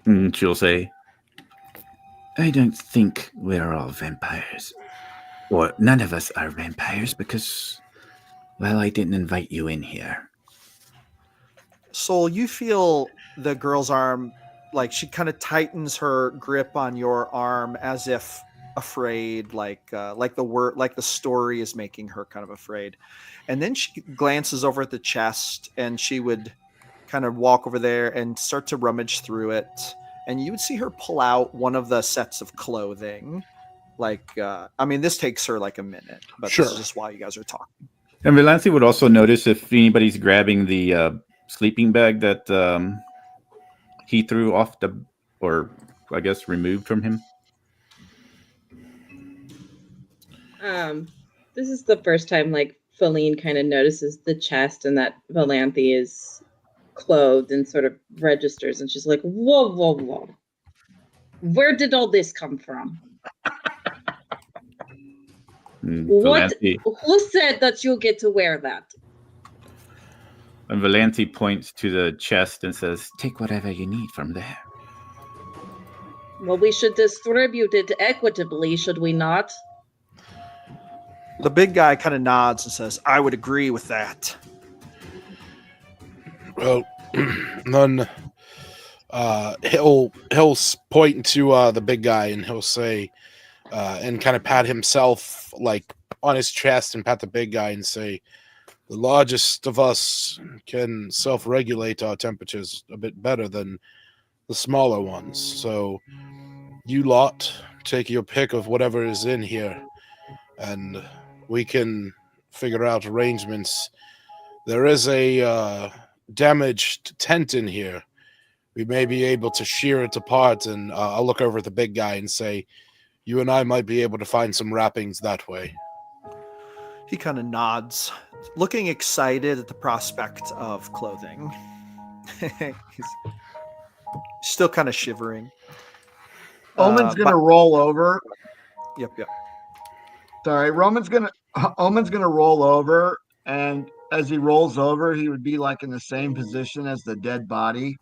And she'll say, I don't think we're all vampires. Or none of us are vampires because, well, I didn't invite you in here. Soul, you feel the girl's arm, like she kind of tightens her grip on your arm as if afraid, like the story is making her kind of afraid. And then she glances over at the chest and she would kind of walk over there and start to rummage through it. And you would see her pull out one of the sets of clothing. This takes her like a minute, but Sure. This is just while you guys are talking. And Valancy would also notice if anybody's grabbing the sleeping bag that he threw off or I guess removed from him. This is the first time Feline kind of notices the chest and that Valanthe is clothed and sort of registers, and she's like, whoa. Where did all this come from? What? Who said that you get to wear that? And Valanthe points to the chest and says, take whatever you need from there. Well, we should distribute it equitably, should we not? The big guy kind of nods and says, I would agree with that. Well, then he'll point to the big guy and he'll say, and kind of pat himself like on his chest and pat the big guy and say, The largest of us can self-regulate our temperatures a bit better than the smaller ones. So you lot take your pick of whatever is in here, and we can figure out arrangements. There is a damaged tent in here. We may be able to shear it apart, and I'll look over at the big guy and say, you and I might be able to find some wrappings that way. He kind of nods, looking excited at the prospect of clothing. He's still kind of shivering. Omen's gonna roll over. Yep. Sorry, Omen's gonna roll over, and as he rolls over, he would be like in the same position as the dead body.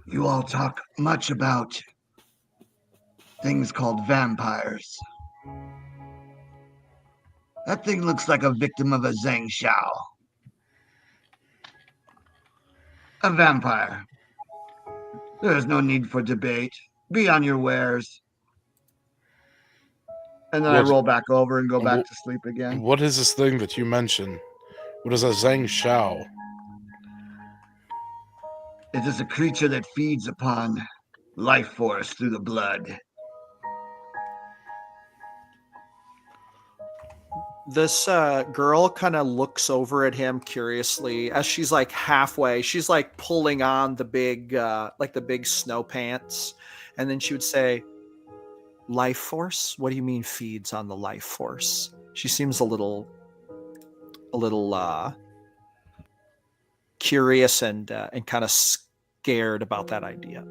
You all talk much about things called vampires. That thing looks like a victim of a Zhang Shao. A vampire. There is no need for debate. Be on your wares. And then I roll back over and go back to sleep again. What is this thing that you mentioned? What is a Zhang Shao? It is a creature that feeds upon life force through the blood. This girl kind of looks over at him curiously as she's like halfway. She's like pulling on the big snow pants, and then she would say, "Life force? What do you mean feeds on the life force?" She seems a little curious and kind of scared about that idea.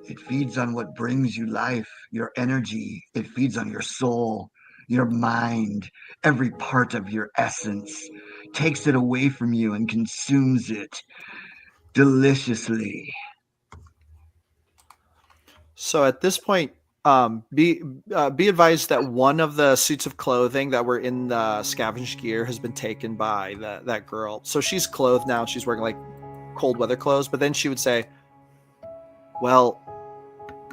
It feeds on what brings you life, your energy. It feeds on your soul, your mind, every part of your essence. Takes it away from you and consumes it deliciously. So at this point, be advised that one of the suits of clothing that were in the scavenged gear has been taken by that girl. So she's clothed now. She's wearing like cold weather clothes. But then she would say, "Well,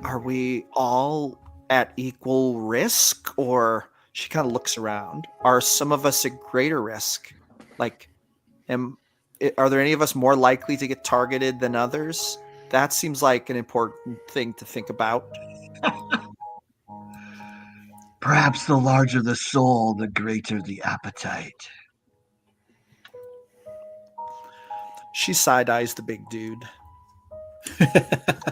are we all at equal risk?" Or she kind of looks around. Are some of us at greater risk? Like, are there any of us more likely to get targeted than others? That seems like an important thing to think about. Perhaps the larger the soul, the greater the appetite. She side-eyes the big dude.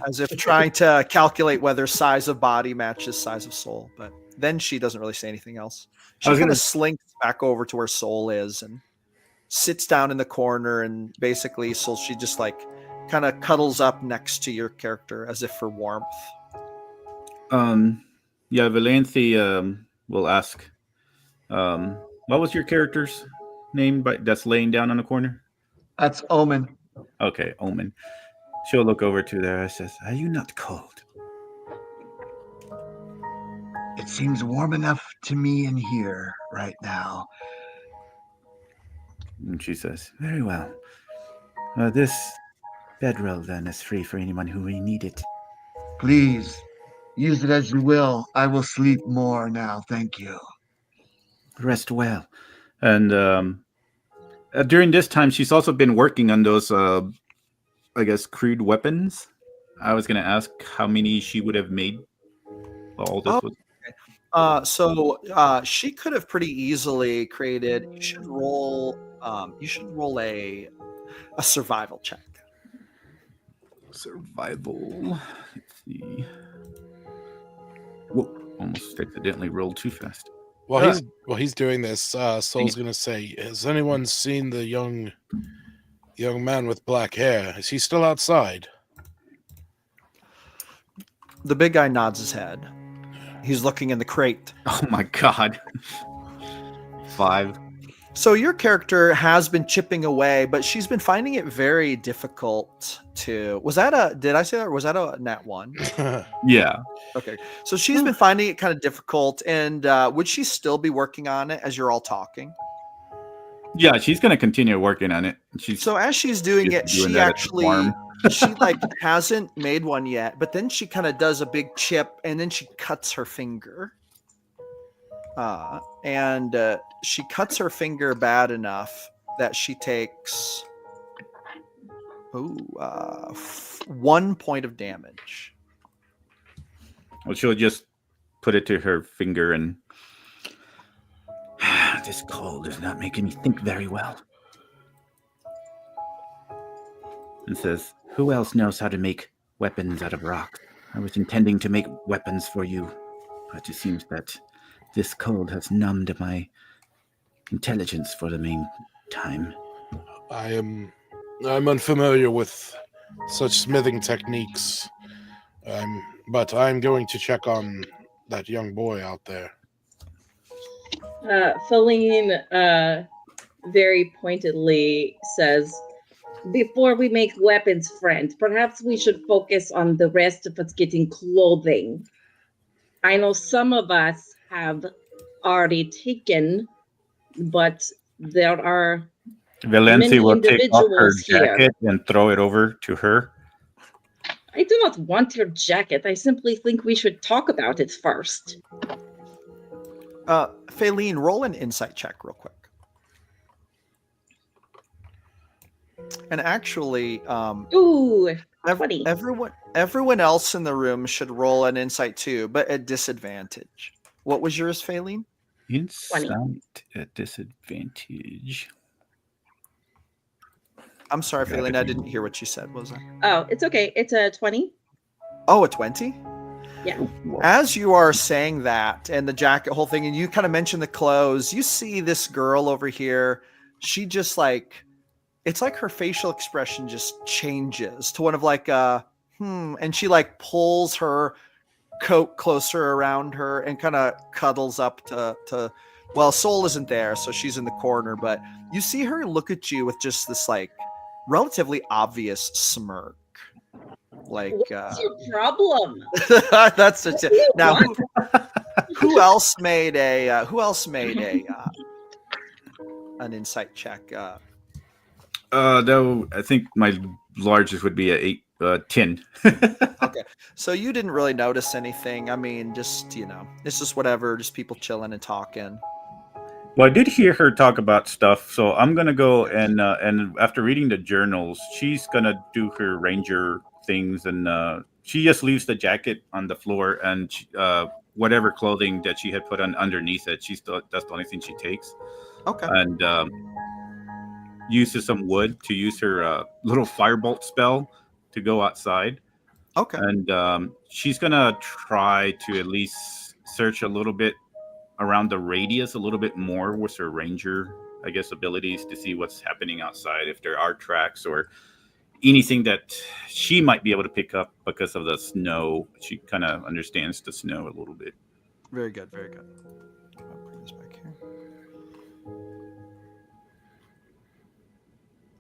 As if trying to calculate whether size of body matches size of soul. But then she doesn't really say anything else. She kind of slinks back over to where Soul is and sits down in the corner, and basically Soul, she just like kind of cuddles up next to your character as if for warmth. Valenthe will ask, what was your character's name that's laying down on the corner? That's Omen. Okay, Omen. She'll look over to there and says, "Are you not cold?" It seems warm enough to me in here right now. And she says, "Very well. This bedroll then is free for anyone who may need it." Please, use it as you will. I will sleep more now. Thank you. Rest well. And during this time, she's also been working on those, crude weapons. I was going to ask how many she would have made. All this was. So she could have pretty easily created. You should roll a survival check. Survival. Let's see. Whoa! Almost accidentally rolled too fast. While he's doing this, Soul's gonna say, "Has anyone seen the young man with black hair? Is he still outside?" The big guy nods his head. He's looking in the crate. Oh my god. 5. So your character has been chipping away, but she's been finding it very difficult to... Did I say that? Or was that a nat 1? Yeah. Okay. So she's been finding it kind of difficult, and would she still be working on it as you're all talking? Yeah, she's going to continue working on it. So as she's doing it, she actually... she like hasn't made one yet, but then she kind of does a big chip, and then she cuts her finger. And she cuts her finger bad enough that she takes 1 point of damage. Well, she'll just put it to her finger and this cold is not making me think very well. And says, "Who else knows how to make weapons out of rock? I was intending to make weapons for you, but it seems that this cold has numbed my intelligence for the meantime." I'm unfamiliar with such smithing techniques, but I'm going to check on that young boy out there. Feline very pointedly says, "Before we make weapons, friend, perhaps we should focus on the rest of us getting clothing. I know some of us have already taken, but there are Valenci many will take off her individuals here. jacket and throw it over to her. I do not want your jacket. I simply think we should talk about it first." Feline, roll an insight check real quick. And actually, Ooh, 20. everyone else in the room should roll an insight too, but at disadvantage. What was yours, Feline? Insight at disadvantage. I'm sorry, Feline, I didn't hear what you said. What was that? Oh, it's okay. It's a 20. Oh, a 20? Yeah. As you are saying that and the jacket whole thing, and you kind of mention the clothes, you see this girl over here. She just like, it's like her facial expression just changes to one of like and she like pulls her coat closer around her and kind of cuddles up to well, Soul isn't there, so she's in the corner, but you see her look at you with just this like relatively obvious smirk. Like, what's your problem? that's such a now. Who else made a an insight check? Though I think my largest would be a 10. Okay, so you didn't really notice anything. I mean, just it's just whatever, just people chilling and talking. Well, I did hear her talk about stuff, so I'm gonna go and after reading the journals, she's gonna do her ranger things, and she just leaves the jacket on the floor, and whatever clothing that she had put on underneath it, that's the only thing she takes. Okay. And uses some wood to use her little firebolt spell to go outside. Okay. And she's gonna try to at least search a little bit around the radius a little bit more with her ranger, I guess, abilities to see what's happening outside, if there are tracks or anything that she might be able to pick up because of the snow. She kind of understands the snow a little bit. Very good, very good. I'll bring this back here.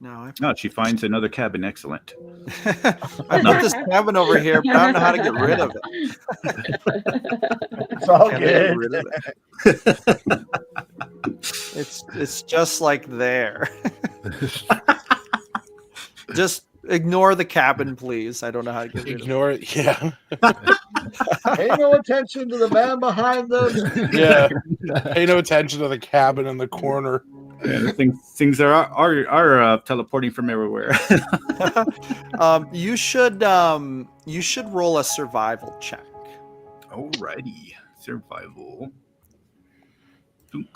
No, she finds another cabin. Excellent. I put this cabin over here, but I don't know how to get rid of it. It's all Can't good. get rid of it. It's just like there. Just ignore the cabin, please. I don't know how to get rid of it. Ignore it. Yeah. Pay no attention to the man behind them. Yeah. Pay no attention to the cabin in the corner. Yeah, things are teleporting from everywhere. You should roll a survival check. Alrighty, survival. Dunk.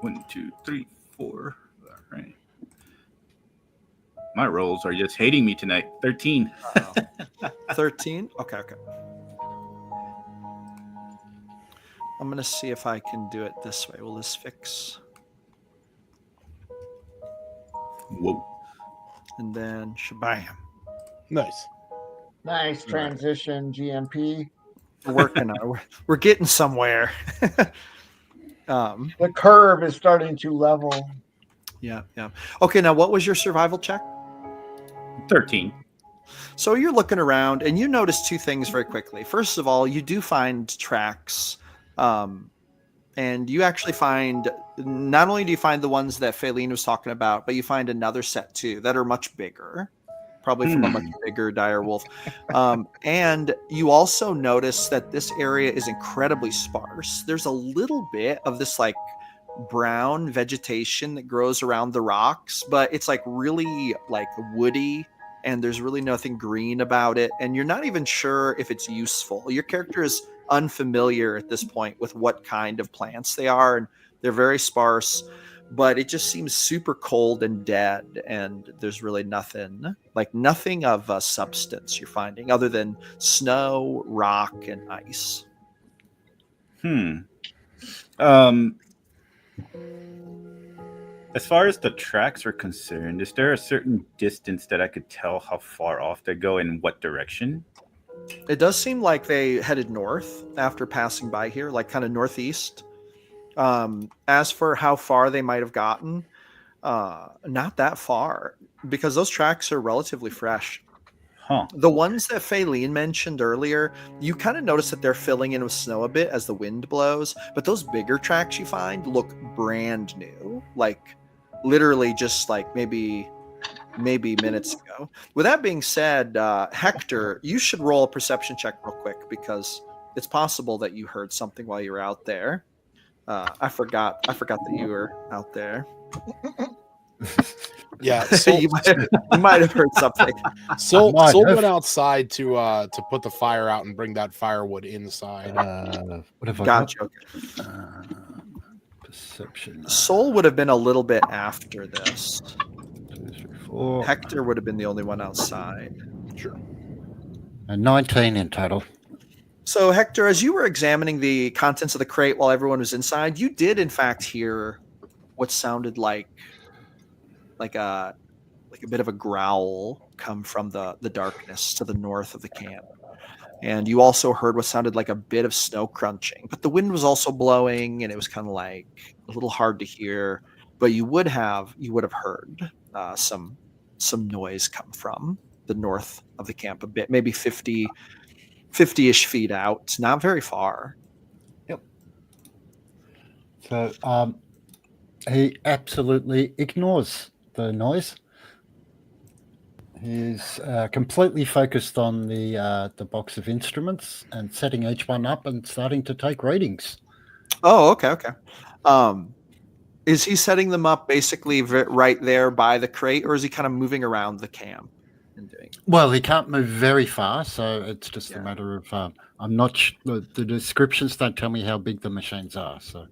1, 2, 3, 4. All right. My rolls are just hating me tonight. 13. 13? Okay. I'm going to see if I can do it this way. Will this fix? Whoa. And then shabam. Nice. Nice transition, GMP. We're working on it. We're getting somewhere. The curve is starting to level. Yeah. Okay, now what was your survival check? 13. So you're looking around and you notice two things very quickly. First of all, you do find tracks. And you actually find, not only do you find the ones that Feline was talking about, but you find another set too that are much bigger. probably from a much bigger dire wolf. And you also notice that this area is incredibly sparse. There's a little bit of this like brown vegetation that grows around the rocks, but it's like really like woody, and there's really nothing green about it, and you're not even sure if it's useful. Your character is unfamiliar at this point with what kind of plants they are, and they're very sparse, but it just seems super cold and dead, and there's really nothing of substance you're finding other than snow, rock, and ice. As far as the tracks are concerned, is there a certain distance that I could tell how far off they go in what direction? It does seem like they headed north after passing by here, like kind of northeast. As for how far they might have gotten, not that far, because those tracks are relatively fresh. The ones that Faylene mentioned earlier, you kind of notice that they're filling in with snow a bit as the wind blows, but those bigger tracks you find look brand new, like literally just like maybe minutes ago. With that being said, Hector, you should roll a perception check real quick, because it's possible that you heard something while you were out there. I forgot that you were out there. Yeah, Soul, you might have heard something. Soul went outside to put the fire out and bring that firewood inside. What have I Gotcha. got? Okay. Perception. Soul would have been a little bit after this. 2, 3, 4. Hector would have been the only one outside. Sure. And 19 in total. So, Hector, as you were examining the contents of the crate while everyone was inside, you did in fact hear what sounded like a bit of a growl come from the darkness to the north of the camp. And you also heard what sounded like a bit of snow crunching, but the wind was also blowing, and it was kind of like a little hard to hear, but you would have heard some noise come from the north of the camp a bit, maybe 50-ish feet out, not very far. Yep. So he absolutely ignores the noise. He's completely focused on the box of instruments and setting each one up and starting to take readings. Oh, okay. Is he setting them up basically right there by the crate, or is he kind of moving around the camp and doing? Well, he can't move very far, so it's just a matter of I'm not. The descriptions don't tell me how big the machines are, so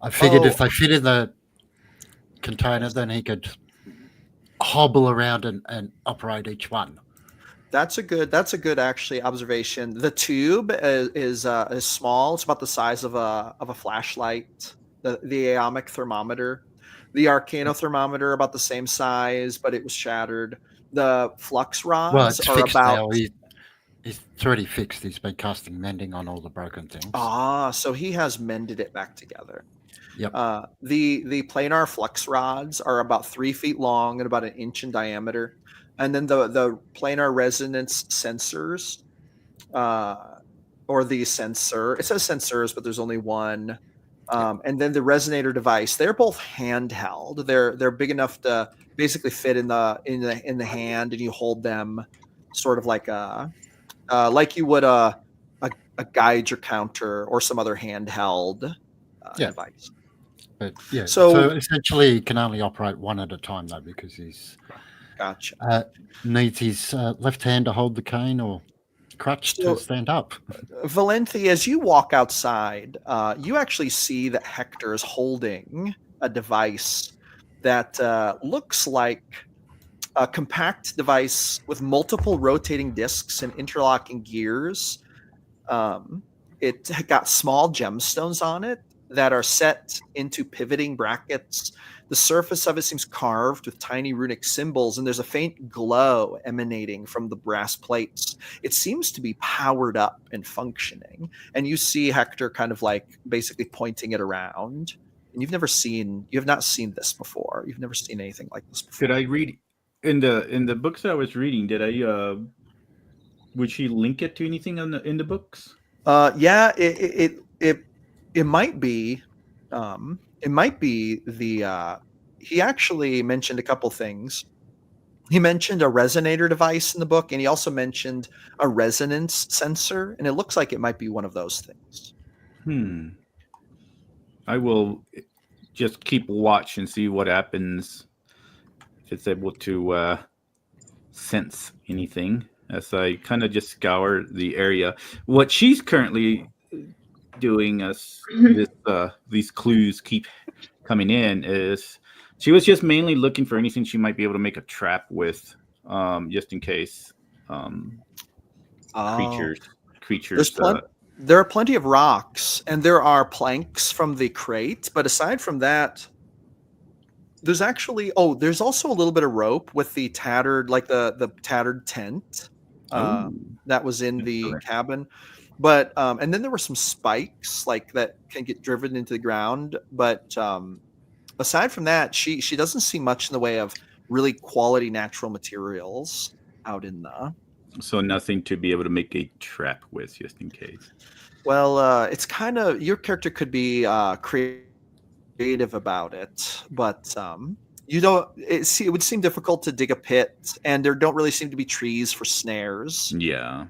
I figured if they fit in the container, then he could hobble around and operate each one. That's a good actually observation. The tube is small. It's about the size of a flashlight. The aeomic thermometer, the arcanothermometer, about the same size, but it was shattered. The flux rods it's are fixed about. Now. It's already fixed. He's been casting mending on all the broken things. So he has mended it back together. Yep. The planar flux rods are about 3 feet long and about 1 inch in diameter, and then the planar resonance sensors, or the sensor. It says sensors, but there's only one. And then the resonator device. They're both handheld. They're big enough to basically fit in the hand, and you hold them sort of like you would a gauge or counter or some other handheld device. But so essentially he can only operate one at a time, though, because he's needs his left hand to hold the cane or crutch to stand up. Valenti, as you walk outside, you actually see that Hector is holding a device that looks like a compact device with multiple rotating discs and interlocking gears. It got small gemstones on it that are set into pivoting brackets. The surface of it seems carved with tiny runic symbols, and there's a faint glow emanating from the brass plates. It seems to be powered up and functioning. And you see Hector kind of like basically pointing it around. And you have not seen this before. You've never seen anything like this before. Did I read in the books I was reading? Would she link it to anything in the books? It might be. It might be he actually mentioned a couple things. He mentioned a resonator device in the book, and he also mentioned a resonance sensor, and it looks like it might be one of those things. I will just keep watch and see what happens if it's able to sense anything as I kind of just scour the area. What she's currently doing as these clues keep coming in is she was just mainly looking for anything she might be able to make a trap with, just in case creatures. There are plenty of rocks, and there are planks from the crate, but aside from that, there's also a little bit of rope with the tattered, like the tattered tent that was in the cabin. But and then there were some spikes like that can get driven into the ground. But aside from that, she doesn't see much in the way of really quality natural materials out in the. So nothing to be able to make a trap with, just in case. Well, it's kind of, your character could be creative about it, but you don't. It would seem difficult to dig a pit, and there don't really seem to be trees for snares. Yeah.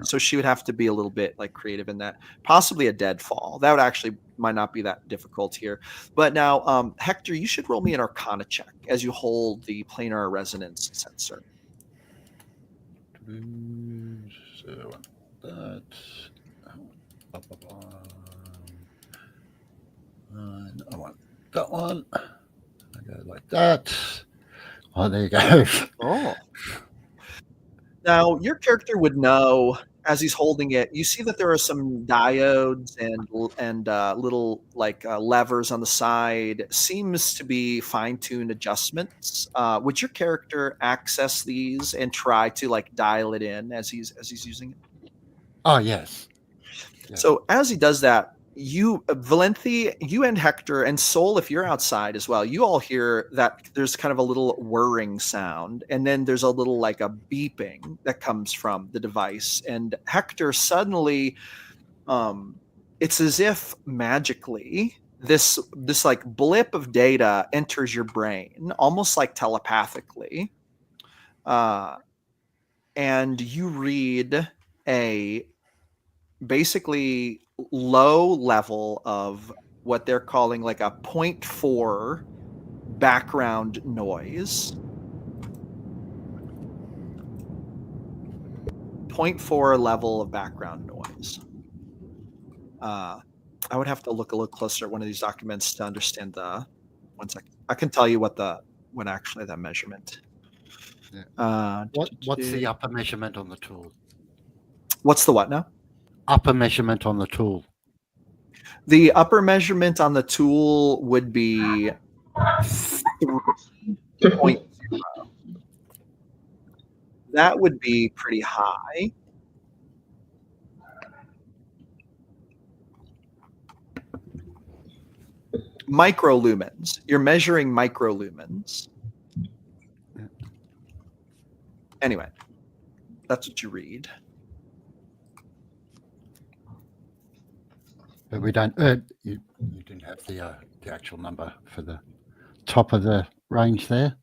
So she would have to be a little bit like creative in that. Possibly a deadfall. That would actually might not be that difficult here. But now, Hector, you should roll me an Arcana check as you hold the planar resonance sensor. So that. I want that one. I go like that. Oh, there you go. Oh. Now, your character would know as he's holding it. You see that there are some diodes and little like levers on the side. Seems to be fine-tuned adjustments. Would your character access these and try to like dial it in as he's using it? Oh, yes. Yeah. So as he does that, you, Valenthi, you and Hector and Sol, if you're outside as well, you all hear that there's kind of a little whirring sound, and then there's a little like a beeping that comes from the device. And Hector suddenly, it's as if magically this like blip of data enters your brain, almost like telepathically, and you read a basically low level of what they're calling like a 0.4 background noise. 0.4 level of background noise. I would have to look a little closer at one of these documents to understand the. One second. I can tell you what actually that measurement. Yeah. What's the upper measurement on the tool? What's the what now? Upper measurement on the tool. The upper measurement on the tool would be 3.0. That would be pretty high. Microlumens. You're measuring microlumens. Anyway, that's what you read. But we don't. You didn't have the actual number for the top of the range there.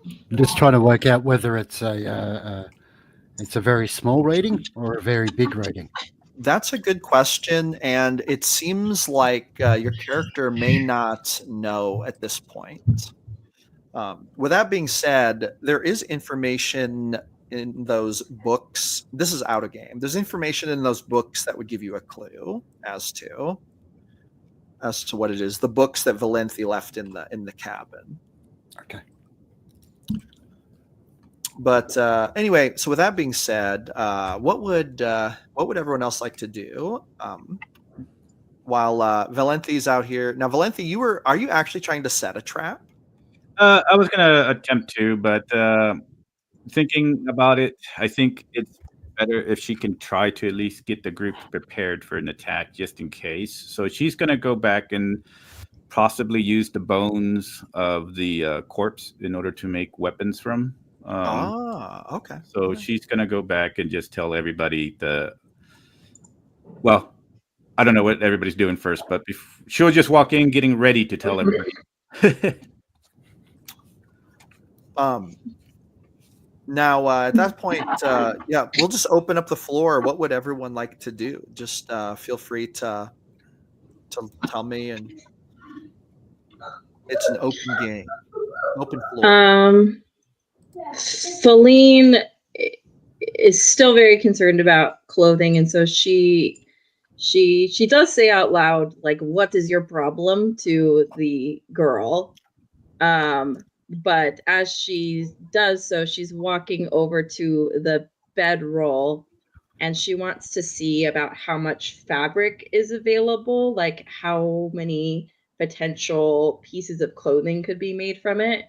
I'm just trying to work out whether it's a very small rating or a very big rating. That's a good question, and it seems like your character may not know at this point. With that being said, there is information in those books. This is out of game. There's information in those books that would give you a clue as to what it is. The books that Valenthi left in the cabin. Okay. But anyway, so with that being said, what would everyone else like to do while Valenthi's out here? Now, Valenthi, are you actually trying to set a trap? I was gonna attempt to, but thinking about it, I think it's better if she can try to at least get the group prepared for an attack, just in case. So she's gonna go back and possibly use the bones of the corpse in order to make weapons from. Okay. So she's gonna go back and just tell everybody well, I don't know what everybody's doing first, but she'll just walk in getting ready to tell everybody. Now, at that point, yeah, we'll just open up the floor. What would everyone like to do? Just feel free to tell me, and it's an open game, open floor. Feline is still very concerned about clothing, and so she does say out loud, like, "What is your problem?" to the girl. But as she does so, she's walking over to the bedroll, and she wants to see about how much fabric is available, like how many potential pieces of clothing could be made from it.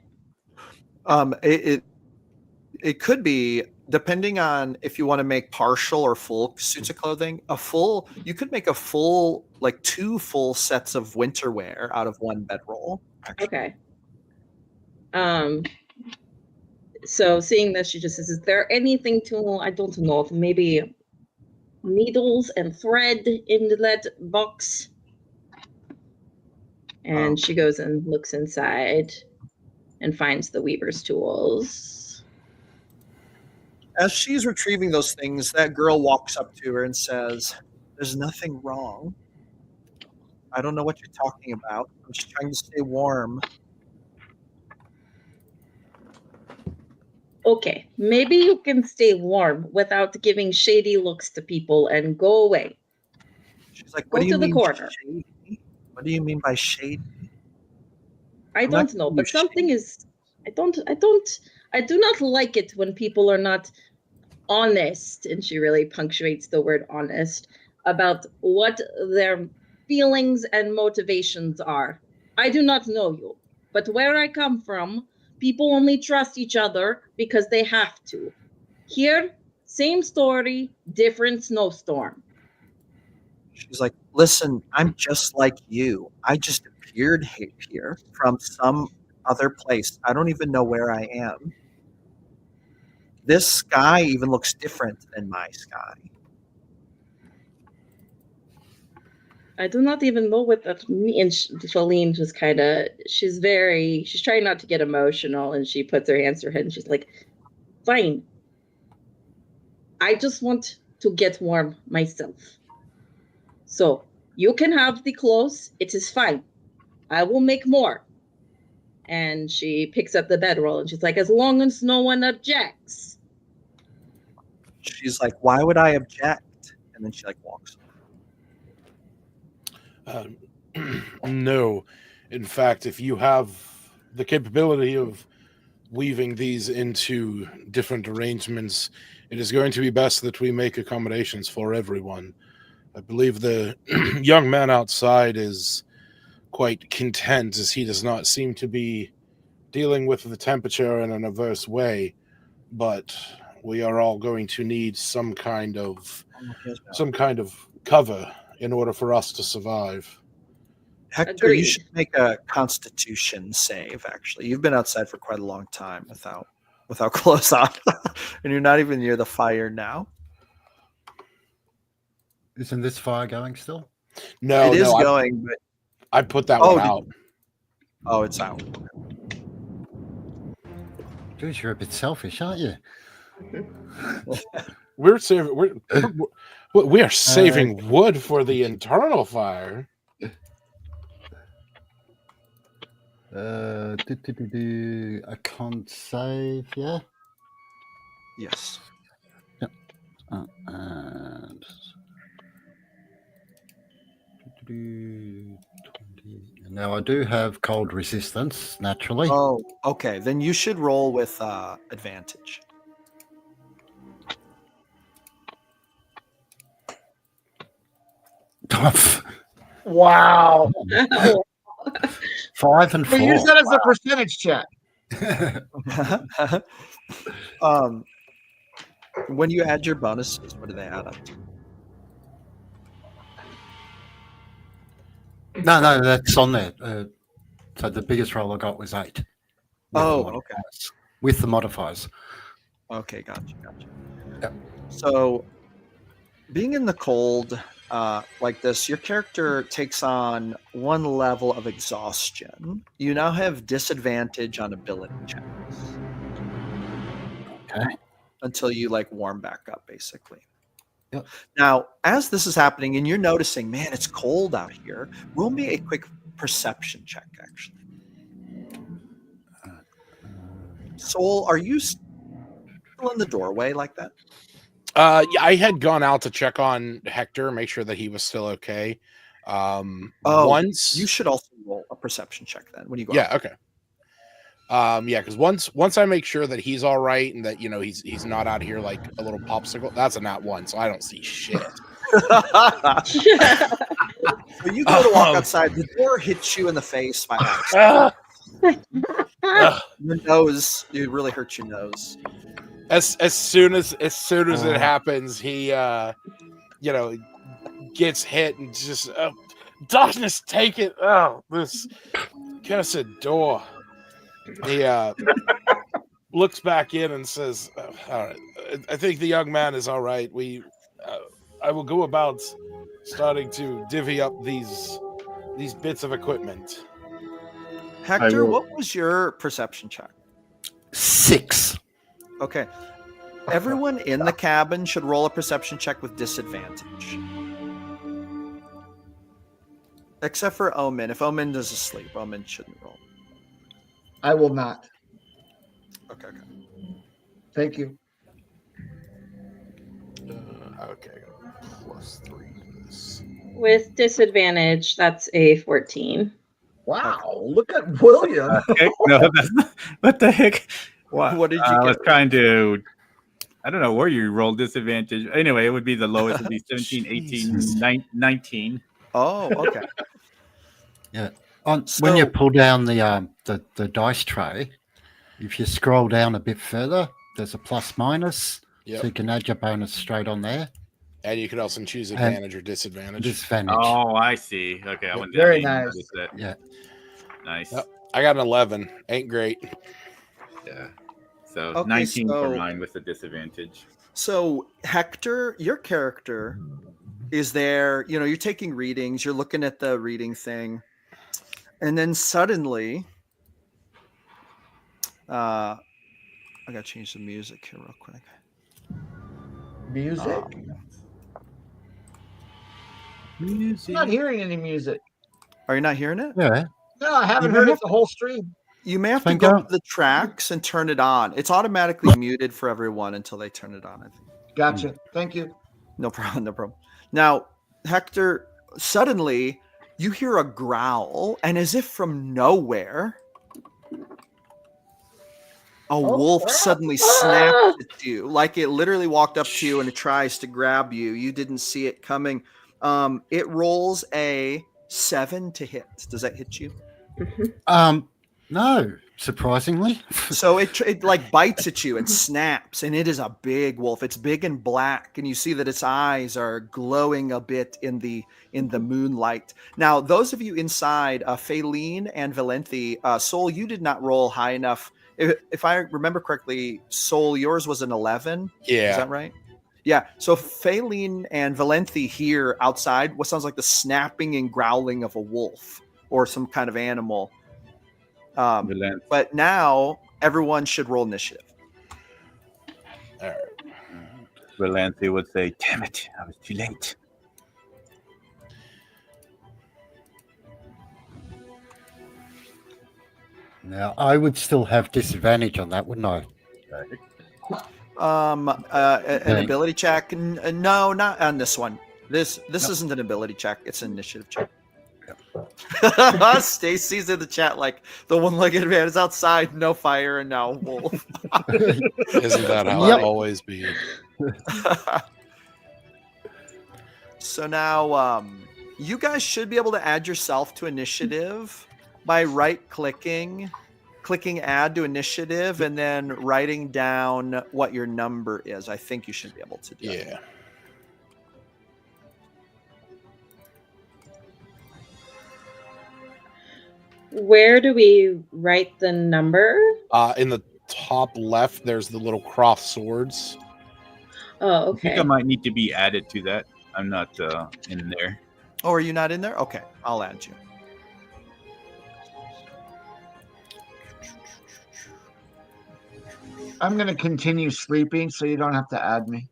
It could be, depending on if you want to make partial or full suits of clothing. You could make a full, like 2 full sets of winter wear out of one bedroll. Actually. Okay. So seeing this, she just says, "Is there anything to, I don't know, maybe needles and thread in that box?" And she goes and looks inside and finds the weaver's tools. As she's retrieving those things, that girl walks up to her and says, "There's nothing wrong. I don't know what you're talking about. I'm just trying to stay warm." Okay, maybe you can stay warm without giving shady looks to people and go away. She's like, "Go "What do you to the mean corner." shady? What do you mean by shady?" I don't know, but something is, I do not like it when people are not honest, and she really punctuates the word honest, about what their feelings and motivations are. I do not know you, but where I come from, people only trust each other because they have to. Here, same story, different snowstorm. She's like, "Listen, I'm just like you. I just appeared here from some other place. I don't even know where I am. This sky even looks different than my sky." I do not even know what that means. And Feline just kind of, she's trying not to get emotional, and she puts her hands to her head and she's like, "Fine. I just want to get warm myself. So you can have the clothes. It is fine. I will make more." And she picks up the bedroll and she's like, "As long as no one objects." She's like, "Why would I object?" And then she like walks. No. In fact, if you have the capability of weaving these into different arrangements, it is going to be best that we make accommodations for everyone. I believe the young man outside is quite content, as he does not seem to be dealing with the temperature in an adverse way, but we are all going to need some kind of cover in order for us to survive. Hector, Agreed. you should make a Constitution save. Actually, you've been outside for quite a long time without clothes on, and you're not even near the fire now. Isn't this fire going still? No, it is going, but I put that one out. Oh, it's out. Dude, you're a bit selfish, aren't you? We are saving wood for the internal fire. A con save, yeah? Yes. Yep. And 20. Now I do have cold resistance, naturally. Oh, okay. Then you should roll with advantage. Wow. 5 and 4. Use that as a percentage check. When you add your bonuses, what do they add up to? No, that's on there. So the biggest roll I got was 8. Okay. With the modifiers. Okay, gotcha. Yep. So, being in the cold like this, your character takes on 1 level of exhaustion. You now have disadvantage on ability checks. Okay. until you like warm back up, basically. Yep. Now, as this is happening and you're noticing, man, it's cold out here, roll me a quick perception check, actually. Soul, are you still in the doorway like that? Yeah, I had gone out to check on Hector, make sure that he was still okay. Once you should also roll a perception check then when you go yeah, out. okay. Yeah, because once I make sure that he's all right and that he's not out here like a little popsicle, that's a nat 1, so I don't see shit. So you go to walk outside, the door hits you in the face by accident. Your nose, it really hurts your nose. As soon as it happens, he gets hit and just darkness, take it. Oh, this cursed door. He looks back in and says, all right, I think the young man is all right. I will go about starting to divvy up these bits of equipment. Hector, what was your perception check? 6. Okay. Everyone in the cabin should roll a perception check with disadvantage. Except for Omen. If Omen is asleep, Omen shouldn't roll. I will not. Okay. Thank you. Okay, +3 to this. With disadvantage, that's a 14. Wow, look at William. Okay. No, that's not, what the heck? What did you I get? was trying to, I don't know where you rolled disadvantage. Anyway, it would be the lowest. It would be 17, 18, 19. Oh, okay. Yeah. When you pull down the dice tray, if you scroll down a bit further, there's a plus minus, Yep. so you can add your bonus straight on there. And you can also choose advantage or disadvantage. Disadvantage. Oh, I see. Okay, I went down. Very to nice. that. Yeah. Nice. Yep. I got an 11. Ain't great. Yeah. So Okay, 19 for so- mine with the disadvantage. So Hector, your character is there, you're taking readings, you're looking at the reading thing, and then suddenly I gotta change the music here real quick. Music? I'm not hearing any music. Are you not hearing it? Yeah. No, I haven't heard it the whole stream. You may have to Thank go God. to the tracks and turn it on. It's automatically muted for everyone until they turn it on, I think. Gotcha. Thank you. No problem, no problem. Now, Hector, suddenly you hear a growl, and as if from nowhere, a wolf suddenly snaps at you. Like it literally walked up to you and it tries to grab you. You didn't see it coming. It rolls a 7 to hit. Does that hit you? No, surprisingly. So it like bites at you and snaps, and it is a big wolf. It's big and black, and you see that its eyes are glowing a bit in the moonlight. Now, those of you inside, Faylene and Valenti, Soul, you did not roll high enough. If I remember correctly, Soul, yours was an 11. Yeah. Is that right? Yeah. So Faylene and Valenti hear outside what sounds like the snapping and growling of a wolf or some kind of animal. But now everyone should roll initiative. All right. Valenti would say, "Damn it, I was too late." Now, I would still have disadvantage on that, wouldn't I? An ability check? No, not on this one. This isn't an ability check. It's an initiative check. Stacy's in the chat like the one-legged man is outside, no fire, and now wolf. Isn't that how Yep. it always be? So now you guys should be able to add yourself to initiative by clicking add to initiative and then writing down what your number is. I think you should be able to do that. Yeah. Where do we write the number? In the top left, there's the little cross swords. Oh, I think okay. I might need to be added to that. I'm not in there. Oh, are you not in there? Okay, I'll add you. I'm gonna continue sleeping, so you don't have to add me.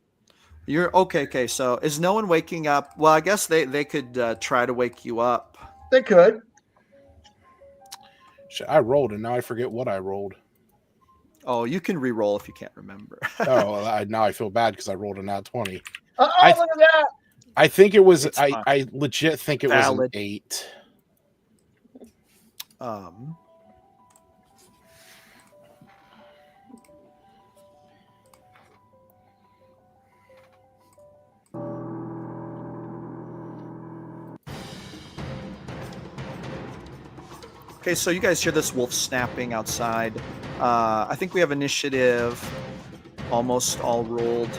You're okay. Okay, so is no one waking up? Well, I guess they could try to wake you up. They could. Shit, I rolled and now I forget what I rolled. Oh, you can re-roll if you can't remember. Now I feel bad because I rolled a nat 20. Oh, look at that! I think it was. It's fine. I legit think it was an Valid. 8. Okay, so you guys hear this wolf snapping outside. I think we have initiative almost all rolled.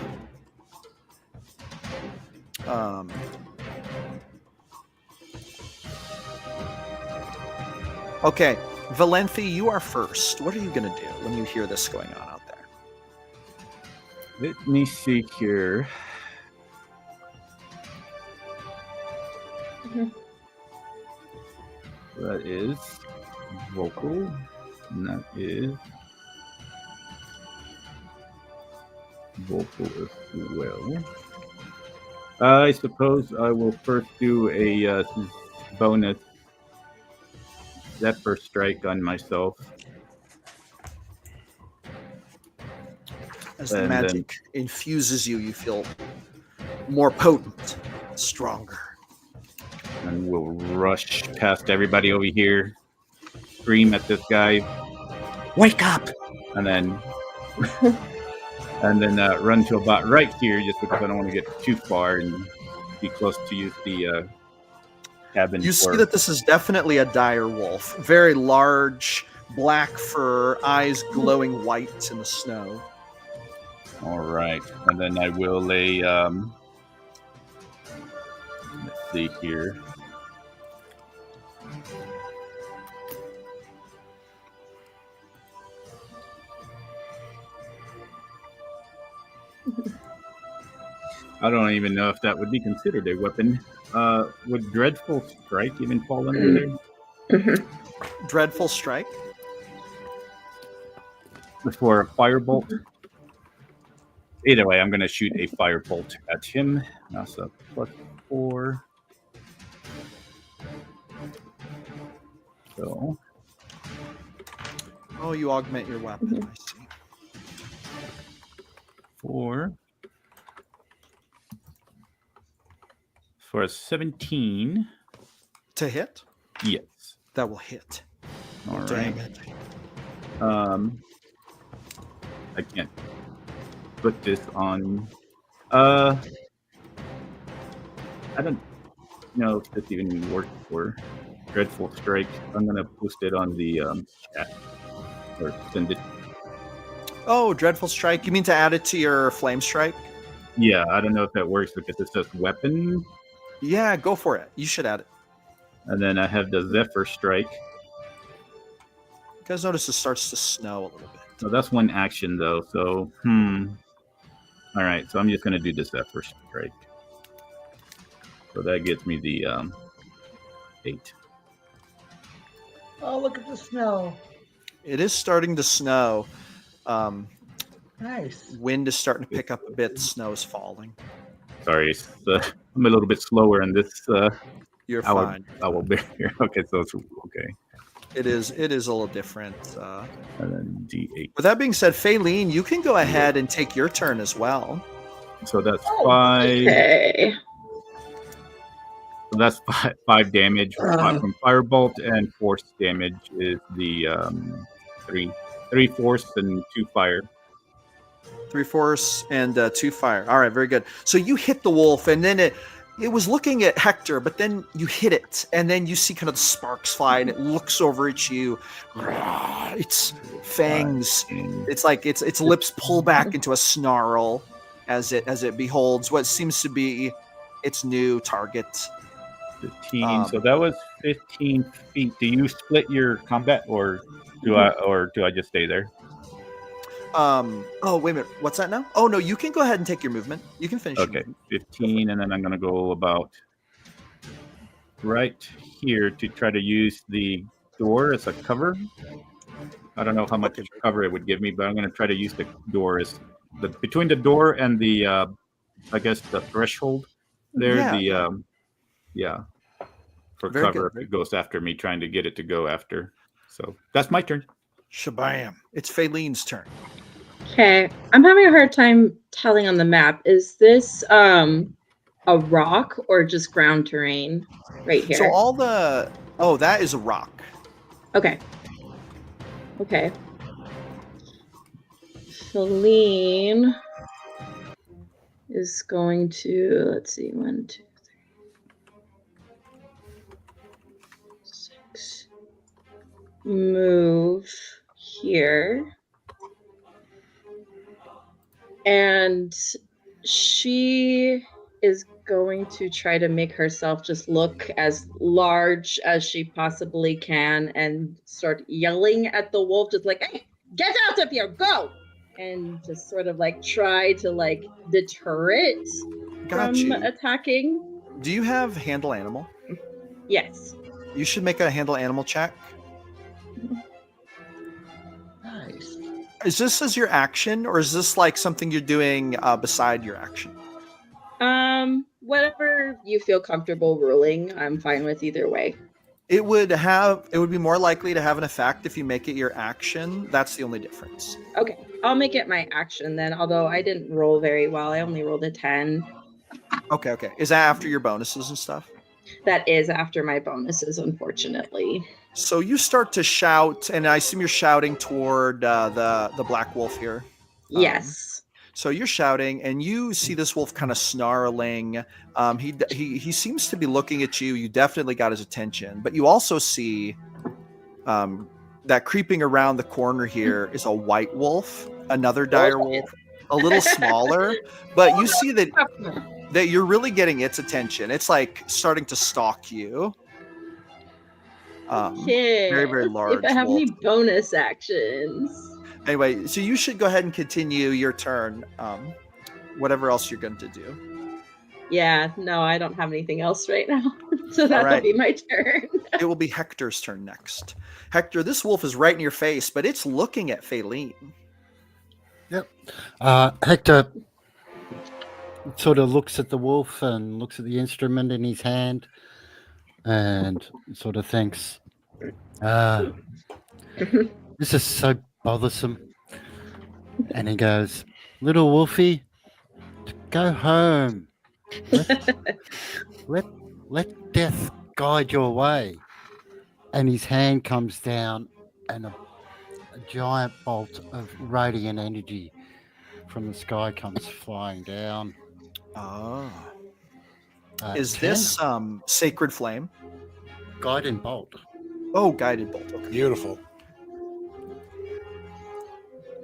Okay, Valenthy, you are first. What are you going to do when you hear this going on out there? Let me see here. That is vocal, and that is vocal as well. I suppose I will first do a bonus Zephyr Strike on myself. As the magic infuses you, you feel more potent, stronger. And we'll rush past everybody over here, scream at this guy, "Wake up!" and then run to about right here, just because I don't want to get too far and be close to use the cabin. You see that this is definitely a dire wolf. Very large, black fur, eyes glowing white in the snow. All right, and then I will lay. Let's see here. I don't even know if that would be considered a weapon. Would Dreadful Strike even fall under there? Dreadful Strike? For a firebolt? Either way, I'm going to shoot a firebolt at him. That's a +4. So. Oh, you augment your weapon, I see. 4. For a 17. To hit? Yes. That will hit. All Dang right. it. I can't put this on. I don't know if this even works for Dreadful Strike. I'm gonna post it on the chat or send it. Oh, Dreadful Strike. You mean to add it to your Flame Strike? Yeah, I don't know if that works because it says weapon. Yeah, go for it. You should add it. And then I have the Zephyr Strike. You guys notice it starts to snow a little bit. So that's one action though. So all right, so I'm just gonna do the Zephyr Strike. So that gets me the 8. Oh, look at the snow. It is starting to snow. Nice. Wind is starting to pick up a bit. Snow is falling. Sorry, I'm a little bit slower in this. You're fine. Owl bear here. Okay, so it's okay. It is a little different. And then D8. With that being said, Faylene, you can go ahead and take your turn as well. So that's 5. Okay. So that's 5 damage from Firebolt, and force damage is the 3 force and 2 fire. 3 force and 2 fire. All right, very good. So you hit the wolf, and then it was looking at Hector, but then you hit it, and then you see kind of the sparks fly, and it looks over at you. Its fangs, it's like its lips pull back into a snarl as it beholds what seems to be its new target. 15. So that was 15 feet. Do you split your combat, or do I just stay there? Oh, wait a minute. What's that now? Oh, no, you can go ahead and take your movement. You can finish. Okay, 15, and then I'm going to go about right here to try to use the door as a cover. I don't know how much Okay. cover it would give me, but I'm going to try to use the door as between the door and the I guess the threshold there. Yeah. For Very cover good. if it goes after me, trying to get it to go after. So that's my turn. Shabam. It's Fayleen's turn. Okay, I'm having a hard time telling on the map. Is this a rock or just ground terrain right here? So that is a rock. Okay. Feline is going to, let's see, 1, 2, 3, 6. Move here. And she is going to try to make herself just look as large as she possibly can and start yelling at the wolf, just like, hey, get out of here, go! And just sort of like try to like deter it from attacking. Do you have handle animal? Yes. You should make a handle animal check. Nice. Is this as your action, or is this like something you're doing beside your action? Whatever you feel comfortable ruling, I'm fine with either way. It would be more likely to have an effect if you make it your action. That's the only difference. Okay, I'll make it my action then, although I didn't roll very well. I only rolled a 10. Okay. Is that after your bonuses and stuff? That is after my bonuses, unfortunately. So you start to shout, and I assume you're shouting toward the black wolf here. Yes. So you're shouting, and you see this wolf kind of snarling. He seems to be looking at you. You definitely got his attention, but you also see that creeping around the corner here is a white wolf, another dire wolf, a little smaller. But you see that you're really getting its attention. It's like starting to stalk you. Okay. Very, very large. If I have wolf. any bonus actions. Anyway, so you should go ahead and continue your turn. Whatever else you're going to do. Yeah, no, I don't have anything else right now. So that'll be my turn. It will be Hector's turn next. Hector, this wolf is right in your face, but it's looking at Faylene. Yep. Hector sort of looks at the wolf and looks at the instrument in his hand and sort of thinks, this is so bothersome. And he goes, little wolfie, go home. Let death guide your way. And his hand comes down and a giant bolt of radiant energy from the sky comes flying down. Oh. Is 10? this Sacred Flame? Guiding bolt? Oh, Guided Bolt. Okay. Beautiful.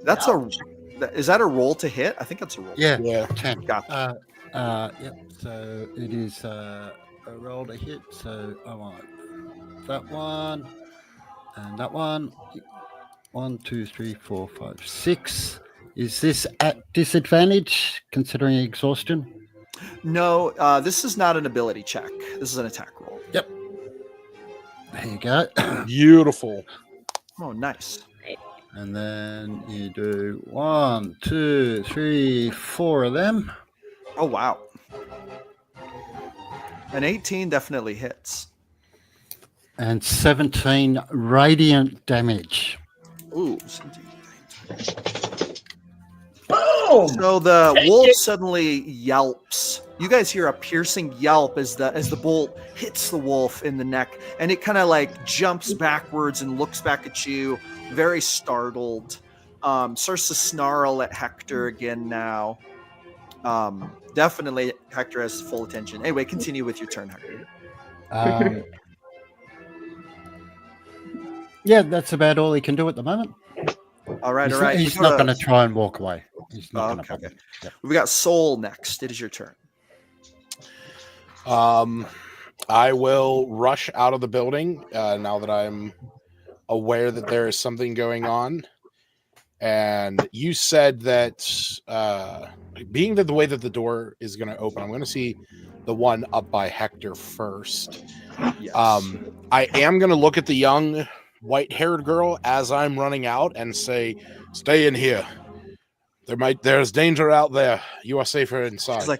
That's is that a roll to hit? I think that's a roll. Yeah. 10. Gotcha. Yep. So it is a roll to hit. So I want that one and that one. 1, 2, 3, 4, 5, 6. Is this at disadvantage considering exhaustion? No, this is not an ability check. This is an attack roll. Yep. There you go. Beautiful. Oh, nice. And then you do 1, 2, 3, 4 of them. Oh, wow. An 18 definitely hits. And 17 radiant damage. Ooh. Boom! So the wolf suddenly yelps. You guys hear a piercing yelp as the bolt hits the wolf in the neck, and it kind of like jumps backwards and looks back at you, very startled. Starts to snarl at Hector again now. Definitely Hector has full attention. Anyway, continue with your turn, Hector. Yeah, that's about all he can do at the moment. All right. He's not going to try and walk away. He's not going to. Okay. Yep. We got Soul next. It is your turn. I will rush out of the building now that I'm aware that there is something going on. And you said that being that the way that the door is going to open, I'm going to see the one up by Hector first. Yes. I am going to look at the young white-haired girl as I'm running out and say, "Stay in here. There's danger out there. You are safer inside."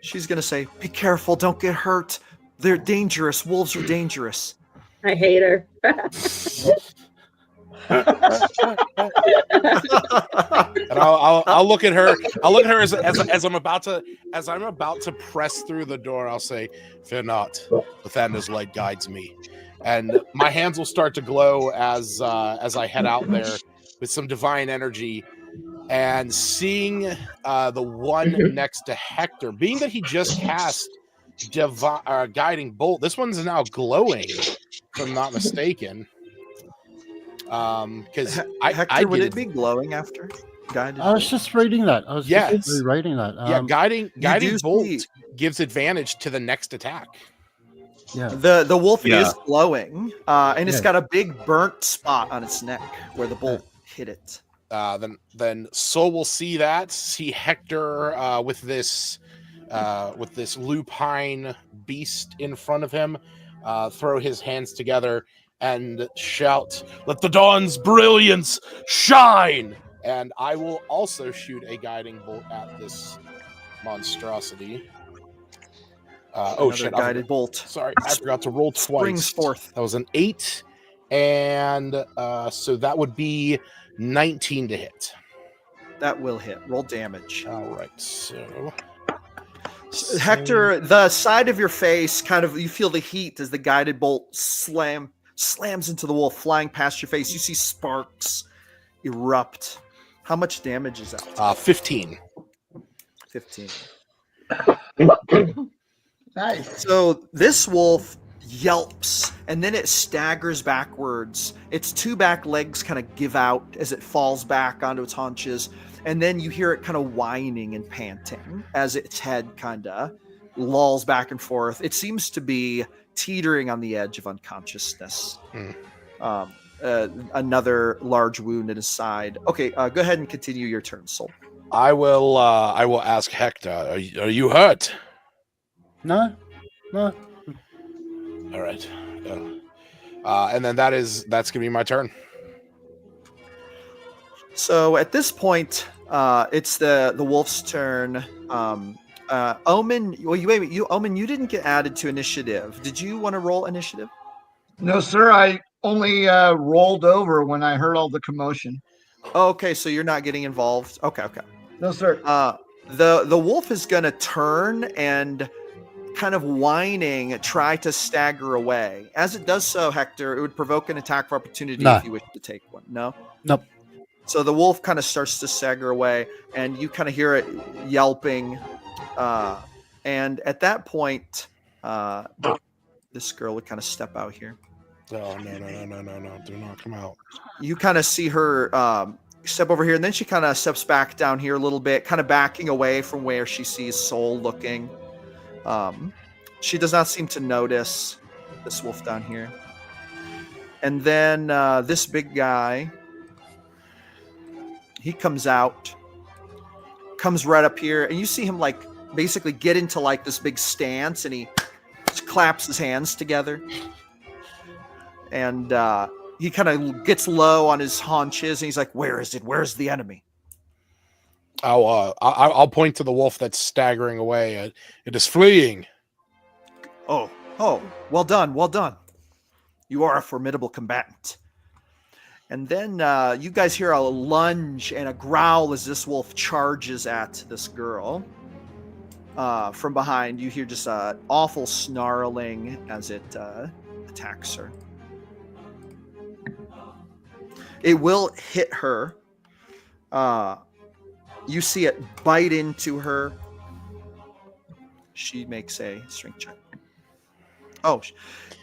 She's gonna say, "Be careful, don't get hurt. They're dangerous. Wolves are dangerous." I hate her. And I'll look at her. I'll look at her as I'm about to press through the door. I'll say, "Fear not. Lathander's light guides me," and my hands will start to glow as I head out there with some divine energy. And seeing the one next to Hector, being that he just cast guiding bolt, this one's now glowing, if I'm not mistaken. Because Hector, would it be glowing after guided? I was just reading that. I was just rereading that. Guiding bolt gives advantage to the next attack. Yeah, the wolf is glowing, and it's got a big burnt spot on its neck where the bolt hit it. Then Sol will see Hector with this lupine beast in front of him, throw his hands together and shout, "Let the dawn's brilliance shine!" And I will also shoot a guiding bolt at this monstrosity. Shit! Guided bolt. Sorry, I forgot to roll twice. Springs forth. That was an 8, and so that would be 19 to hit. That will hit. Roll damage. All right, so Hector, the side of your face, you feel the heat as the guided bolt slams into the wolf, flying past your face. You see sparks erupt. How much damage is that? 15. 15. Nice. So this wolf yelps, and then it staggers backwards. Its two back legs kind of give out as it falls back onto its haunches, and then you hear it kind of whining and panting as its head kind of lolls back and forth. It seems to be teetering on the edge of unconsciousness. Another large wound in his side. Okay, go ahead and continue your turn, Sol. I will ask Hector, are you hurt? No. All right. And then that's gonna be my turn. So at this point, it's the wolf's turn. Omen, Omen, you didn't get added to initiative. Did you want to roll initiative? No, sir. I only rolled over when I heard all the commotion. Oh, okay, so you're not getting involved. Okay. No, sir. The wolf is gonna turn and, kind of whining, try to stagger away. As it does so, Hector, it would provoke an attack of opportunity if you wish to take one. No? Nope. So the wolf kind of starts to stagger away, and you kind of hear it yelping. And at that point, this girl would kind of step out here. Oh, no. Do not come out. You kind of see her step over here, and then she kind of steps back down here a little bit, kind of backing away from where she sees Sol looking. She does not seem to notice this wolf down here. And then this big guy, he comes out, comes right up here, and you see him basically get into this big stance, and he just claps his hands together. And he kind of gets low on his haunches, and he's like, "Where is it? Where's the enemy?" I'll point to the wolf that's staggering away. It is fleeing. Oh, well done. You are a formidable combatant. And then you guys hear a lunge and a growl as this wolf charges at this girl. From behind, you hear just awful snarling as it attacks her. It will hit her. You see it bite into her. She makes a strength check. Oh,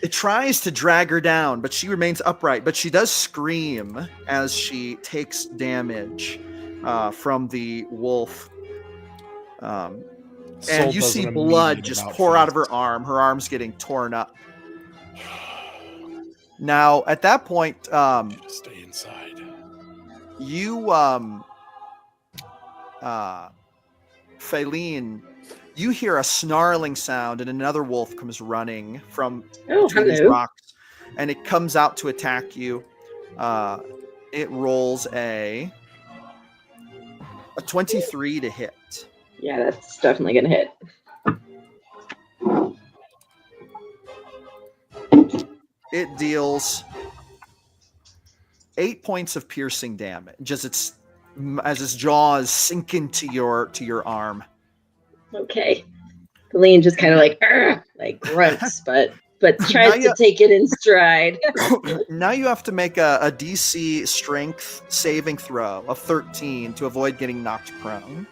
it tries to drag her down, but she remains upright. But she does scream as she takes damage from the wolf. And you see blood just pour out of her arm. Her arm's getting torn up. Now, at that point, stay inside. You, Faline, you hear a snarling sound, and another wolf comes running from between these rocks. and it comes out to attack you. It rolls a 23 to hit. Yeah, that's definitely gonna hit. It deals 8 points of piercing damage as its jaws sink into your arm. Okay. Feline just kind of like grunts, but tries to take it in stride. Now you have to make a DC strength saving throw of 13 to avoid getting knocked prone.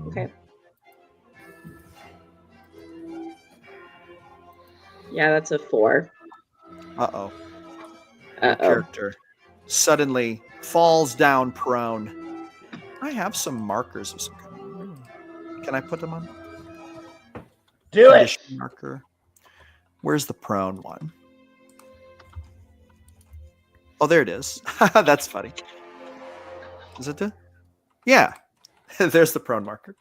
Okay. Yeah, that's a 4. Uh-oh. Uh-oh. Character suddenly falls down prone. I have some markers of some kind. Can I put them on? Do it. Condition marker. Where's the prone one? Oh, there it is. That's funny. Is it the? Yeah. There's the prone marker.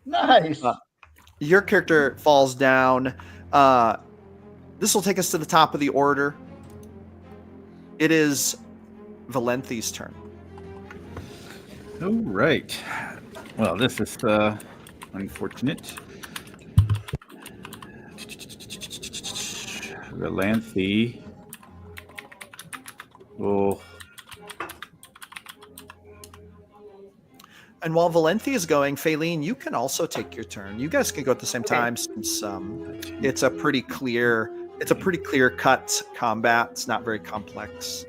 Nice. Your character falls down. This will take us to the top of the order. It is Valenthi's turn. All right. Well, this is unfortunate. Valenthi. Oh. And while Valenthi is going, Faylene, you can also take your turn. You guys can go at the same time since it's a pretty clear cut combat. It's not very complex.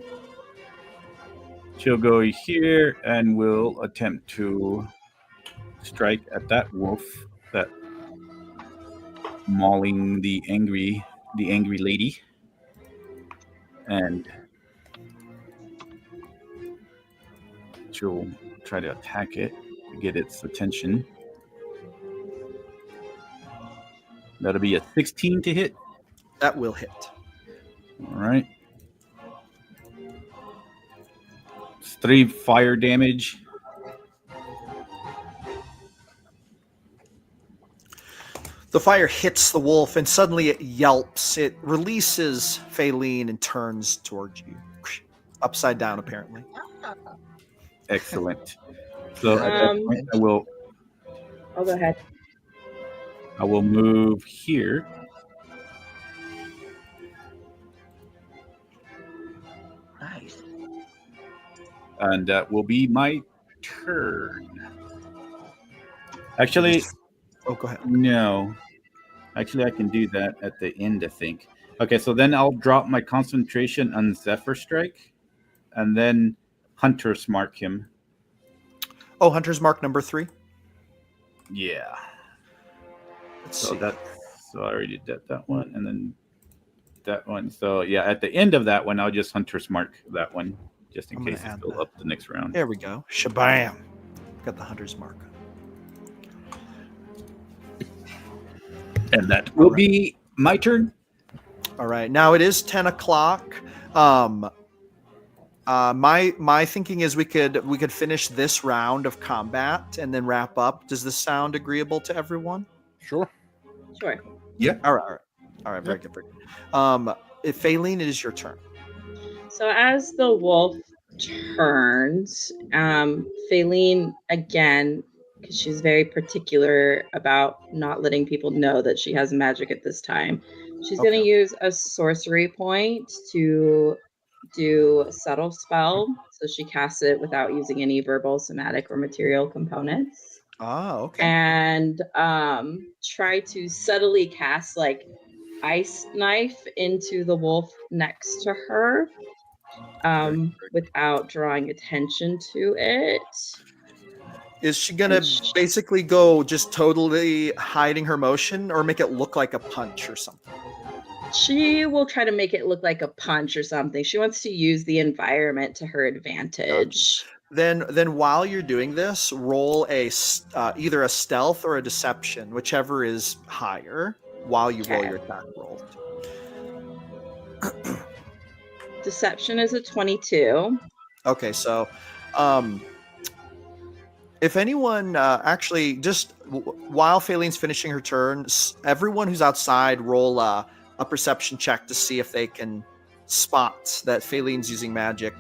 She'll go here and will attempt to strike at that wolf, that mauling the angry lady. And she'll try to attack it to get its attention. That'll be a 16 to hit. That will hit. All right. It's 3 fire damage. The fire hits the wolf and suddenly it yelps. It releases Faylene and turns towards you. Upside down, apparently. Excellent. So at that point, I will. Oh, go ahead. I will move here. Nice. And that will be my turn. Actually, Oh, go ahead. no. Actually, I can do that at the end, I think. Okay, so then I'll drop my concentration on Zephyr Strike, and then Hunter's Mark him. Oh, Hunter's Mark number 3. Yeah. Let's So see. I already did that one, and then that one. So yeah, at the end of that one, I'll just Hunter's Mark that one, just in I'm gonna case it's add still that. up the next round. There we go. Shabam. Got the Hunter's Mark. And that will be my turn. All right. Now it is 10 o'clock. My thinking is we could finish this round of combat and then wrap up. Does this sound agreeable to everyone? Sure. Sure. All right. Very good. Very good. If Faylene, it is your turn. So as the wolf turns, Faylene, again, because she's very particular about not letting people know that she has magic at this time, she's going to use a sorcery point to do a subtle spell. So she casts it without using any verbal, somatic, or material components. Oh, okay. And try to subtly cast like ice knife into the wolf next to her without drawing attention to it. Is she going to basically go just totally hiding her motion or make it look like a punch or something? She will try to make it look like a punch or something. She wants to use the environment to her advantage. Then while you're doing this, roll either a stealth or a deception, whichever is higher, while you roll your attack roll. Deception is a 22. Okay, so if anyone actually just while Faylene's finishing her turn, everyone who's outside roll a perception check to see if they can spot that Phalene's using magic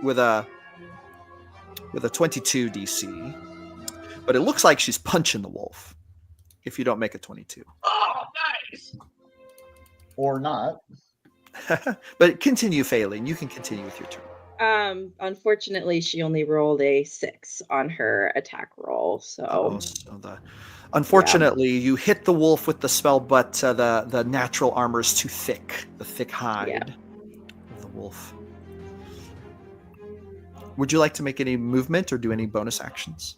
with a 22 DC, but it looks like she's punching the wolf. If you don't make a 22, Oh, nice. Or not. but continue, Phalene. You can continue with your turn. Unfortunately, she only rolled a 6 on her attack roll. So, Unfortunately, you hit the wolf with the spell, but the natural armor is too thick. The thick hide of the wolf. Would you like to make any movement or do any bonus actions?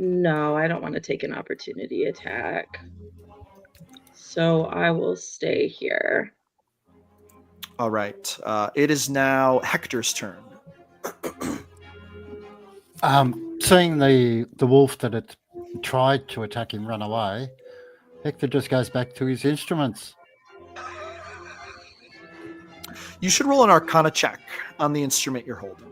No, I don't want to take an opportunity attack. So I will stay here. All right. It is now Hector's turn. Seeing the wolf that had tried to attack him run away, Hector just goes back to his instruments. You should roll an Arcana check on the instrument you're holding.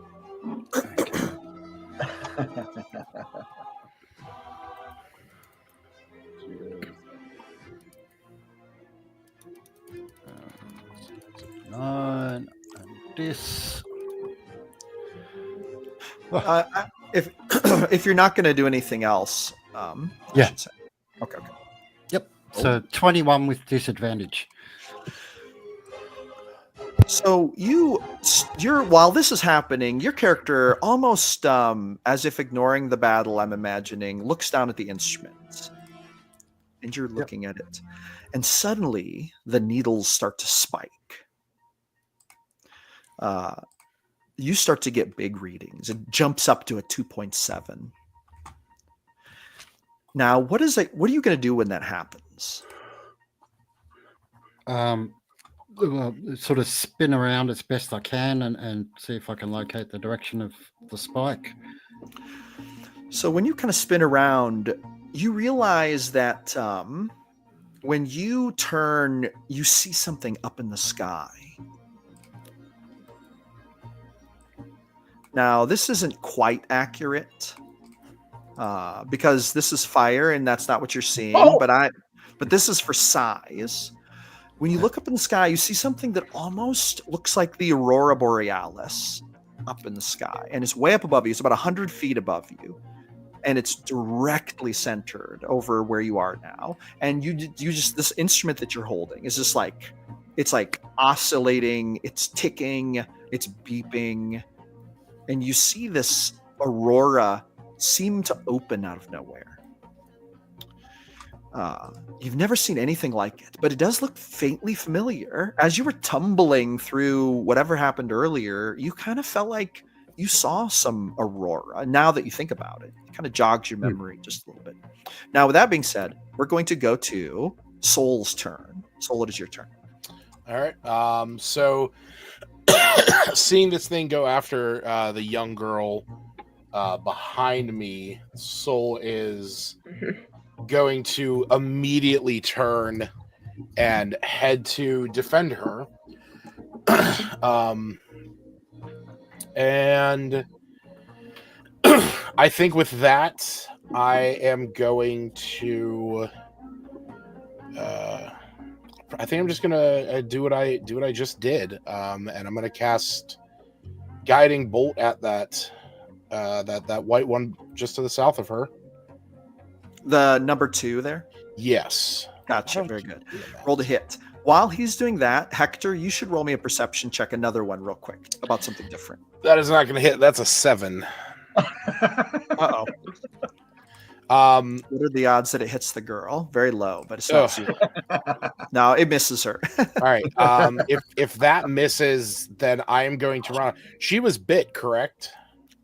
Nine and this. If if you're not going to do anything else, I should say. Okay. Yep. So 21 with disadvantage. So you're while this is happening, your character almost as if ignoring the battle, I'm imagining, looks down at the instruments, and you're looking at it, and suddenly the needles start to spike. You start to get big readings. It jumps up to a 2.7. Now, what are you going to do when that happens? Sort of spin around as best I can and see if I can locate the direction of the spike. So when you kind of spin around, you realize that when you turn, you see something up in the sky. Now, this isn't quite accurate because this is fire and that's not what you're seeing. But this is for size. When you look up in the sky, you see something that almost looks like the Aurora Borealis up in the sky. And it's way up above you. It's about 100 feet above you. And it's directly centered over where you are now. And you just, this instrument that you're holding is just like, it's like oscillating, it's ticking, it's beeping. And you see this aurora seem to open out of nowhere. You've never seen anything like it, but it does look faintly familiar. As you were tumbling through whatever happened earlier, you kind of felt like you saw some aurora. Now that you think about it, it kind of jogs your memory just a little bit. Now, with that being said, we're going to go to Soul's turn. Soul, it is your turn. All right. So seeing this thing go after the young girl behind me, Soul is going to immediately turn and head to defend her. And I think with that, I am going to I think I'm just gonna do what I just did, and I'm gonna cast Guiding Bolt at that white one just to the south of her. The number 2 there? Yes. Gotcha. Very good. Roll to hit. While he's doing that, Hector, you should roll me a perception check, another one real quick, about something different. That is not going to hit. That's a 7. Uh-oh. What are the odds that it hits the girl? Very low, but it's not 0. No, it misses her. All right. If that misses, then I am going to run. She was bit, correct?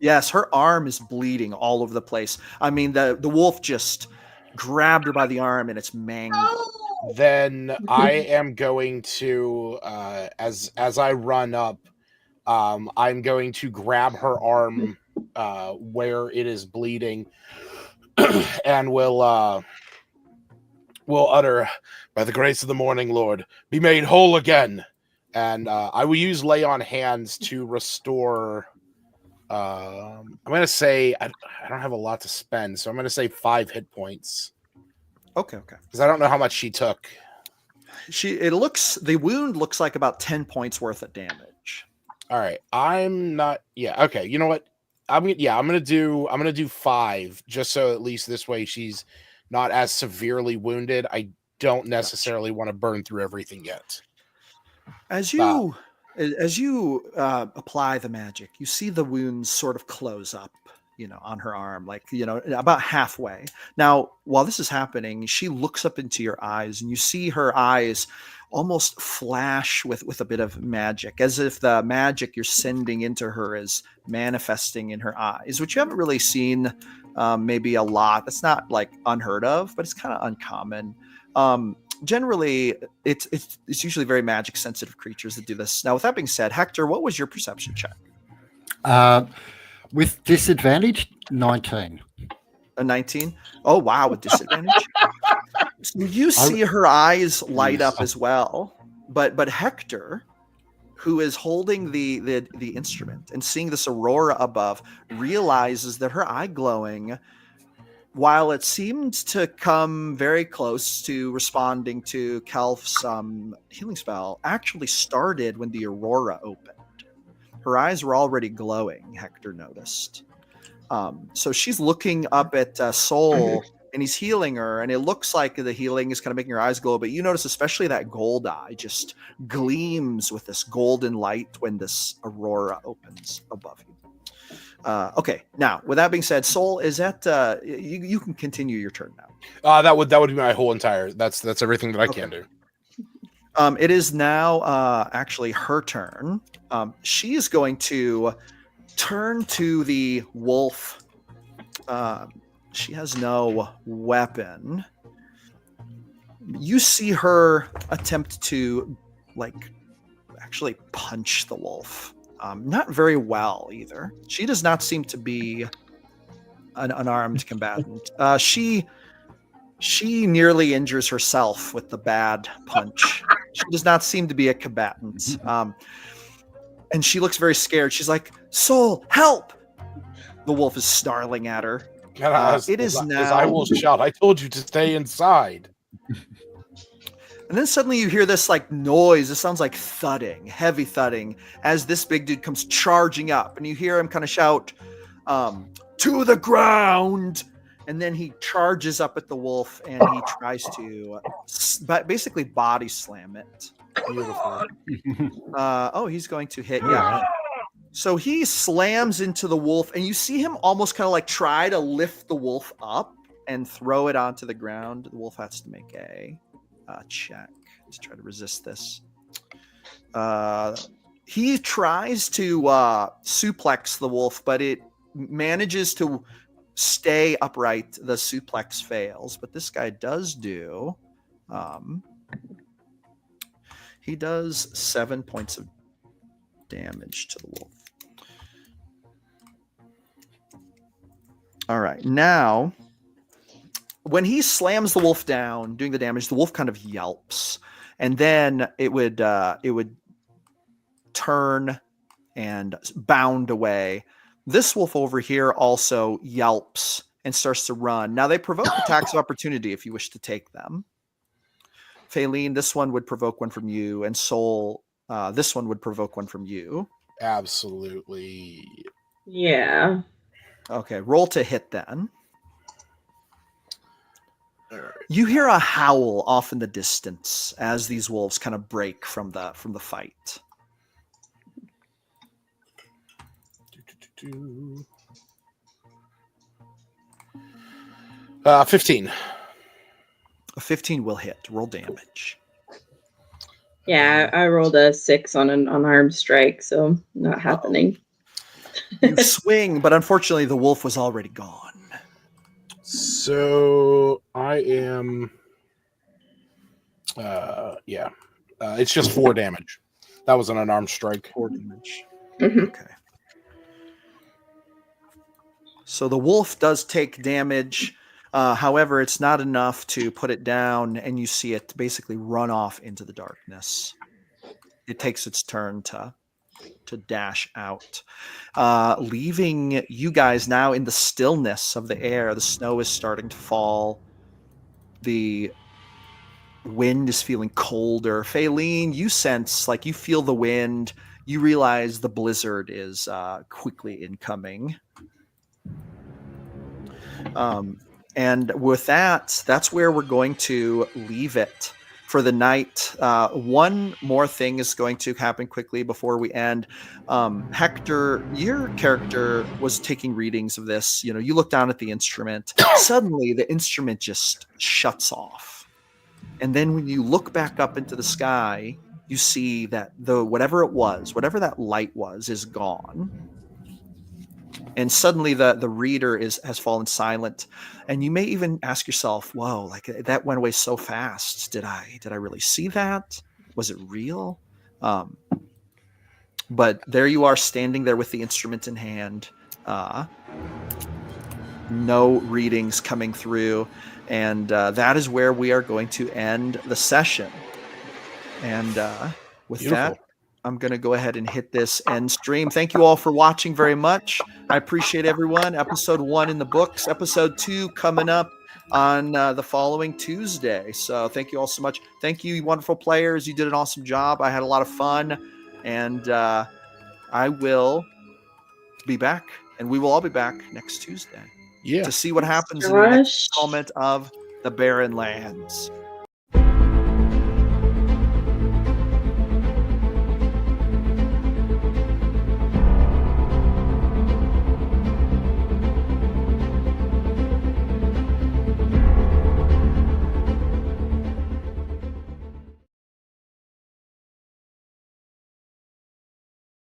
Yes, her arm is bleeding all over the place. I mean, the wolf just grabbed her by the arm and it's mangled. Then I am going to, as I run up, I'm going to grab her arm where it is bleeding, and will utter, "By the grace of the morning, Lord, be made whole again." And I will use Lay on Hands to restore. I'm going to say I don't have a lot to spend, so I'm going to say 5 hit points. Okay. Because I don't know how much she took. The wound looks like about 10 points worth of damage. All right. I'm not. Yeah. Okay. You know what? I'm gonna do 5 just so at least this way she's not as severely wounded. I don't necessarily want to burn through everything yet. As you apply the magic, you see the wounds sort of close up, on her arm, like, about halfway. Now, while this is happening, she looks up into your eyes, and you see her eyes almost flash with a bit of magic, as if the magic you're sending into her is manifesting in her eyes, which you haven't really seen maybe a lot. That's not like unheard of, but it's kind of uncommon. Generally, it's usually very magic sensitive creatures that do this. Now, with that being said, Hector, what was your perception check? With disadvantage, 19. A 19? Oh, wow, with disadvantage. So you see her eyes light up as well, but Hector, who is holding the instrument and seeing this aurora above, realizes that her eye glowing, while it seemed to come very close to responding to Kelf's healing spell, actually started when the aurora opened. Her eyes were already glowing, Hector noticed. So she's looking up at Soul, and he's healing her, and it looks like the healing is kind of making her eyes glow, but you notice especially that gold eye just gleams with this golden light when this aurora opens above you. Okay, now, with that being said, Soul, is that you can continue your turn now. That would be my whole entire. That's everything that I can do. It is now actually her turn. She is going to turn to the wolf. She has no weapon. You see her attempt to, actually punch the wolf. Not very well either. She does not seem to be an unarmed combatant. She nearly injures herself with the bad punch. She does not seem to be a combatant. And she looks very scared. She's like, Soul, help! The wolf is snarling at her. It is now. I will shout, I told you to stay inside. And then suddenly you hear this noise. It sounds like thudding, heavy thudding, as this big dude comes charging up. And you hear him kind of shout, to the ground. And then he charges up at the wolf, and he tries to basically body slam it. Beautiful. He's going to hit. Yeah. So he slams into the wolf, and you see him almost kind of try to lift the wolf up and throw it onto the ground. The wolf has to make a check to try to resist this. He tries to suplex the wolf, but it manages to stay upright. The suplex fails, but this guy does do. He does 7 points of damage to the wolf. All right, now when he slams the wolf down, doing the damage, the wolf kind of yelps, and then it would turn and bound away. This wolf over here also yelps and starts to run. Now they provoke attacks of opportunity if you wish to take them. Faylene, this one would provoke one from you, and Soul, this one would provoke one from you. Absolutely. Yeah. Okay, roll to hit then. You hear a howl off in the distance as these wolves kind of break from the fight. 15. A 15 will hit. Roll damage. Yeah, I rolled a 6 on an unarmed strike, so not happening. You swing, but unfortunately the wolf was already gone. So I am it's just 4 damage. That was an unarmed strike. 4 damage. Mm-hmm. Okay. So the wolf does take damage. However, it's not enough to put it down, and you see it basically run off into the darkness. It takes its turn to dash out, leaving you guys now in the stillness of the air. The snow is starting to fall. The wind is feeling colder. Faylene, you sense, like, you feel the wind. You realize the blizzard is quickly incoming. And with that, that's where we're going to leave it for the night. One more thing is going to happen quickly before we end. Hector, your character was taking readings of this. You know, you look down at the instrument. Suddenly, the instrument just shuts off. And then when you look back up into the sky, you see that whatever it was, whatever that light was, is gone. And suddenly the reader has fallen silent, and you may even ask yourself, whoa, like, that went away so fast. Did I really see that? Was it real? But there you are, standing there with the instrument in hand. No readings coming through, and that is where we are going to end the session. And with Beautiful. that, I'm going to go ahead and hit this end stream. Thank you all for watching very much. I appreciate everyone. Episode 1 in the books. Episode 2 coming up on the following Tuesday. So thank you all so much. Thank you, wonderful players. You did an awesome job. I had a lot of fun. And I will be back. And we will all be back next Tuesday Yeah. to see what happens in the next installment of the Barren Lands.